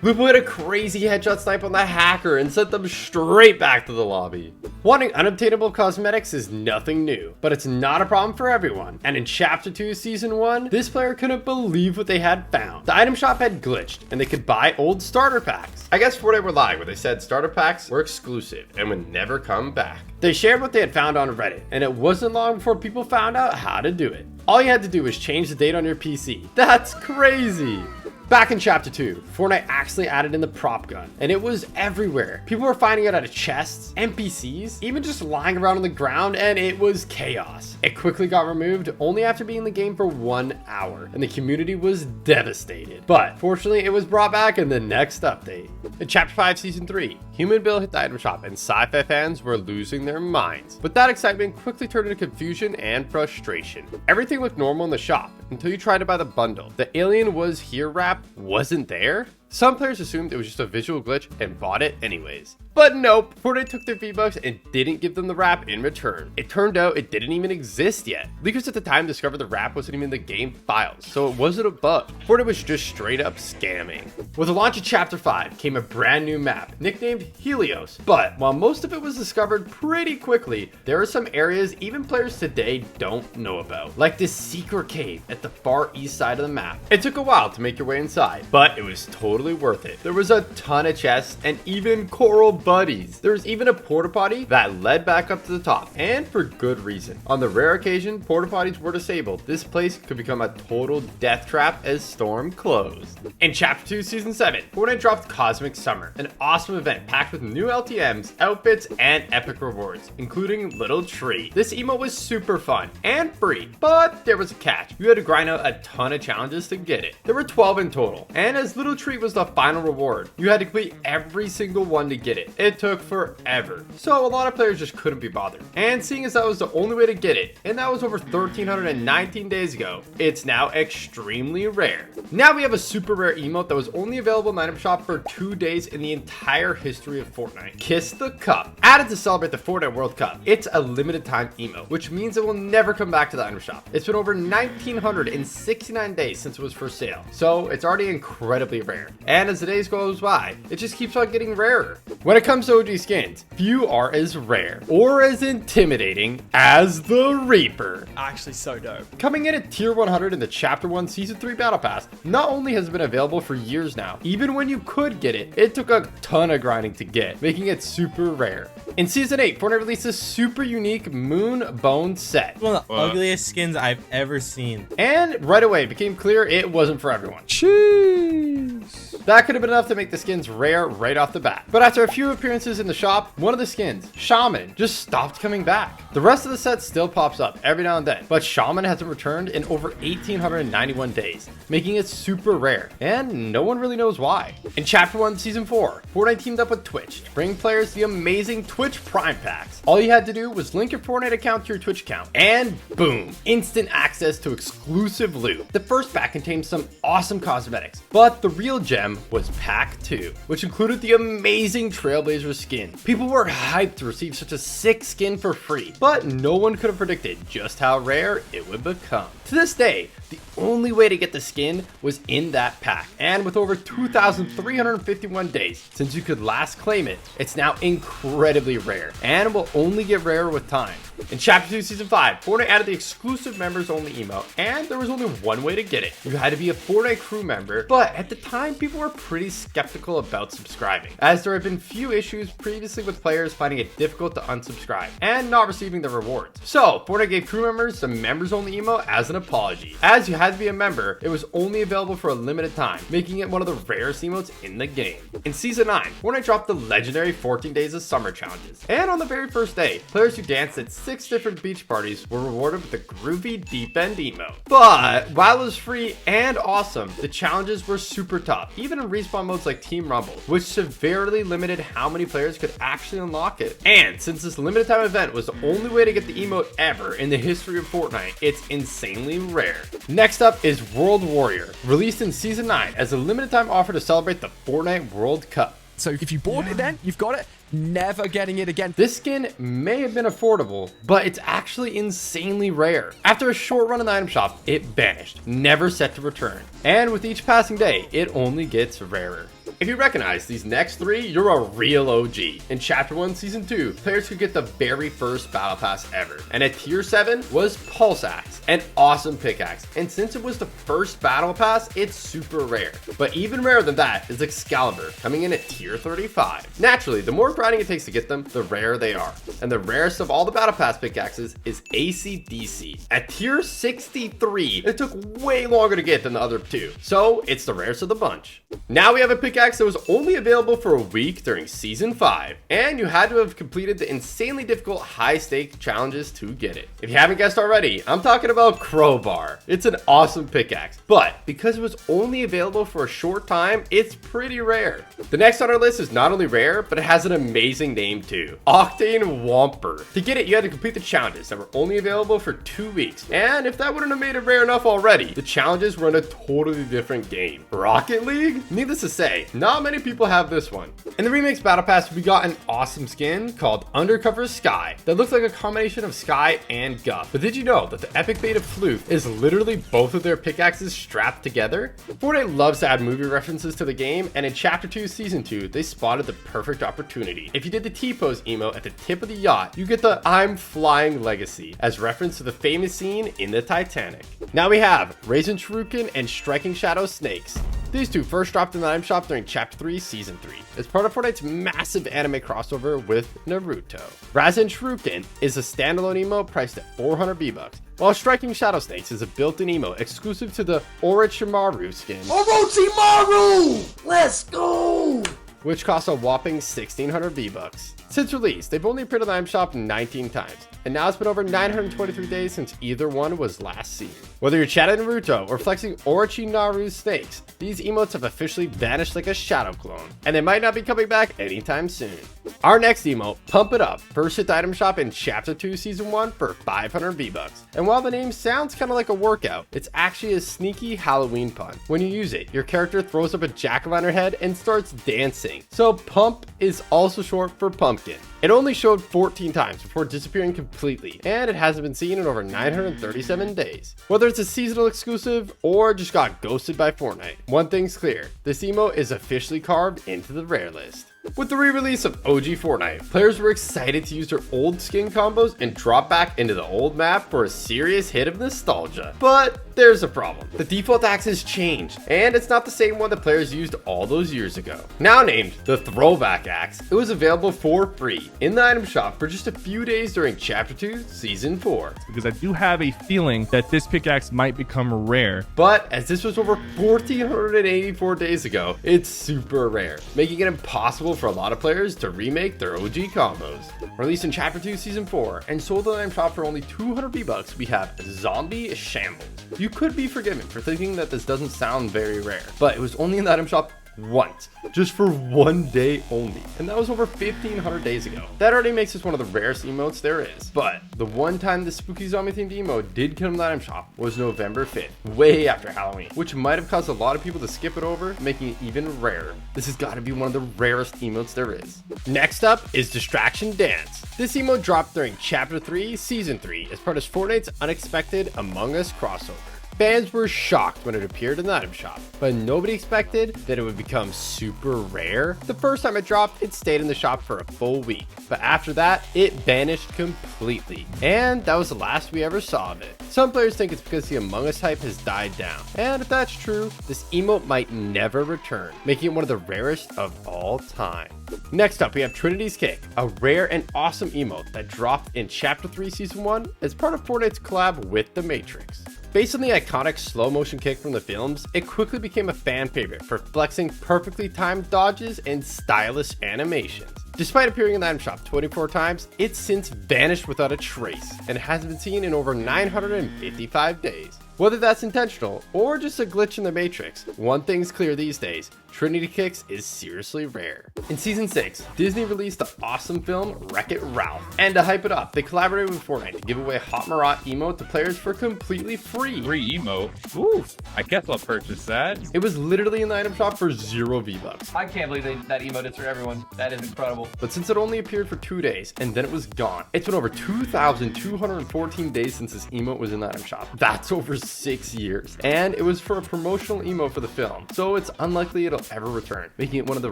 Lupo hit a crazy headshot snipe on the hacker and sent them straight back to the lobby. Wanting unobtainable cosmetics is nothing new, but it's not a problem for everyone. And in Chapter 2 Season 1, this player couldn't believe what they had found. The item shop had glitched, and they could buy old starter packs. I guess Fortnite were lying when they said starter packs were exclusive and would never come back. They shared what they had found on Reddit, and it wasn't long before people found out how to do it. All you had to do was change the date on your PC. That's crazy! Back in Chapter 2, Fortnite actually added in the prop gun, and it was everywhere. People were finding it out of chests, NPCs, even just lying around on the ground, and it was chaos. It quickly got removed only after being in the game for 1 hour, and the community was devastated. But fortunately, it was brought back in the next update. In Chapter 5 Season 3, Human Bill hit the item shop, and sci-fi fans were losing their minds. But that excitement quickly turned into confusion and frustration. Everything looked normal in the shop until you tried to buy the bundle. The alien was here wrap wasn't there. Some players assumed it was just a visual glitch and bought it anyways. But nope, Fortnite took their V-Bucks and didn't give them the wrap in return. It turned out it didn't even exist yet. Leakers at the time discovered the wrap wasn't even in the game files, so it wasn't a bug. Fortnite was just straight up scamming. With the launch of Chapter 5 came a brand new map, nicknamed Helios. But while most of it was discovered pretty quickly, there are some areas even players today don't know about, like this secret cave at the far east side of the map. It took a while to make your way inside, but it was totally worth it. There was a ton of chests and even coral buddies. There was even a porta potty that led back up to the top, and for good reason. On the rare occasion porta potties were disabled, this place could become a total death trap as Storm closed. In Chapter 2 Season 7, Fortnite dropped Cosmic Summer, an awesome event packed with new LTMs, outfits, and epic rewards, including Little Tree. This emote was super fun and free, but there was a catch. You had to grind out a ton of challenges to get it. There were 12 in total, and as Little Tree was was the final reward. You had to complete every single one to get it. It took forever. So a lot of players just couldn't be bothered. And seeing as that was the only way to get it, and that was over 1,319 days ago, it's now extremely rare. Now we have a super rare emote that was only available in the item shop for 2 days in the entire history of Fortnite. Kiss the Cup. Added to celebrate the Fortnite World Cup. It's a limited time emote, which means it will never come back to the item shop. It's been over 1,969 days since it was for sale, so it's already incredibly rare. And as the days goes by, it just keeps on getting rarer. When it comes to OG skins, few are as rare or as intimidating as the Reaper.
Actually so dope.
Coming in at tier 100 in the Chapter 1 Season 3 Battle Pass, not only has it been available for years now, even when you could get it, it took a ton of grinding to get, making it super rare. In Season 8, Fortnite released a super unique Moon Bone set.
One of the ugliest skins I've ever seen.
And right away, it became clear it wasn't for everyone.
Jeez.
That could have been enough to make the skins rare right off the bat. But after a few appearances in the shop, one of the skins, Shaman, just stopped coming back. The rest of the set still pops up every now and then, but Shaman hasn't returned in over 1,891 days, making it super rare, and no one really knows why. In Chapter 1 Season 4, Fortnite teamed up with Twitch to bring players the amazing Twitch Prime Packs. All you had to do was link your Fortnite account to your Twitch account, and boom, instant access to exclusive loot. The first pack contained some awesome cosmetics, but the real gem was Pack 2, which included the amazing Trailblazer skin. People were hyped to receive such a sick skin for free, but no one could have predicted just how rare it would become. To this day, the only way to get the skin was in that pack, and with over 2,351 days since you could last claim it, it's now incredibly rare and will only get rarer with time. In Chapter 2 Season 5, Fortnite added the exclusive members only emote, and there was only one way to get it. You had to be a Fortnite crew member, but at the time people were pretty skeptical about subscribing, as there had been few issues previously with players finding it difficult to unsubscribe and not receiving the rewards. So Fortnite gave crew members the members only emote as an apology. As you had to be a member, it was only available for a limited time, making it one of the rarest emotes in the game. In Season 9, Fortnite dropped the legendary 14 Days of Summer challenges, and on the very first day, players who danced at 6 different beach parties were rewarded with the groovy deep end emote. But while it was free and awesome, the challenges were super tough, even in respawn modes like Team Rumble, which severely limited how many players could actually unlock it. And since this limited time event was the only way to get the emote ever in the history of Fortnite, it's insanely rare. Next up is World Warrior, released in Season 9 as a limited time offer to celebrate the Fortnite World Cup.
So if you bought it then, you've got it. Never getting it again.
This skin may have been affordable, but it's actually insanely rare. After a short run in the item shop, it vanished, never set to return. And with each passing day, it only gets rarer. If you recognize these next three, you're a real OG. In Chapter 1 Season 2, players could get the very first Battle Pass ever. And at Tier 7 was Pulse Axe, an awesome pickaxe. And since it was the first Battle Pass, it's super rare. But even rarer than that is Excalibur, coming in at Tier 35. Naturally, the more grinding it takes to get them, the rarer they are. And the rarest of all the Battle Pass pickaxes is AC/DC. At Tier 63, it took way longer to get than the other two. So it's the rarest of the bunch. Now we have a pickaxe that was only available for a week during Season 5, and you had to have completed the insanely difficult high-stake challenges to get it. If you haven't guessed already, I'm talking about Crowbar. It's an awesome pickaxe, but because it was only available for a short time, it's pretty rare. The next on our list is not only rare, but it has an amazing name too. Octane Whomper. To get it, you had to complete the challenges that were only available for 2 weeks, and if that wouldn't have made it rare enough already, the challenges were in a totally different game. Rocket League? Needless to say, not many people have this one. In the Remix Battle Pass, we got an awesome skin called Undercover Sky that looks like a combination of Sky and Guff. But did you know that the epic bait of Floof is literally both of their pickaxes strapped together? Fortnite loves to add movie references to the game, and in Chapter 2 Season 2, they spotted the perfect opportunity. If you did the T-pose emote at the tip of the yacht, you get the I'm Flying legacy as reference to the famous scene in the Titanic. Now we have Raisin Shuriken and Striking Shadow Snakes. These two first dropped in the item shop during Chapter 3 Season 3 as part of Fortnite's massive anime crossover with Naruto. Raisin Shuriken is a standalone emote priced at 400 V-Bucks, while Striking Shadow Snakes is a built-in emote exclusive to the Orochimaru skin.
Orochimaru! Let's go!
which costs a whopping 1,600 V-Bucks. Since release, they've only appeared on the item shop 19 times, and now it's been over 923 days since either one was last seen. Whether you're chatting Naruto or flexing Orochi Naru's snakes, these emotes have officially vanished like a shadow clone, and they might not be coming back anytime soon. Our next emote, Pump It Up, first hit the item shop in Chapter 2 Season 1 for 500 V-Bucks. And while the name sounds kind of like a workout, it's actually a sneaky Halloween pun. When you use it, your character throws up a jack-o'-lantern head and starts dancing. So Pump is also short for pumpkin. It only showed 14 times before disappearing completely, and it hasn't been seen in over 937 days. Whether it's a seasonal exclusive or just got ghosted by Fortnite, one thing's clear, this emote is officially carved into the rare list. With the re-release of OG Fortnite, players were excited to use their old skin combos and drop back into the old map for a serious hit of nostalgia. But there's a problem. The default axe has changed, and it's not the same one that players used all those years ago. Now named the Throwback Axe, it was available for free in the item shop for just a few days during Chapter 2, Season 4.
Because I do have a feeling that this pickaxe might become rare.
But as this was over 1,484 days ago, it's super rare, making it impossible for a lot of players to remake their OG combos. Released in Chapter 2 Season 4 and sold in the item shop for only 200 V-Bucks, we have Zombie Shambles. You could be forgiven for thinking that this doesn't sound very rare, but it was only in the item shop once, just for one day only, and that was over 1,500 days ago. That already makes this one of the rarest emotes there is. But the one time the spooky zombie themed emote did come to the item shop was November 5th, way after Halloween, which might have caused a lot of people to skip it over, making it even rarer. This has got to be one of the rarest emotes there is. Next up is Distraction Dance. This emote dropped during Chapter 3 Season 3 as part of Fortnite's unexpected Among Us crossover. Fans were shocked when it appeared in the item shop, but nobody expected that it would become super rare. The first time it dropped, it stayed in the shop for a full week, but after that, it vanished completely, and that was the last we ever saw of it. Some players think it's because the Among Us hype has died down, and if that's true, this emote might never return, making it one of the rarest of all time. Next up, we have Trinity's Kick, a rare and awesome emote that dropped in Chapter 3 Season 1 as part of Fortnite's collab with The Matrix. Based on the iconic slow motion kick from the films, it quickly became a fan favorite for flexing perfectly timed dodges and stylish animations. Despite appearing in the item shop 24 times, it's since vanished without a trace and hasn't been seen in over 955 days. Whether that's intentional or just a glitch in the Matrix, one thing's clear these days, Trinity Kicks is seriously rare. In Season 6, Disney released the awesome film Wreck-It Ralph, and to hype it up, they collaborated with Fortnite to give away Hot Marat emote to players for completely free.
Free emote? Ooh, I guess I'll purchase that.
It was literally in the item shop for 0 V-Bucks.
I can't believe that emote is for everyone. That is incredible.
But since it only appeared for 2 days and then it was gone, it's been over 2,214 days since this emote was in the item shop. That's over 6 years. And it was for a promotional emote for the film, so it's unlikely it'll ever return, making it one of the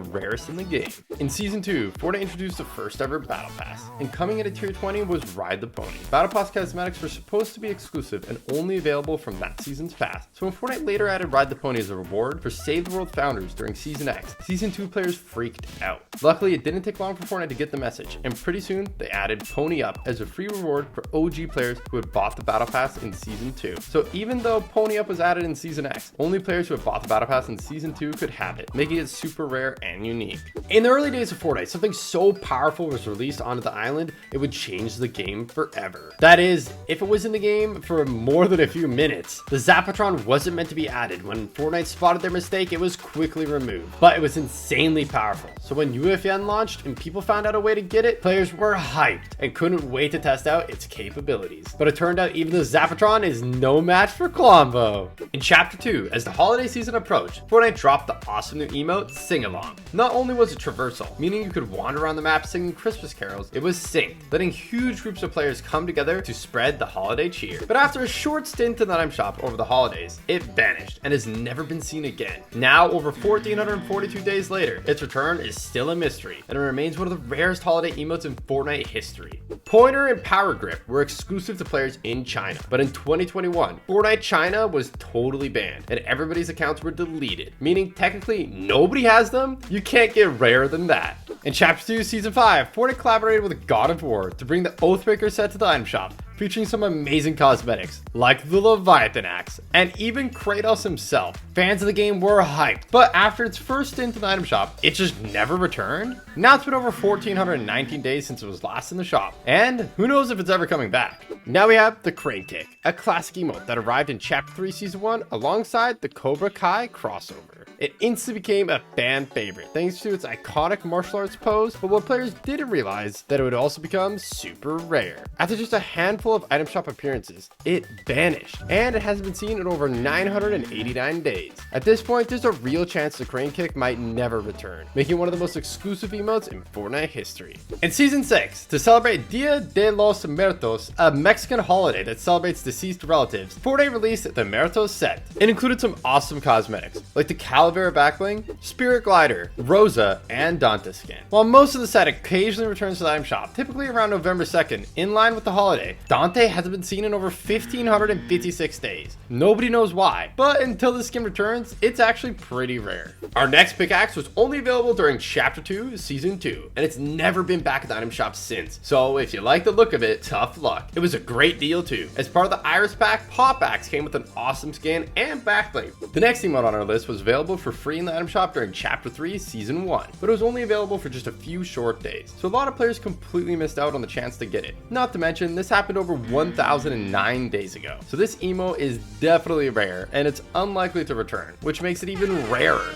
rarest in the game. In Season 2, Fortnite introduced the first ever Battle Pass, and coming in at Tier 20 was Ride the Pony. Battle Pass cosmetics were supposed to be exclusive and only available from that season's pass, so when Fortnite later added Ride the Pony as a reward for Save the World Founders during Season X, Season 2 players freaked out. Luckily, it didn't take long for Fortnite to get the message, and pretty soon they added Pony Up as a free reward for OG players who had bought the Battle Pass in Season 2. So even though Pony Up was added in Season X, only players who had bought the Battle Pass in Season 2 could have it, making it super rare and unique. In the early days of Fortnite, something so powerful was released onto the island, it would change the game forever. That is, if it was in the game for more than a few minutes. The Zapatron wasn't meant to be added. When Fortnite spotted their mistake, it was quickly removed, but it was insanely powerful. So when UFN launched and people found out a way to get it, players were hyped and couldn't wait to test out its capabilities. But it turned out even the Zapatron is no match for Klombo. In Chapter 2, as the holiday season approached, Fortnite dropped the awesome new emote, Sing Along. Not only was it traversal, meaning you could wander around the map singing Christmas carols, it was synced, letting huge groups of players come together to spread the holiday cheer. But after a short stint in the item shop over the holidays, it vanished and has never been seen again. Now, over 1,442 days later, its return is still a mystery, and it remains one of the rarest holiday emotes in Fortnite history. Pointer and Power Grip were exclusive to players in China, but in 2021, Fortnite China was totally banned, and everybody's accounts were deleted, meaning technically nobody has them. You can't get rarer than that. In Chapter 2 Season 5, Fortnite collaborated with God of War to bring the Oathbreaker set to the item shop, featuring some amazing cosmetics, like the Leviathan axe, and even Kratos himself. Fans of the game were hyped, but after its first stint in the item shop, it just never returned. Now it's been over 1,419 days since it was last in the shop, and who knows if it's ever coming back. Now we have the Crane Kick, a classic emote that arrived in Chapter 3 Season 1 alongside the Cobra Kai crossover. It instantly became a fan favorite thanks to its iconic martial arts pose, but what players didn't realize that it would also become super rare. After just a handful of item shop appearances, it vanished, and it hasn't been seen in over 989 days. At this point, there's a real chance the Crane Kick might never return, making it one of the most exclusive emotes in Fortnite history. In Season 6, to celebrate Dia de los Muertos, a Mexican holiday that celebrates deceased relatives, Fortnite released the Muertos set. It included some awesome cosmetics, like the Calavera backbling, Spirit Glider, Rosa, and Dante skin. While most of the set occasionally returns to the item shop, typically around November 2nd, in line with the holiday, Dante hasn't been seen in over 1,556 days. Nobody knows why, but until the skin returns, it's actually pretty rare. Our next pickaxe was only available during Chapter 2, Season 2, and it's never been back at the item shop since, so if you like the look of it, tough luck. It was a great deal too. As part of the Iris pack, Pop Axe came with an awesome skin and backbling. The next emote on our list was available for free in the item shop during Chapter 3, Season 1, but it was only available for just a few short days, so a lot of players completely missed out on the chance to get it. Not to mention, this happened over 1,009 days ago, so this emote is definitely rare, and it's unlikely to return, which makes it even rarer.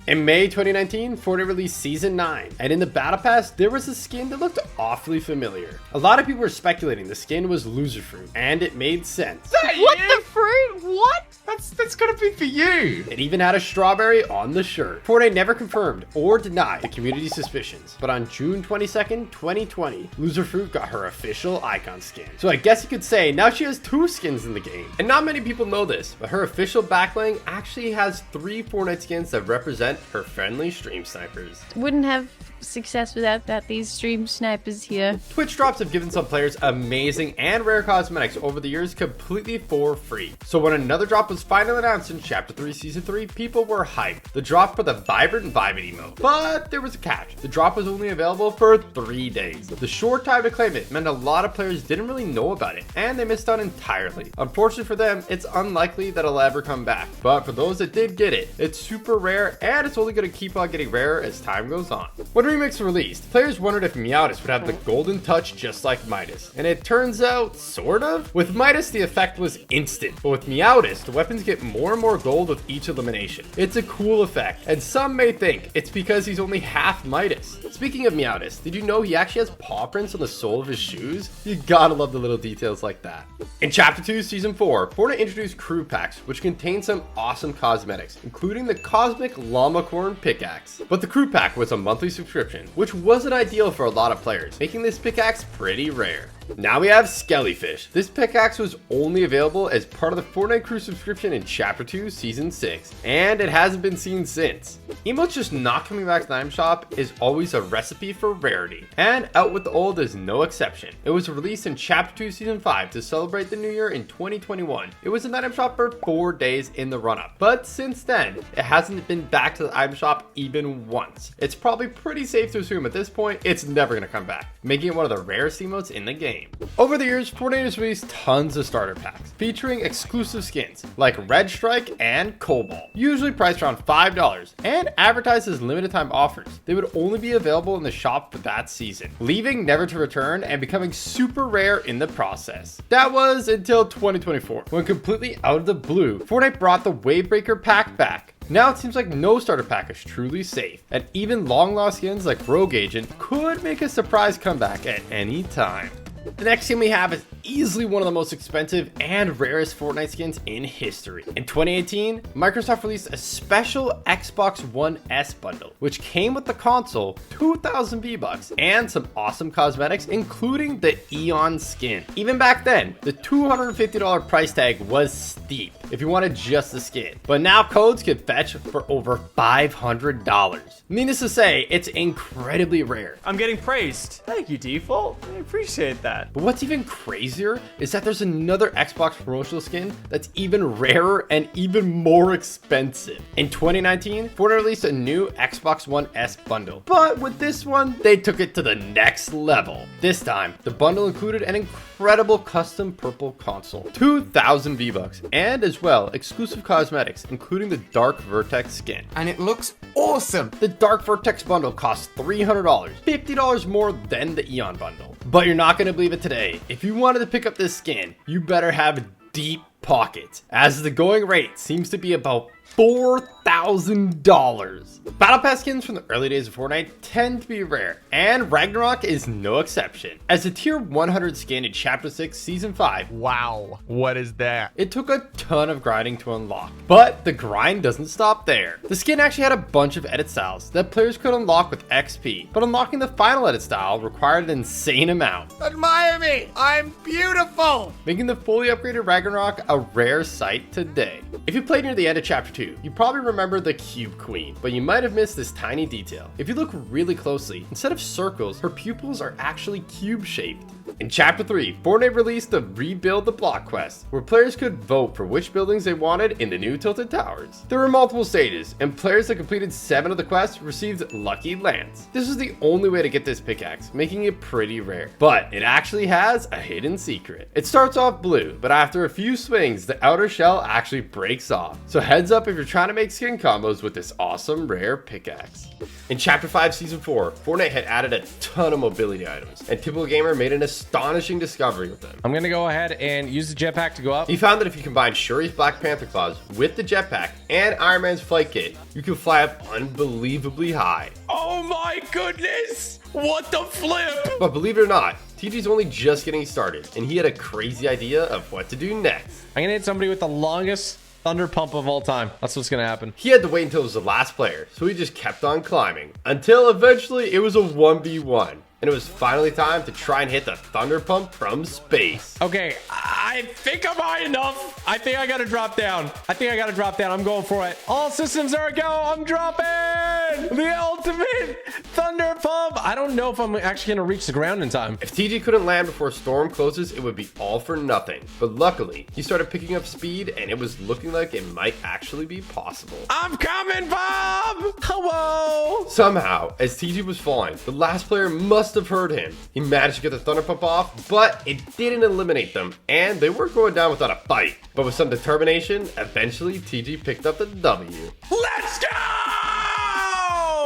In May 2019, Fortnite released Season 9, and in the Battle Pass, there was a skin that looked awfully familiar. A lot of people were speculating the skin was Loser Fruit, and it made sense.
What the fruit? What?
That's gonna be for you.
It even had a strawberry on the shirt. Fortnite never confirmed or denied the community's suspicions, but on June 22nd, 2020, Loser Fruit got her official icon skin. So I guess you could say now she has 2 skins in the game. And not many people know this, but her official backbling actually has 3 Fortnite skins that represent her friendly stream snipers.
Wouldn't have success without these stream snipers here.
Twitch drops have given some players amazing and rare cosmetics over the years completely for free. So when another drop was finally announced in Chapter 3 Season 3, people were hyped. The drop for the Vibrant Vibing emote. But there was a catch. The drop was only available for 3 days. The short time to claim it meant a lot of players didn't really know about it, and they missed out entirely. Unfortunately for them, it's unlikely that it'll ever come back. But for those that did get it, it's super rare, and it's only going to keep on getting rarer as time goes on. When Remix released, players wondered if Meowtis would have the golden touch just like Midas, and it turns out, sort of. With Midas, the effect was instant, but with Meowtis, the weapons get more and more gold with each elimination. It's a cool effect, and some may think it's because he's only half Midas. Speaking of Meowtis, did you know he actually has paw prints on the sole of his shoes? You gotta love the little details like that. In Chapter 2, Season 4, Fortnite introduced crew packs, which contain some awesome cosmetics, including the Cosmic Llamacorn pickaxe. But the crew pack was a monthly subscription, which wasn't ideal for a lot of players, making this pickaxe pretty rare. Now we have Skellyfish. This pickaxe was only available as part of the Fortnite Crew subscription in Chapter 2, Season 6, and it hasn't been seen since. Emotes just not coming back to the item shop is always a recipe for rarity, and Out With The Old is no exception. It was released in Chapter 2, Season 5 to celebrate the new year in 2021. It was in the item shop for 4 days in the run-up, but since then, it hasn't been back to the item shop even once. It's probably pretty safe to assume at this point, it's never going to come back, making it one of the rarest emotes in the game. Over the years, Fortnite has released tons of starter packs featuring exclusive skins like Red Strike and Cobalt, usually priced around $5 and advertised as limited time offers. They would only be available in the shop for that season, leaving never to return and becoming super rare in the process. That was until 2024, when completely out of the blue, Fortnite brought the Wavebreaker pack back. Now it seems like no starter pack is truly safe, and even long lost skins like Rogue Agent could make a surprise comeback at any time. The next skin we have is easily one of the most expensive and rarest Fortnite skins in history. In 2018, Microsoft released a special Xbox One S bundle, which came with the console, 2,000 V-Bucks, and some awesome cosmetics, including the Eon skin. Even back then, the $250 price tag was steep if you wanted just the skin, but now codes can fetch for over $500. Needless to say, it's incredibly rare.
I'm getting praised. Thank you, Default. I appreciate that.
But what's even crazier crazier is that there's another Xbox promotional skin that's even rarer and even more expensive. In 2019, Fortnite released a new Xbox One S bundle, but with this one, they took it to the next level. This time, the bundle included an incredible custom purple console, 2,000 V-Bucks, and as well, exclusive cosmetics, including the Dark Vertex skin. And it looks awesome! The Dark Vertex bundle costs $300, $50 more than the Eon bundle. But you're not gonna believe it today. If you wanted to pick up this skin, you better have deep pockets, as the going rate seems to be about $4,000. Battle Pass skins from the early days of Fortnite tend to be rare, and Ragnarok is no exception. As a tier 100 skin in Chapter 6, Season 5,
wow, what is that?
It took a ton of grinding to unlock, but the grind doesn't stop there. The skin actually had a bunch of edit styles that players could unlock with XP, but unlocking the final edit style required an insane amount.
Admire me, I'm beautiful!
Making the fully upgraded Ragnarok a rare sight today. If you played near the end of Chapter 2, you probably remember the Cube Queen, but you might have missed this tiny detail. If you look really closely, instead of circles, her pupils are actually cube-shaped. In Chapter 3, Fortnite released the Rebuild the Block quest, where players could vote for which buildings they wanted in the new Tilted Towers. There were multiple stages, and players that completed 7 of the quests received Lucky Lance. This was the only way to get this pickaxe, making it pretty rare. But it actually has a hidden secret. It starts off blue, but after a few swings, the outer shell actually breaks off. So heads up if you're trying to make skin combos with this awesome rare pickaxe. In Chapter 5 Season 4, Fortnite had added a ton of mobility items, and Typical Gamer made an astonishing discovery with them.
I'm gonna go ahead and use the jetpack to go up.
He found that if you combine Shuri's Black Panther claws with the jetpack and Iron Man's flight kit, you can fly up unbelievably high.
Oh my goodness! What the flip?
But believe it or not, TG's only just getting started, and he had a crazy idea of what to do next.
I'm gonna hit somebody with the longest thunder pump of all time. That's what's gonna happen.
He had to wait until it was the last player, so he just kept on climbing, until eventually it was a 1v1. And it was finally time to try and hit the thunder pump from space.
Okay, I think I'm high enough. I think I gotta drop down. I'm going for it. All systems are go. I'm dropping the ultimate thunder pump. I don't know if I'm actually gonna reach the ground in time.
If TG couldn't land before storm closes, it would be all for nothing. But luckily, he started picking up speed, and it was looking like it might actually be possible.
I'm coming, Bob! Hello!
Somehow, as TG was falling, the last player must have heard him. He managed to get the thunder pump off, but it didn't eliminate them, and they weren't going down without a fight. But with some determination, eventually TG picked up the W.
Let's go!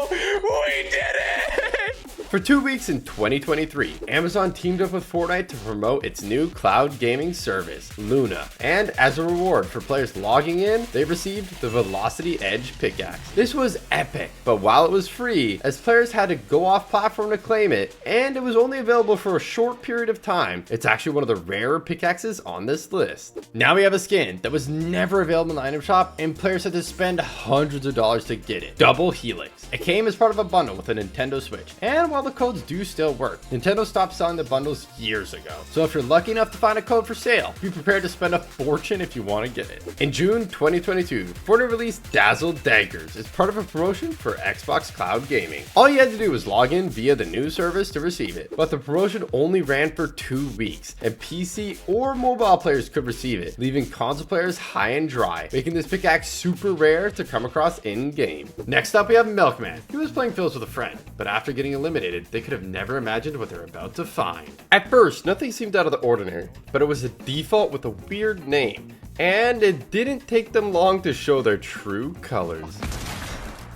We did it!
For 2 weeks in 2023, Amazon teamed up with Fortnite to promote its new cloud gaming service, Luna. And as a reward for players logging in, they received the Velocity Edge pickaxe. This was epic, but while it was free, as players had to go off platform to claim it, and it was only available for a short period of time, it's actually one of the rarer pickaxes on this list. Now we have a skin that was never available in the item shop, and players had to spend hundreds of dollars to get it. Double Helix. It came as part of a bundle with a Nintendo Switch, and while the codes do still work, Nintendo stopped selling the bundles years ago. So if you're lucky enough to find a code for sale, be prepared to spend a fortune if you want to get it. In June 2022, Fortnite released Dazzle Daggers as part of a promotion for Xbox Cloud Gaming. All you had to do was log in via the new service to receive it, but the promotion only ran for 2 weeks, and PC or mobile players could receive it, leaving console players high and dry, making this pickaxe super rare to come across in-game. Next up, we have Milkman. He was playing fields with a friend, but after getting eliminated, they could have never imagined what they're about to find. At first, nothing seemed out of the ordinary, but it was a default with a weird name, and it didn't take them long to show their true colors.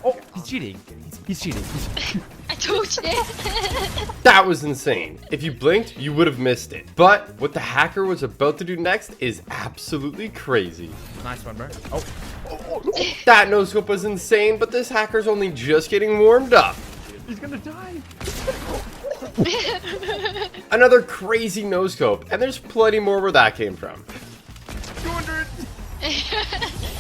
Oh, he's cheating. He's cheating.
I told you.
That was insane. If you blinked, you would have missed it. But what the hacker was about to do next is absolutely crazy.
Nice one, bro. Oh.
That no-scope was insane, but this hacker's only just getting warmed up.
He's gonna die.
Another crazy no-scope, and there's plenty more where that came from.
200.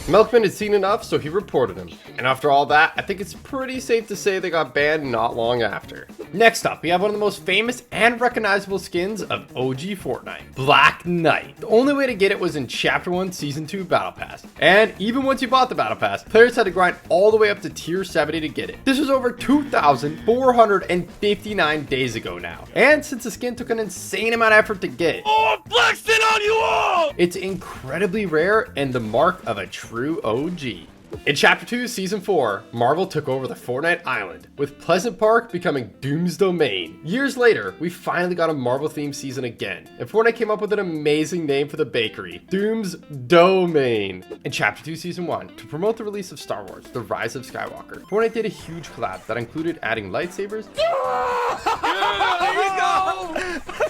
Milkman had seen enough, so he reported him. And after all that, I think it's pretty safe to say they got banned not long after. Next up, we have one of the most famous and recognizable skins of OG Fortnite, Black Knight. The only way to get it was in Chapter 1 Season 2 Battle Pass. And even once you bought the Battle Pass, players had to grind all the way up to Tier 70 to get it. This was over 2,459 days ago now. And since the skin took an insane amount of effort to get,
Oh, I'm flexing on you all!
it's incredibly rare and the mark of a true OG. In Chapter 2, Season 4, Marvel took over the Fortnite island, with Pleasant Park becoming Doom's Domain. Years later, we finally got a Marvel-themed season again, and Fortnite came up with an amazing name for the bakery, Doom's Domain. In Chapter 2, Season 1, to promote the release of Star Wars, The Rise of Skywalker, Fortnite did a huge collab that included adding lightsabers.
There you go!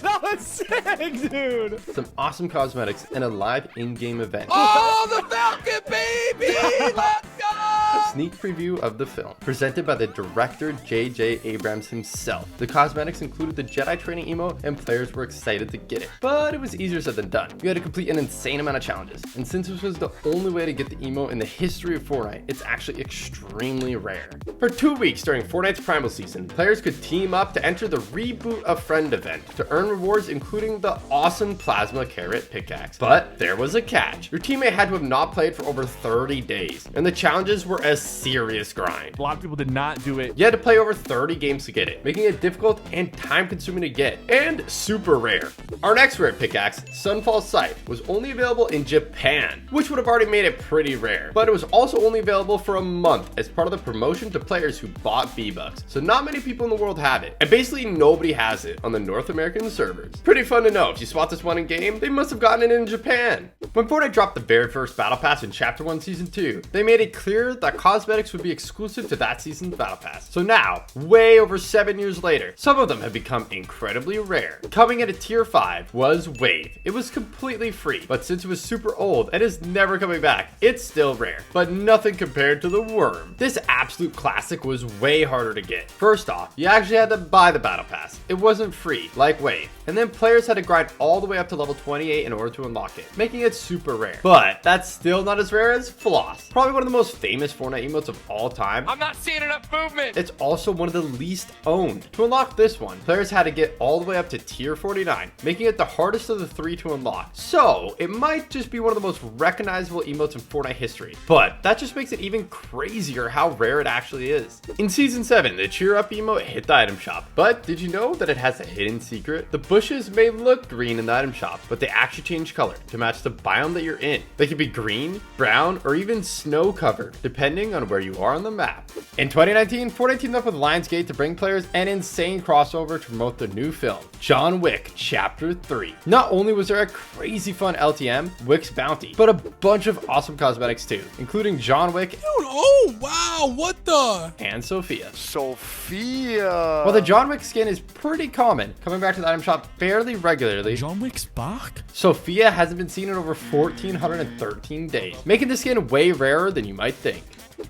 That was sick, dude!
Some awesome cosmetics, and a live in-game event.
Oh, the Falcon, baby! Let's go!
A sneak preview of the film, presented by the director J.J. Abrams himself. The cosmetics included the Jedi training emote, and players were excited to get it. But it was easier said than done. You had to complete an insane amount of challenges, and since this was the only way to get the emote in the history of Fortnite, it's actually extremely rare. For 2 weeks during Fortnite's Primal season, players could team up to enter the Reboot a Friend event to earn rewards, including the awesome Plasma Carrot pickaxe. But there was a catch. Your teammate had to have not played for over 30 days, and the challenges were a serious grind.
A lot of people did not do it.
You had to play over 30 games to get it, making it difficult and time-consuming to get, and super rare. Our next rare pickaxe, Sunfall Sight, was only available in Japan, which would have already made it pretty rare, but it was also only available for a month as part of the promotion to players who bought V-Bucks, so not many people in the world have it, and basically nobody has it on the North American servers. Pretty fun to know, if you spot this one in game, they must have gotten it in Japan. When Fortnite dropped the very first Battle Pass in Chapter 1 Season 2, they made it clear that cosmetics would be exclusive to that season's Battle Pass. So now, way over 7 years later, some of them have become incredibly rare. Coming at a Tier 5 was Wave. It was completely free, but since it was super old and is never coming back, it's still rare, but nothing compared to the Worm. This absolute classic was way harder to get. First off, you actually had to buy the Battle Pass. It wasn't free, like Wave. And then players had to grind all the way up to level 28 in order to unlock it, making it super rare. But that's still not as rare as Floss, probably one of the most famous Fortnite emotes of all time.
I'm not seeing enough movement.
It's also one of the least owned. To unlock this one, players had to get all the way up to Tier 49, making it the hardest of the 3 to unlock. So it might just be one of the most recognizable emotes in Fortnite history, but that just makes it even crazier how rare it actually is. In Season 7, the Cheer Up emote hit the item shop, but did you know that it has a hidden secret? The bushes may look green in the item shop, but they actually change color to match the biome that you're in. They can be green, brown, or even snow covered, depending on where you are on the map. In 2019, Fortnite teamed up with Lionsgate to bring players an insane crossover to promote the new film, John Wick Chapter 3. Not only was there a crazy fun LTM, Wick's Bounty, but a bunch of awesome cosmetics too, including John Wick,
Dude, oh wow, what the?
and Sophia.
Sophia.
While the John Wick skin is pretty common, coming back to the item shop fairly regularly,
John Wick's back?
Sophia hasn't been seen in over 1,413 days, making the skin way rarer than you might think.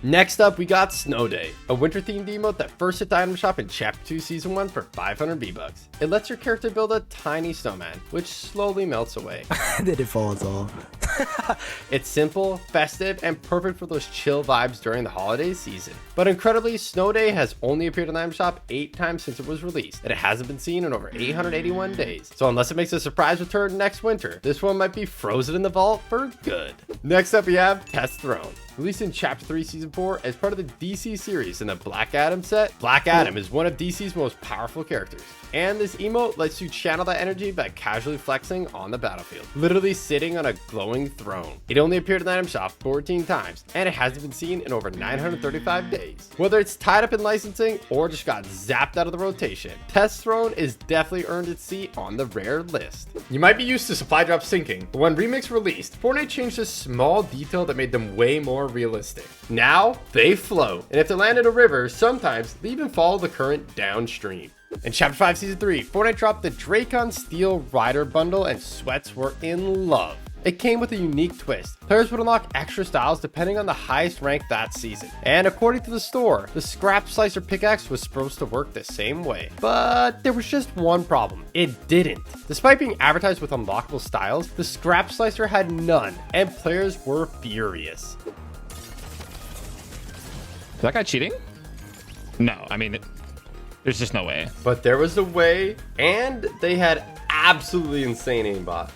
Next up, we got Snow Day, a winter-themed emote that first hit the item shop in Chapter 2 Season 1 for 500 V-Bucks. It lets your character build a tiny snowman, which slowly melts away.
Then it falls off.
It's simple, festive, and perfect for those chill vibes during the holiday season. But incredibly, Snow Day has only appeared in the item shop 8 times since it was released, and it hasn't been seen in over 881 days. So unless it makes a surprise return next winter, this one might be frozen in the vault for good. Next up, we have Test Throne. Released in Chapter 3 Season 4 as part of the DC series in the Black Adam set, Black Adam is one of DC's most powerful characters. And this emote lets you channel that energy by casually flexing on the battlefield, literally sitting on a glowing throne. It only appeared in the item shop 14 times, and it hasn't been seen in over 935 days. Whether it's tied up in licensing or just got zapped out of the rotation, Test Throne is definitely earned its seat on the rare list. You might be used to supply drops sinking, but when Remix released, Fortnite changed a small detail that made them way more realistic. Now, they float, and if they land in a river, sometimes they even follow the current downstream. In Chapter 5 Season 3, Fortnite dropped the Dracon Steel Rider bundle, and sweats were in love. It came with a unique twist. Players would unlock extra styles depending on the highest rank that season. And according to the store, the Scrap Slicer pickaxe was supposed to work the same way. But there was just one problem. It didn't. Despite being advertised with unlockable styles, the Scrap Slicer had none, and players were furious.
Is that guy cheating? No, I mean, there's just no way.
But there was a way, and they had absolutely insane aimbot.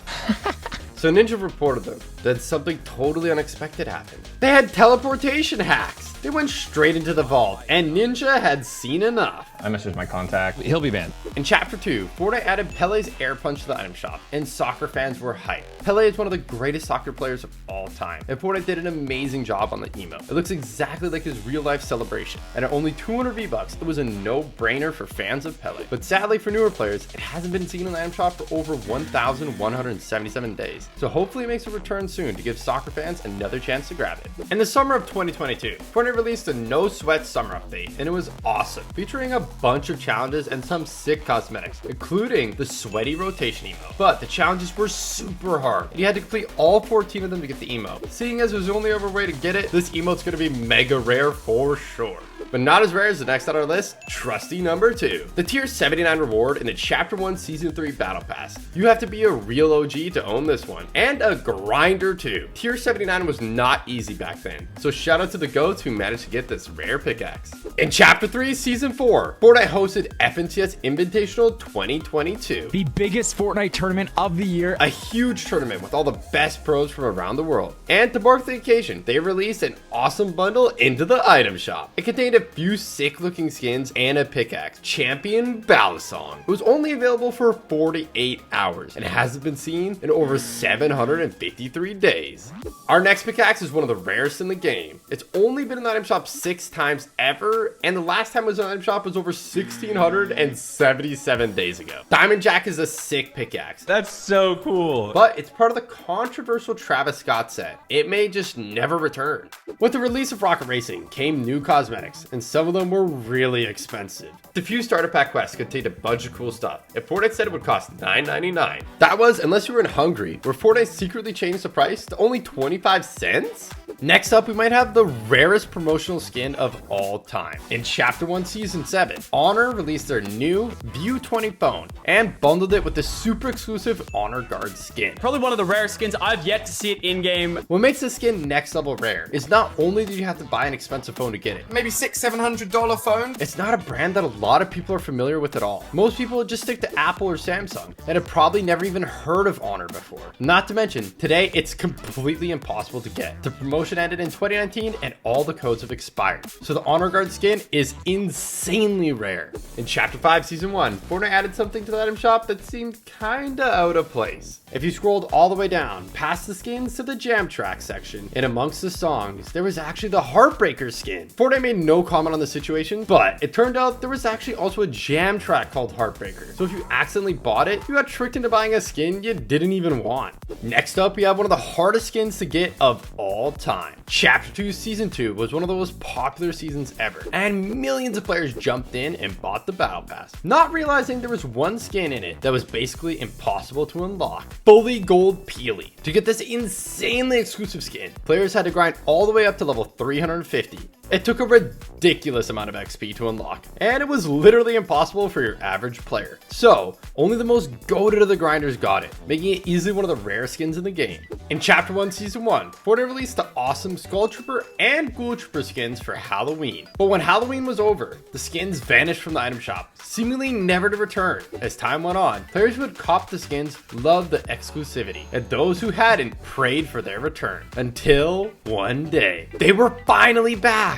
So Ninja reported them. Then something totally unexpected happened. They had teleportation hacks. They went straight into the vault, and Ninja had seen enough.
I messaged my contact. He'll be banned.
In Chapter 2, Fortnite added Pele's air punch to the item shop, and soccer fans were hyped. Pele is one of the greatest soccer players of all time, and Fortnite did an amazing job on the emote. It looks exactly like his real-life celebration, and at only 200 V-Bucks, it was a no-brainer for fans of Pele. But sadly for newer players, it hasn't been seen in the item shop for over 1,177 days, so hopefully it makes a return soon to give soccer fans another chance to grab it. In the summer of 2022, Fortnite released a no sweat summer update, and it was awesome, featuring a bunch of challenges and some sick cosmetics, including the sweaty rotation emote. But the challenges were super hard, and you had to complete all 14 of them to get the emote. Seeing as there's only other way to get it, this emote's gonna be mega rare for sure. But not as rare as the next on our list, trusty number 2. The tier 79 reward in the Chapter 1 Season 3 Battle Pass. You have to be a real OG to own this one, and a grinder too. Tier 79 was not easy back then, so shout out to the goats who managed to get this rare pickaxe. In Chapter 3 Season 4, Fortnite hosted FNCS Invitational 2022.
The biggest Fortnite tournament of the year.
A huge tournament with all the best pros from around the world. And to mark the occasion, they released an awesome bundle into the item shop. It contained a few sick looking skins and a pickaxe, Champion Balisong. It was only available for 48 hours and hasn't been seen in over 753 days. Our next pickaxe is one of the rarest in the game. It's only been in the item shop 6 times ever, and the last time it was in the item shop was over 1,677 days ago. Diamond Jack is a sick pickaxe.
That's so cool.
But it's part of the controversial Travis Scott set. It may just never return. With the release of Rocket Racing came new cosmetics, and some of them were really expensive. The few starter pack quests contained a bunch of cool stuff, and Fortnite said it would cost $9.99. That was unless you were in Hungary, where Fortnite secretly changed the price to only 25 cents? Next up, we might have the rarest promotional skin of all time. In Chapter 1 Season 7, Honor released their new View 20 phone and bundled it with the super exclusive Honor Guard skin.
Probably one of the rare skins. I've yet to see it in-game.
What makes this skin next level rare is not only did you have to buy an expensive phone to get it,
Maybe $600-700 phone.
it's not a brand that a lot of people are familiar with at all. Most people just stick to Apple or Samsung and have probably never even heard of Honor before. Not to mention, today it's completely impossible to get. The promotion ended in 2019 and all the codes have expired. So the Honor Guard skin is insanely rare. In Chapter 5 Season 1, Fortnite added something to the item shop that seemed kinda out of place. If you scrolled all the way down, past the skins to the jam track section, and amongst the songs, there was actually the Heartbreaker skin. Fortnite made no comment on the situation, but it turned out there was actually also a jam track called Heartbreaker. So if you accidentally bought it, you got tricked into buying a skin you didn't even want. Next up, we have one of the hardest skins to get of all time. Chapter 2 Season 2 was one of the most popular seasons ever, and millions of players jumped in and bought the Battle Pass, not realizing there was one skin in it that was basically impossible to unlock. Fully Gold Peely. To get this insanely exclusive skin, players had to grind all the way up to level 350. It took a ridiculous amount of XP to unlock, and it was literally impossible for your average player. So, only the most goated of the grinders got it, making it easily one of the rare skins in the game. In Chapter 1 Season 1, Fortnite released the awesome Skull Trooper and Ghoul Trooper skins for Halloween. But when Halloween was over, the skins vanished from the item shop, seemingly never to return. As time went on, players who had copped the skins loved the exclusivity, and those who hadn't prayed for their return. Until one day, they were finally back.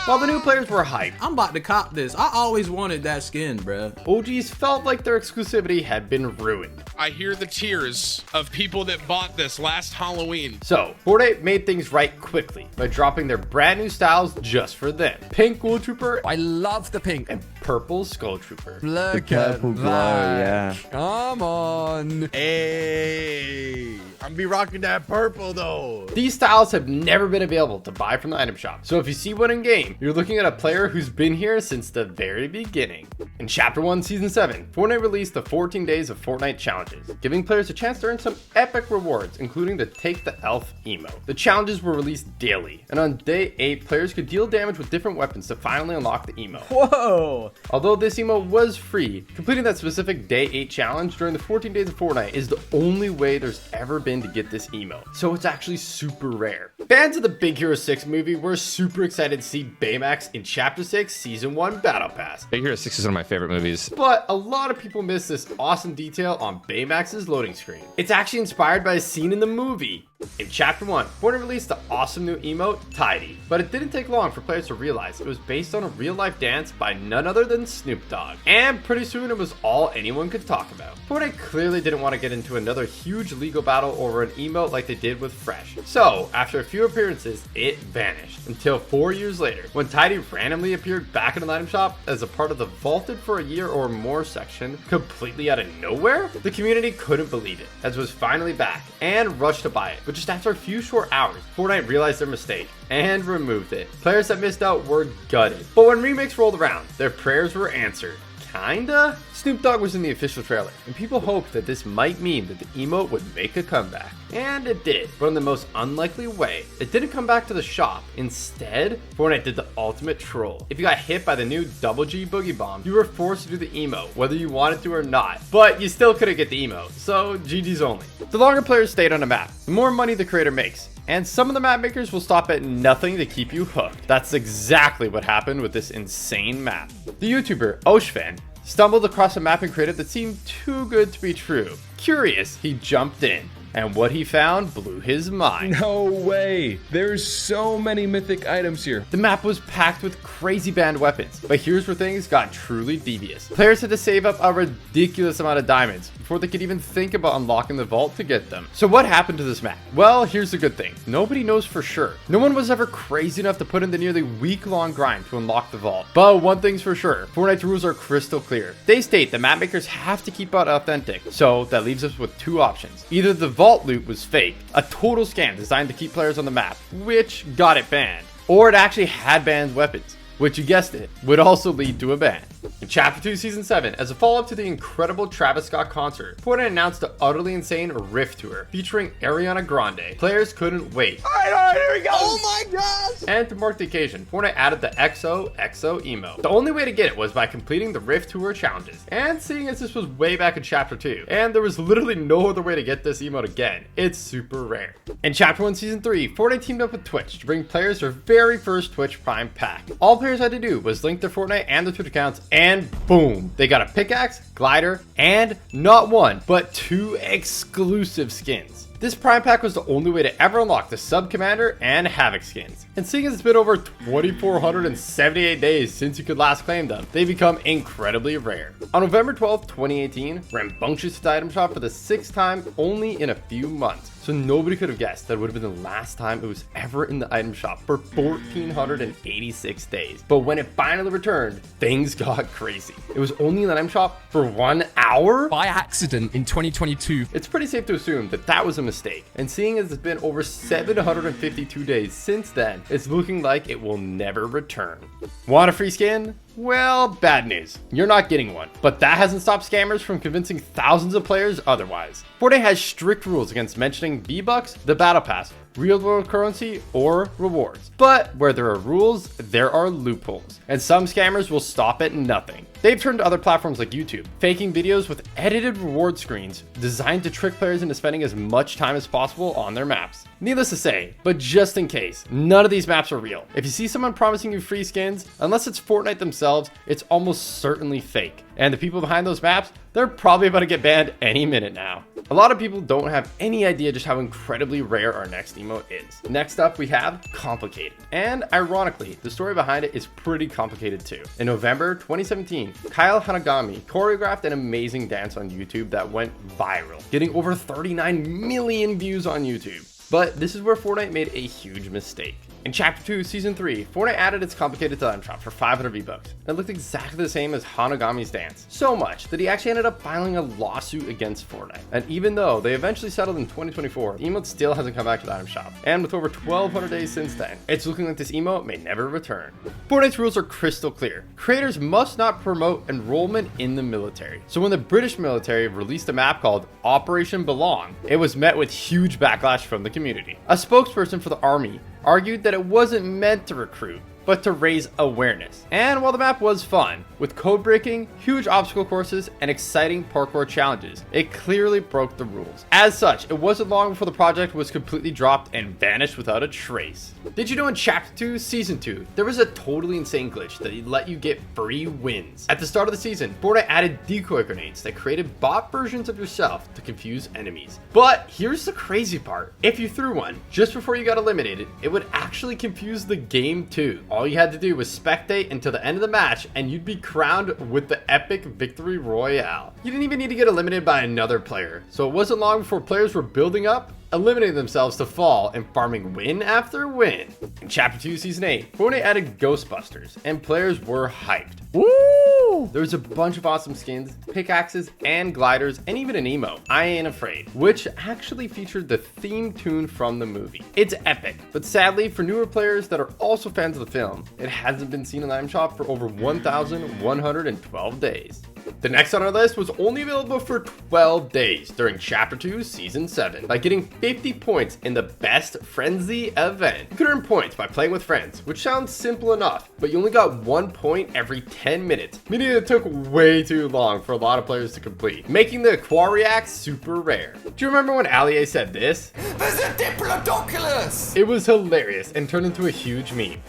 While the new players were hyped,
I'm about to cop this. I always wanted that skin, bruh.
OGs felt like their exclusivity had been ruined.
I hear the tears of people that bought this last Halloween.
So, Fortnite made things right quickly by dropping their brand new styles just for them. Pink Ghoul Trooper,
I love the pink,
and purple Skull Trooper.
Look
The purple glow, yeah.
Come on. Hey.
I'm be rocking that purple though.
These styles have never been available to buy from the item shop, so if you see one in game, you're looking at a player who's been here since the very beginning. In Chapter 1, Season 7, Fortnite released the 14 Days of Fortnite challenges, giving players a chance to earn some epic rewards, including the Take the Elf emote. The challenges were released daily, and on day 8, players could deal damage with different weapons to finally unlock the emote.
Whoa!
Although this emote was free, completing that specific day 8 challenge during the 14 Days of Fortnite is the only way there's ever been to get this emote, so it's actually super rare. Fans of the Big Hero 6 movie were super excited to see Baymax in Chapter 6 Season 1 Battle Pass.
Big Hero 6 is one of my favorite movies.
But a lot of people miss this awesome detail on Baymax's loading screen. It's actually inspired by a scene in the movie. In Chapter 1, Fortnite released the awesome new emote, Tidy, but it didn't take long for players to realize it was based on a real-life dance by none other than Snoop Dogg, and pretty soon it was all anyone could talk about. Fortnite clearly didn't want to get into another huge legal battle over an emote like they did with Fresh, so after a few appearances, it vanished, until 4 years later, when Tidy randomly appeared back in an item shop as a part of the Vaulted for a Year or More section, completely out of nowhere? The community couldn't believe it, as it was finally back, and rushed to buy it. But just after a few short hours, Fortnite realized their mistake and removed it. Players that missed out were gutted. But when Remix rolled around, their prayers were answered. Kinda? Snoop Dogg was in the official trailer, and people hoped that this might mean that the emote would make a comeback. And it did, but in the most unlikely way. It didn't come back to the shop. Instead, Fortnite did the ultimate troll. If you got hit by the new Double G Boogie Bomb, you were forced to do the emote, whether you wanted to or not. But you still couldn't get the emote, so GG's only. The longer players stayed on a map, the more money the creator makes. And some of the map makers will stop at nothing to keep you hooked. That's exactly what happened with this insane map. The YouTuber Oshfan stumbled across a mapping creative that seemed too good to be true. Curious, he jumped in, and what he found blew his mind.
No way! There's so many mythic items here.
The map was packed with crazy banned weapons, but here's where things got truly devious. Players had to save up a ridiculous amount of diamonds before they could even think about unlocking the vault to get them. So what happened to this map? Well, here's the good thing. Nobody knows for sure. No one was ever crazy enough to put in the nearly week-long grind to unlock the vault. But one thing's for sure, Fortnite's rules are crystal clear. They state that map makers have to keep it authentic, so that leaves us with two options. Either the vault loot was fake, a total scam designed to keep players on the map, which got it banned, or it actually had banned weapons, which, you guessed it, would also lead to a ban. In Chapter 2 Season 7, as a follow-up to the incredible Travis Scott concert, Fortnite announced the utterly insane Rift Tour featuring Ariana Grande. Players couldn't wait.
Alright, here we go.
Oh my gosh!
And to mark the occasion, Fortnite added the XOXO emote. The only way to get it was by completing the Rift Tour challenges. And seeing as this was way back in Chapter 2, and there was literally no other way to get this emote again, it's super rare. In Chapter 1 Season 3, Fortnite teamed up with Twitch to bring players their very first Twitch Prime pack. All players had to do was link their Fortnite and their Twitch accounts, and boom, they got a pickaxe, glider, and not one, but 2 exclusive skins. This Prime Pack was the only way to ever unlock the Sub Commander and Havoc skins. And seeing as it's been over 2,478 days since you could last claim them, they become incredibly rare. On November 12th, 2018, Rambunctious hit the item shop for the 6th time only in a few months. So nobody could have guessed that it would have been the last time it was ever in the item shop for 1,486 days. But when it finally returned, things got crazy. It was only in the item shop for 1 hour?
By accident in 2022.
It's pretty safe to assume that that was a mistake. And seeing as it's been over 752 days since then, it's looking like it will never return. Want a free skin? Well, bad news. You're not getting one. But that hasn't stopped scammers from convincing thousands of players otherwise. Fortnite has strict rules against mentioning V-Bucks, the Battle Pass, real world currency, or rewards. But where there are rules, there are loopholes. And some scammers will stop at nothing. They've turned to other platforms like YouTube, faking videos with edited reward screens designed to trick players into spending as much time as possible on their maps. Needless to say, but just in case, none of these maps are real. If you see someone promising you free skins, unless it's Fortnite themselves, it's almost certainly fake. And the people behind those maps, they're probably about to get banned any minute now. A lot of people don't have any idea just how incredibly rare our next emote is. Next up, we have Complicated. And ironically, the story behind it is pretty complicated too. In November 2017, Kyle Hanagami choreographed an amazing dance on YouTube that went viral, getting over 39 million views on YouTube. But this is where Fortnite made a huge mistake. In Chapter 2, Season 3, Fortnite added its complicated item shop for 500 V-Bucks. It looked exactly the same as Hanagami's dance, so much that he actually ended up filing a lawsuit against Fortnite. And even though they eventually settled in 2024, the emote still hasn't come back to the item shop. And with over 1,200 days since then, it's looking like this emote may never return. Fortnite's rules are crystal clear. Creators must not promote enrollment in the military. So when the British military released a map called Operation Belong, it was met with huge backlash from the community. A spokesperson for the army argued that it wasn't meant to recruit, but to raise awareness. And while the map was fun, with code breaking, huge obstacle courses, and exciting parkour challenges, it clearly broke the rules. As such, it wasn't long before the project was completely dropped and vanished without a trace. Did you know in Chapter 2, Season 2, there was a totally insane glitch that let you get free wins? At the start of the season, Fortnite added decoy grenades that created bot versions of yourself to confuse enemies. But here's the crazy part. If you threw one just before you got eliminated, it would actually confuse the game too. All you had to do was spectate until the end of the match and you'd be crowned with the epic victory royale. You didn't even need to get eliminated by another player. So it wasn't long before players were building up, eliminating themselves to fall, and farming win after win. In Chapter 2, Season 8, Fortnite added Ghostbusters, and players were hyped. Woo! There was a bunch of awesome skins, pickaxes, and gliders, and even an emote, I Ain't Afraid, which actually featured the theme tune from the movie. It's epic, but sadly, for newer players that are also fans of the film, it hasn't been seen in the item shop for over 1,112 days. The next on our list was only available for 12 days during Chapter 2, Season 7, by getting 50 points in the Best Frenzy event. You could earn points by playing with friends, which sounds simple enough, but you only got 1 point every 10 minutes, meaning it took way too long for a lot of players to complete, making the Aquariac super rare. Do you remember when Allier said this?
There's a Diplodocus!
It was hilarious and turned into a huge meme.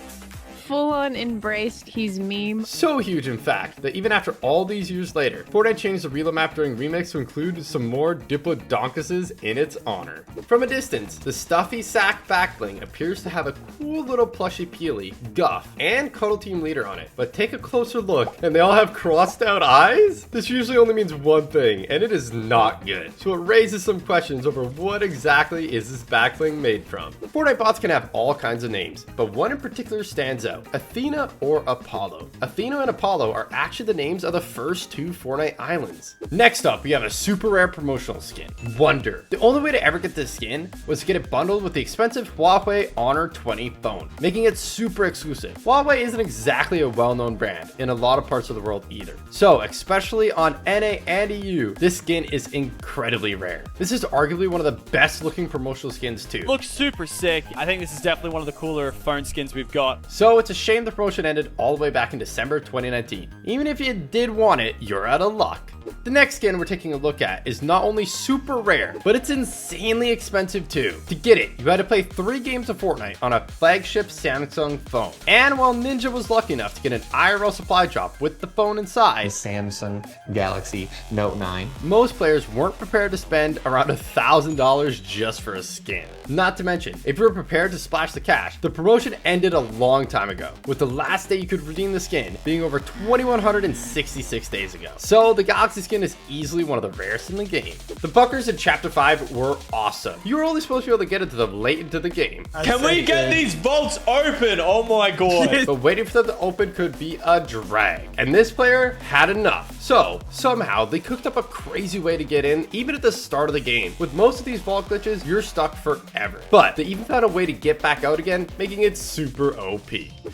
Full on embraced his meme.
So huge, in fact, that even after all these years later, Fortnite changed the reload map during Remix to include some more Diplodoncuses in its honor. From a distance, the stuffy sack backbling appears to have a cool little plushy Peely, Guff, and Cuddle Team Leader on it. But take a closer look, and they all have crossed out eyes? This usually only means one thing, and it is not good. So it raises some questions over what exactly is this backbling made from. Fortnite bots can have all kinds of names, but one in particular stands out. Athena or Apollo. Athena and Apollo are actually the names of the first 2 Fortnite islands. Next up, we have a super rare promotional skin, Wonder. The only way to ever get this skin was to get it bundled with the expensive Huawei Honor 20 phone, making it super exclusive. Huawei isn't exactly a well-known brand in a lot of parts of the world either. So, especially on NA and EU, this skin is incredibly rare. This is arguably one of the best looking promotional skins too.
Looks super sick. I think this is definitely one of the cooler phone skins we've got.
So it's a shame the promotion ended all the way back in December 2019. Even if you did want it, you're out of luck. The next skin we're taking a look at is not only super rare, but it's insanely expensive too. To get it, you had to play 3 games of Fortnite on a flagship Samsung phone. And while Ninja was lucky enough to get an IRL supply drop with the phone inside,
the Samsung Galaxy Note 9,
most players weren't prepared to spend around $1,000 just for a skin. Not to mention, if you were prepared to splash the cash, the promotion ended a long time ago, with the last day you could redeem the skin being over 2,166 days ago. So the Galaxy skin is easily one of the rarest in the game. The Buckers in Chapter 5 were awesome. You were only supposed to be able to get it to them late into the game.
Can we get these vaults open? Oh my god.
But waiting for them to open could be a drag. And this player had enough. So somehow they cooked up a crazy way to get in even at the start of the game. With most of these vault glitches, you're stuck forever. But they even found a way to get back out again, making it super OP.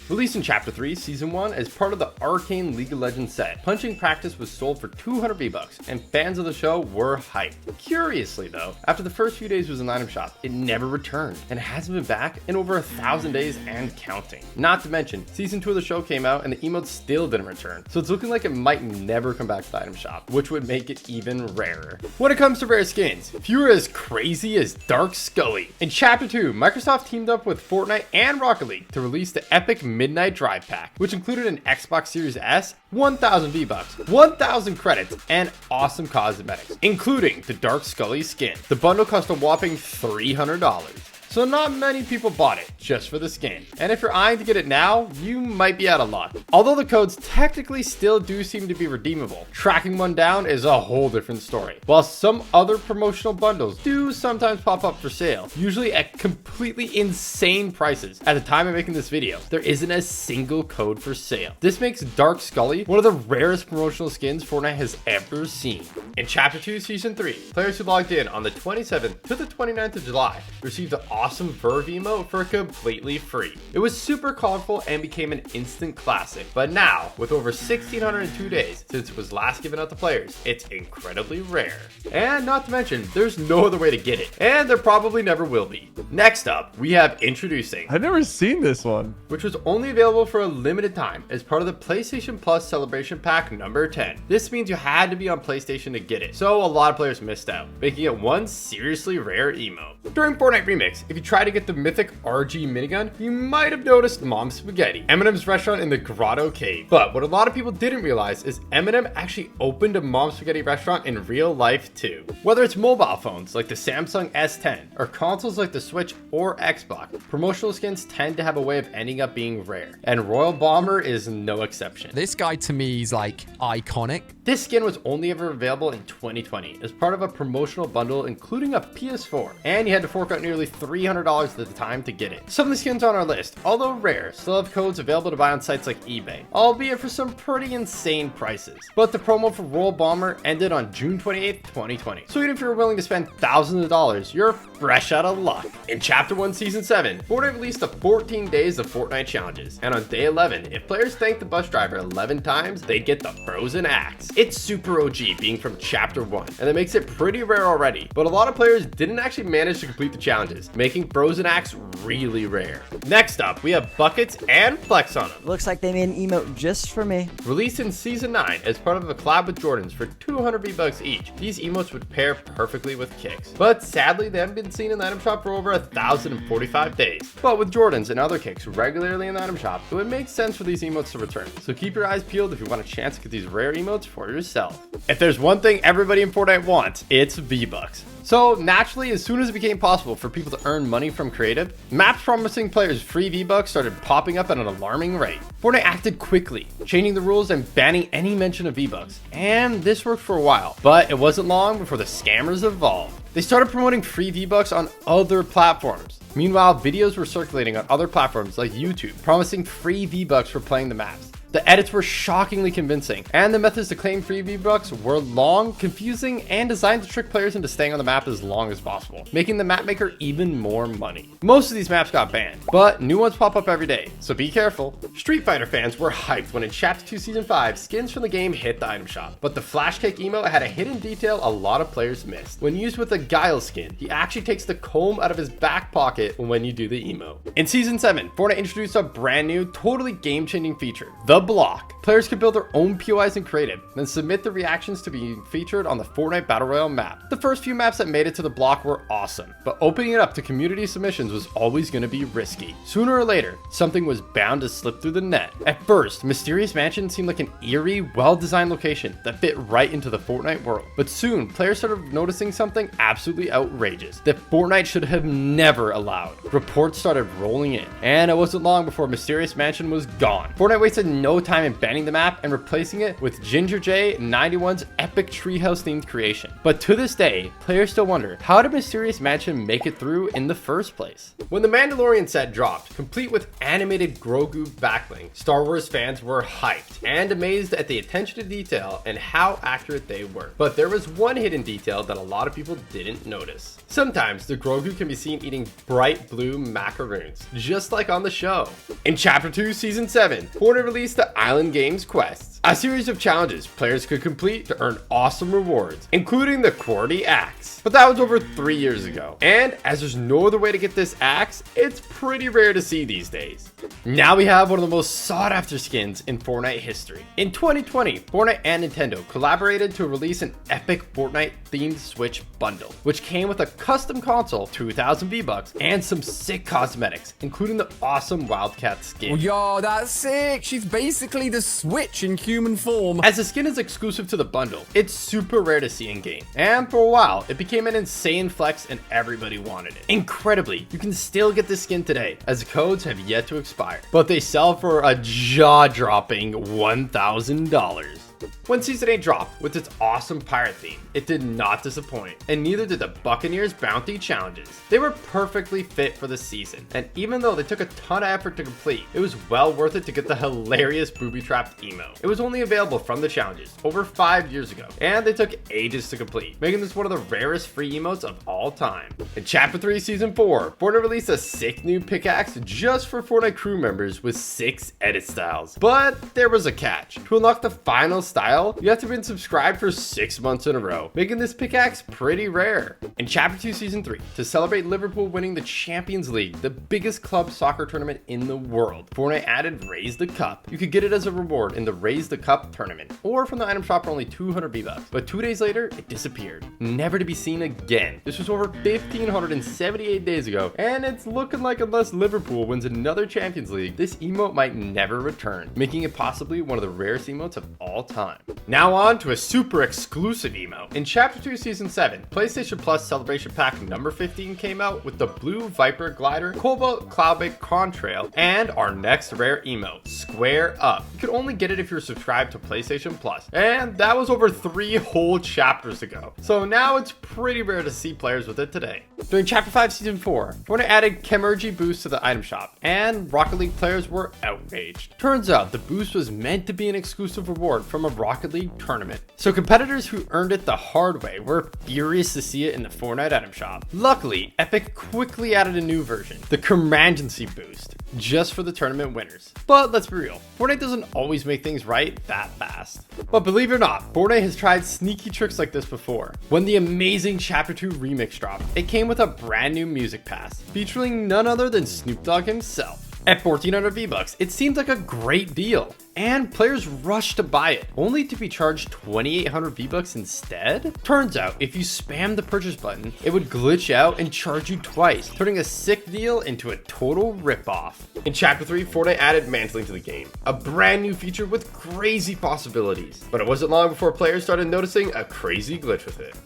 Released in Chapter 3, Season 1 as part of the Arcane League of Legends set, Punching Practice was sold for 200 V-Bucks, and fans of the show were hyped. Curiously though, after the first few days was an item shop, it never returned, and hasn't been back in over 1,000 days and counting. Not to mention, Season 2 of the show came out and the emote still didn't return, so it's looking like it might never come back to the item shop, which would make it even rarer. When it comes to rare skins, few are as crazy as Dark Scully. In Chapter 2, Microsoft teamed up with Fortnite and Rocket League to release the Epic Midnight Drive Pack, which included an Xbox Series S, 1,000 V-Bucks, 1,000 credits, and awesome cosmetics, including the Dark Scully skin. The bundle cost a whopping $300. So not many people bought it, just for the skin. And if you're eyeing to get it now, you might be out of luck. Although the codes technically still do seem to be redeemable, tracking one down is a whole different story. While some other promotional bundles do sometimes pop up for sale, usually at completely insane prices. At the time of making this video, there isn't a single code for sale. This makes Dark Scully one of the rarest promotional skins Fortnite has ever seen. In Chapter 2 Season 3, players who logged in on the 27th to the 29th of July received the awesome Verve emote for completely free. It was super colorful and became an instant classic, but now, with over 1,602 days since it was last given out to players, it's incredibly rare. And not to mention, there's no other way to get it, and there probably never will be. Next up, we have Introducing.
I've never seen this one.
Which was only available for a limited time as part of the PlayStation Plus Celebration Pack number 10. This means you had to be on PlayStation to get it, so a lot of players missed out, making it one seriously rare emote. During Fortnite Remix, if you try to get the mythic RG minigun, you might have noticed Mom Spaghetti, Eminem's restaurant in the Grotto Cave. But what a lot of people didn't realize is Eminem actually opened a Mom Spaghetti restaurant in real life too. Whether it's mobile phones like the Samsung S10 or consoles like the Switch or Xbox, promotional skins tend to have a way of ending up being rare, and Royal Bomber is no exception.
This guy to me is like iconic.
This skin was only ever available in 2020 as part of a promotional bundle including a PS4, and you had to fork out nearly $300 at the time to get it. Some of the skins on our list, although rare, still have codes available to buy on sites like eBay, albeit for some pretty insane prices. But the promo for Royal Bomber ended on June 28th, 2020. So even if you're willing to spend thousands of dollars, you're fresh out of luck. In Chapter 1 Season 7, Fortnite released the 14 days of Fortnite challenges, and on day 11, if players thanked the bus driver 11 times, they'd get the frozen axe. It's super OG being from Chapter 1, and that makes it pretty rare already, but a lot of players didn't actually manage to complete the challenges, making frozen axe really rare. Next up, we have buckets and flex on them.
Looks like they made an emote just for me.
Released in Season 9 as part of a collab with Jordans for 200 V-Bucks each, these emotes would pair perfectly with kicks. But sadly, they haven't been seen in the item shop for over 1,045 days. But with Jordans and other kicks regularly in the item shop, it would make sense for these emotes to return. So keep your eyes peeled if you want a chance to get these rare emotes for yourself. If there's one thing everybody in Fortnite wants, it's V-Bucks. So naturally, as soon as it became possible for people to earn money from creative, maps promising players free V-Bucks started popping up at an alarming rate. Fortnite acted quickly, changing the rules and banning any mention of V-Bucks. And this worked for a while, but it wasn't long before the scammers evolved. They started promoting free V-Bucks on other platforms. Meanwhile, videos were circulating on other platforms like YouTube, promising free V-Bucks for playing the maps. The edits were shockingly convincing, and the methods to claim free V-Bucks were long, confusing, and designed to trick players into staying on the map as long as possible, making the map maker even more money. Most of these maps got banned, but new ones pop up every day, so be careful. Street Fighter fans were hyped when in Chapter 2 Season 5, skins from the game hit the item shop, but the Flash Cake emote had a hidden detail a lot of players missed. When used with a Guile skin, he actually takes the comb out of his back pocket when you do the emote. In Season 7, Fortnite introduced a brand new, totally game-changing feature, the block. Players can build their own POIs in creative, then submit the reactions to be featured on the Fortnite Battle Royale map. The first few maps that made it to the block were awesome, but opening it up to community submissions was always going to be risky. Sooner or later, something was bound to slip through the net. At first, Mysterious Mansion seemed like an eerie, well-designed location that fit right into the Fortnite world. But soon, players started noticing something absolutely outrageous that Fortnite should have never allowed. Reports started rolling in, and it wasn't long before Mysterious Mansion was gone. Fortnite wasted no time in banning the map and replacing it with Ginger J 91's epic treehouse themed creation. But to this day, players still wonder, how did Mysterious Mansion make it through in the first place? When the Mandalorian set dropped, complete with animated Grogu backling, Star Wars fans were hyped and amazed at the attention to detail and how accurate they were. But there was one hidden detail that a lot of people didn't notice. Sometimes the Grogu can be seen eating bright blue macaroons, just like on the show. In Chapter 2 Season 7, Fortnite released the Island Games Quests, a series of challenges players could complete to earn awesome rewards, including the QWERTY axe. But that was over 3 years ago, and as there's no other way to get this axe, it's pretty rare to see these days. Now we have one of the most sought after skins in Fortnite history. In 2020, Fortnite and Nintendo collaborated to release an epic Fortnite themed Switch bundle, which came with a custom console, 2,000 V-Bucks, and some sick cosmetics, including the awesome Wildcat skin.
Yo, that's sick. She's basic. basically the Switch in human form.
As the skin is exclusive to the bundle, it's super rare to see in game, and for a while, it became an insane flex and everybody wanted it. Incredibly, you can still get this skin today, as the codes have yet to expire, but they sell for a jaw-dropping $1,000. When Season 8 dropped with its awesome pirate theme, it did not disappoint, and neither did the Buccaneers Bounty Challenges. They were perfectly fit for the season, and even though they took a ton of effort to complete, it was well worth it to get the hilarious booby-trapped emote. It was only available from the challenges over 5 years ago, and they took ages to complete, making this one of the rarest free emotes of all time. In Chapter 3 Season 4, Fortnite released a sick new pickaxe just for Fortnite crew members with 6 edit styles. But there was a catch. To unlock the final style, you have to have been subscribed for 6 months in a row, making this pickaxe pretty rare. In Chapter 2 Season 3, to celebrate Liverpool winning the Champions League, the biggest club soccer tournament in the world, Fortnite added Raise the Cup. You could get it as a reward in the Raise the Cup tournament, or from the item shop for only 200 V-Bucks. But 2 days later, it disappeared, never to be seen again. This was over 1,578 days ago, and it's looking like unless Liverpool wins another Champions League, this emote might never return, making it possibly one of the rarest emotes of all time. Now on to a super exclusive emote. In Chapter 2 Season 7, PlayStation Plus Celebration Pack number 15 came out with the Blue Viper Glider, Cobalt Cloudbait Contrail, and our next rare emote, Square Up. You could only get it if you're subscribed to PlayStation Plus, and that was over 3 whole chapters ago. So now it's pretty rare to see players with it today. During Chapter 5 Season 4, Fortnite added Chemergy boost to the item shop, and Rocket League players were outraged. Turns out the boost was meant to be an exclusive reward from a Rocket League tournament. So competitors who earned it the hard way were furious to see it in the Fortnite item shop. Luckily, Epic quickly added a new version, the Chemergency boost, just for the tournament winners. But let's be real, Fortnite doesn't always make things right that fast. But believe it or not, Fortnite has tried sneaky tricks like this before. When the amazing Chapter 2 remix dropped, it came with a brand new music pass, featuring none other than Snoop Dogg himself. At 1,400 V-Bucks, it seemed like a great deal, and players rushed to buy it, only to be charged 2,800 V-Bucks instead? Turns out, if you spam the purchase button, it would glitch out and charge you twice, turning a sick deal into a total ripoff. In Chapter 3, Fortnite added mantling to the game, a brand new feature with crazy possibilities. But it wasn't long before players started noticing a crazy glitch with it.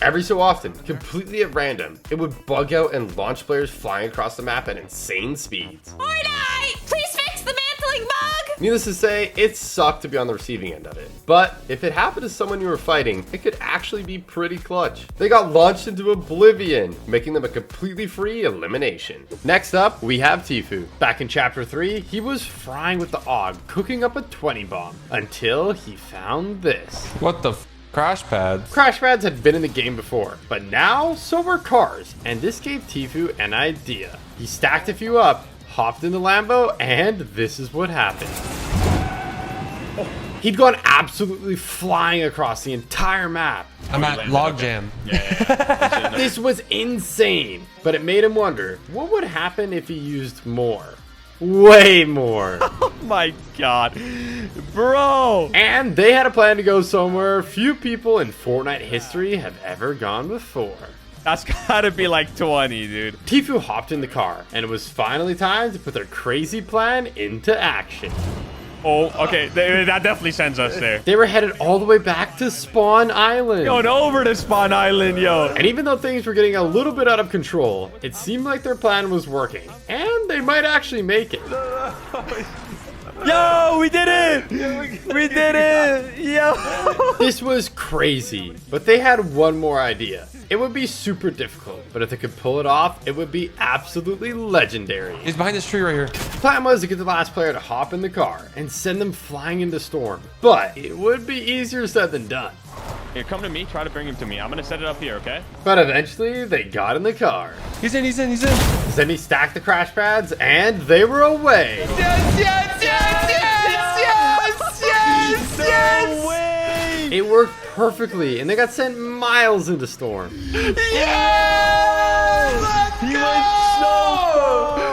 Every so often, completely at random, it would bug out and launch players flying across the map at insane speeds.
Fortnite! Please fix the mantling bug!
Needless to say, it sucked to be on the receiving end of it. But if it happened to someone you were fighting, it could actually be pretty clutch. They got launched into oblivion, making them a completely free elimination. Next up, we have Tfue. Back in Chapter 3, he was frying with the AUG, cooking up a 20 bomb, until he found this.
What the crash pads?
Crash pads had been in the game before, but now so were cars, and this gave Tfue an idea. He stacked a few up, hopped in the Lambo, and this is what happened. He'd gone absolutely flying across the entire map.
I'm at logjam.
Yeah. This was insane, but it made him wonder, what would happen if he used more? Way more.
Oh my god. Bro.
And they had a plan to go somewhere few people in Fortnite history have ever gone before.
That's gotta be like 20, dude.
Tfue hopped in the car, and it was finally time to put their crazy plan into action.
Oh, okay. That definitely sends us there.
They were headed all the way back to Spawn Island.
Going over to Spawn Island, yo.
And even though things were getting a little bit out of control, it seemed like their plan was working. And they might actually make it.
Yo, we did it! We did it! Yo!
This was crazy, but they had one more idea. It would be super difficult, but if they could pull it off, it would be absolutely legendary.
He's behind this tree right here.
The plan was to get the last player to hop in the car and send them flying into storm, but it would be easier said than done.
Here, come to me. Try to bring him to me. I'm gonna set it up here, okay?
But eventually, they got in the car.
He's in.
Then he stacked the crash pads, and they were away.
No way!
It worked perfectly, and they got sent miles into storm.
Yeah! He went so far!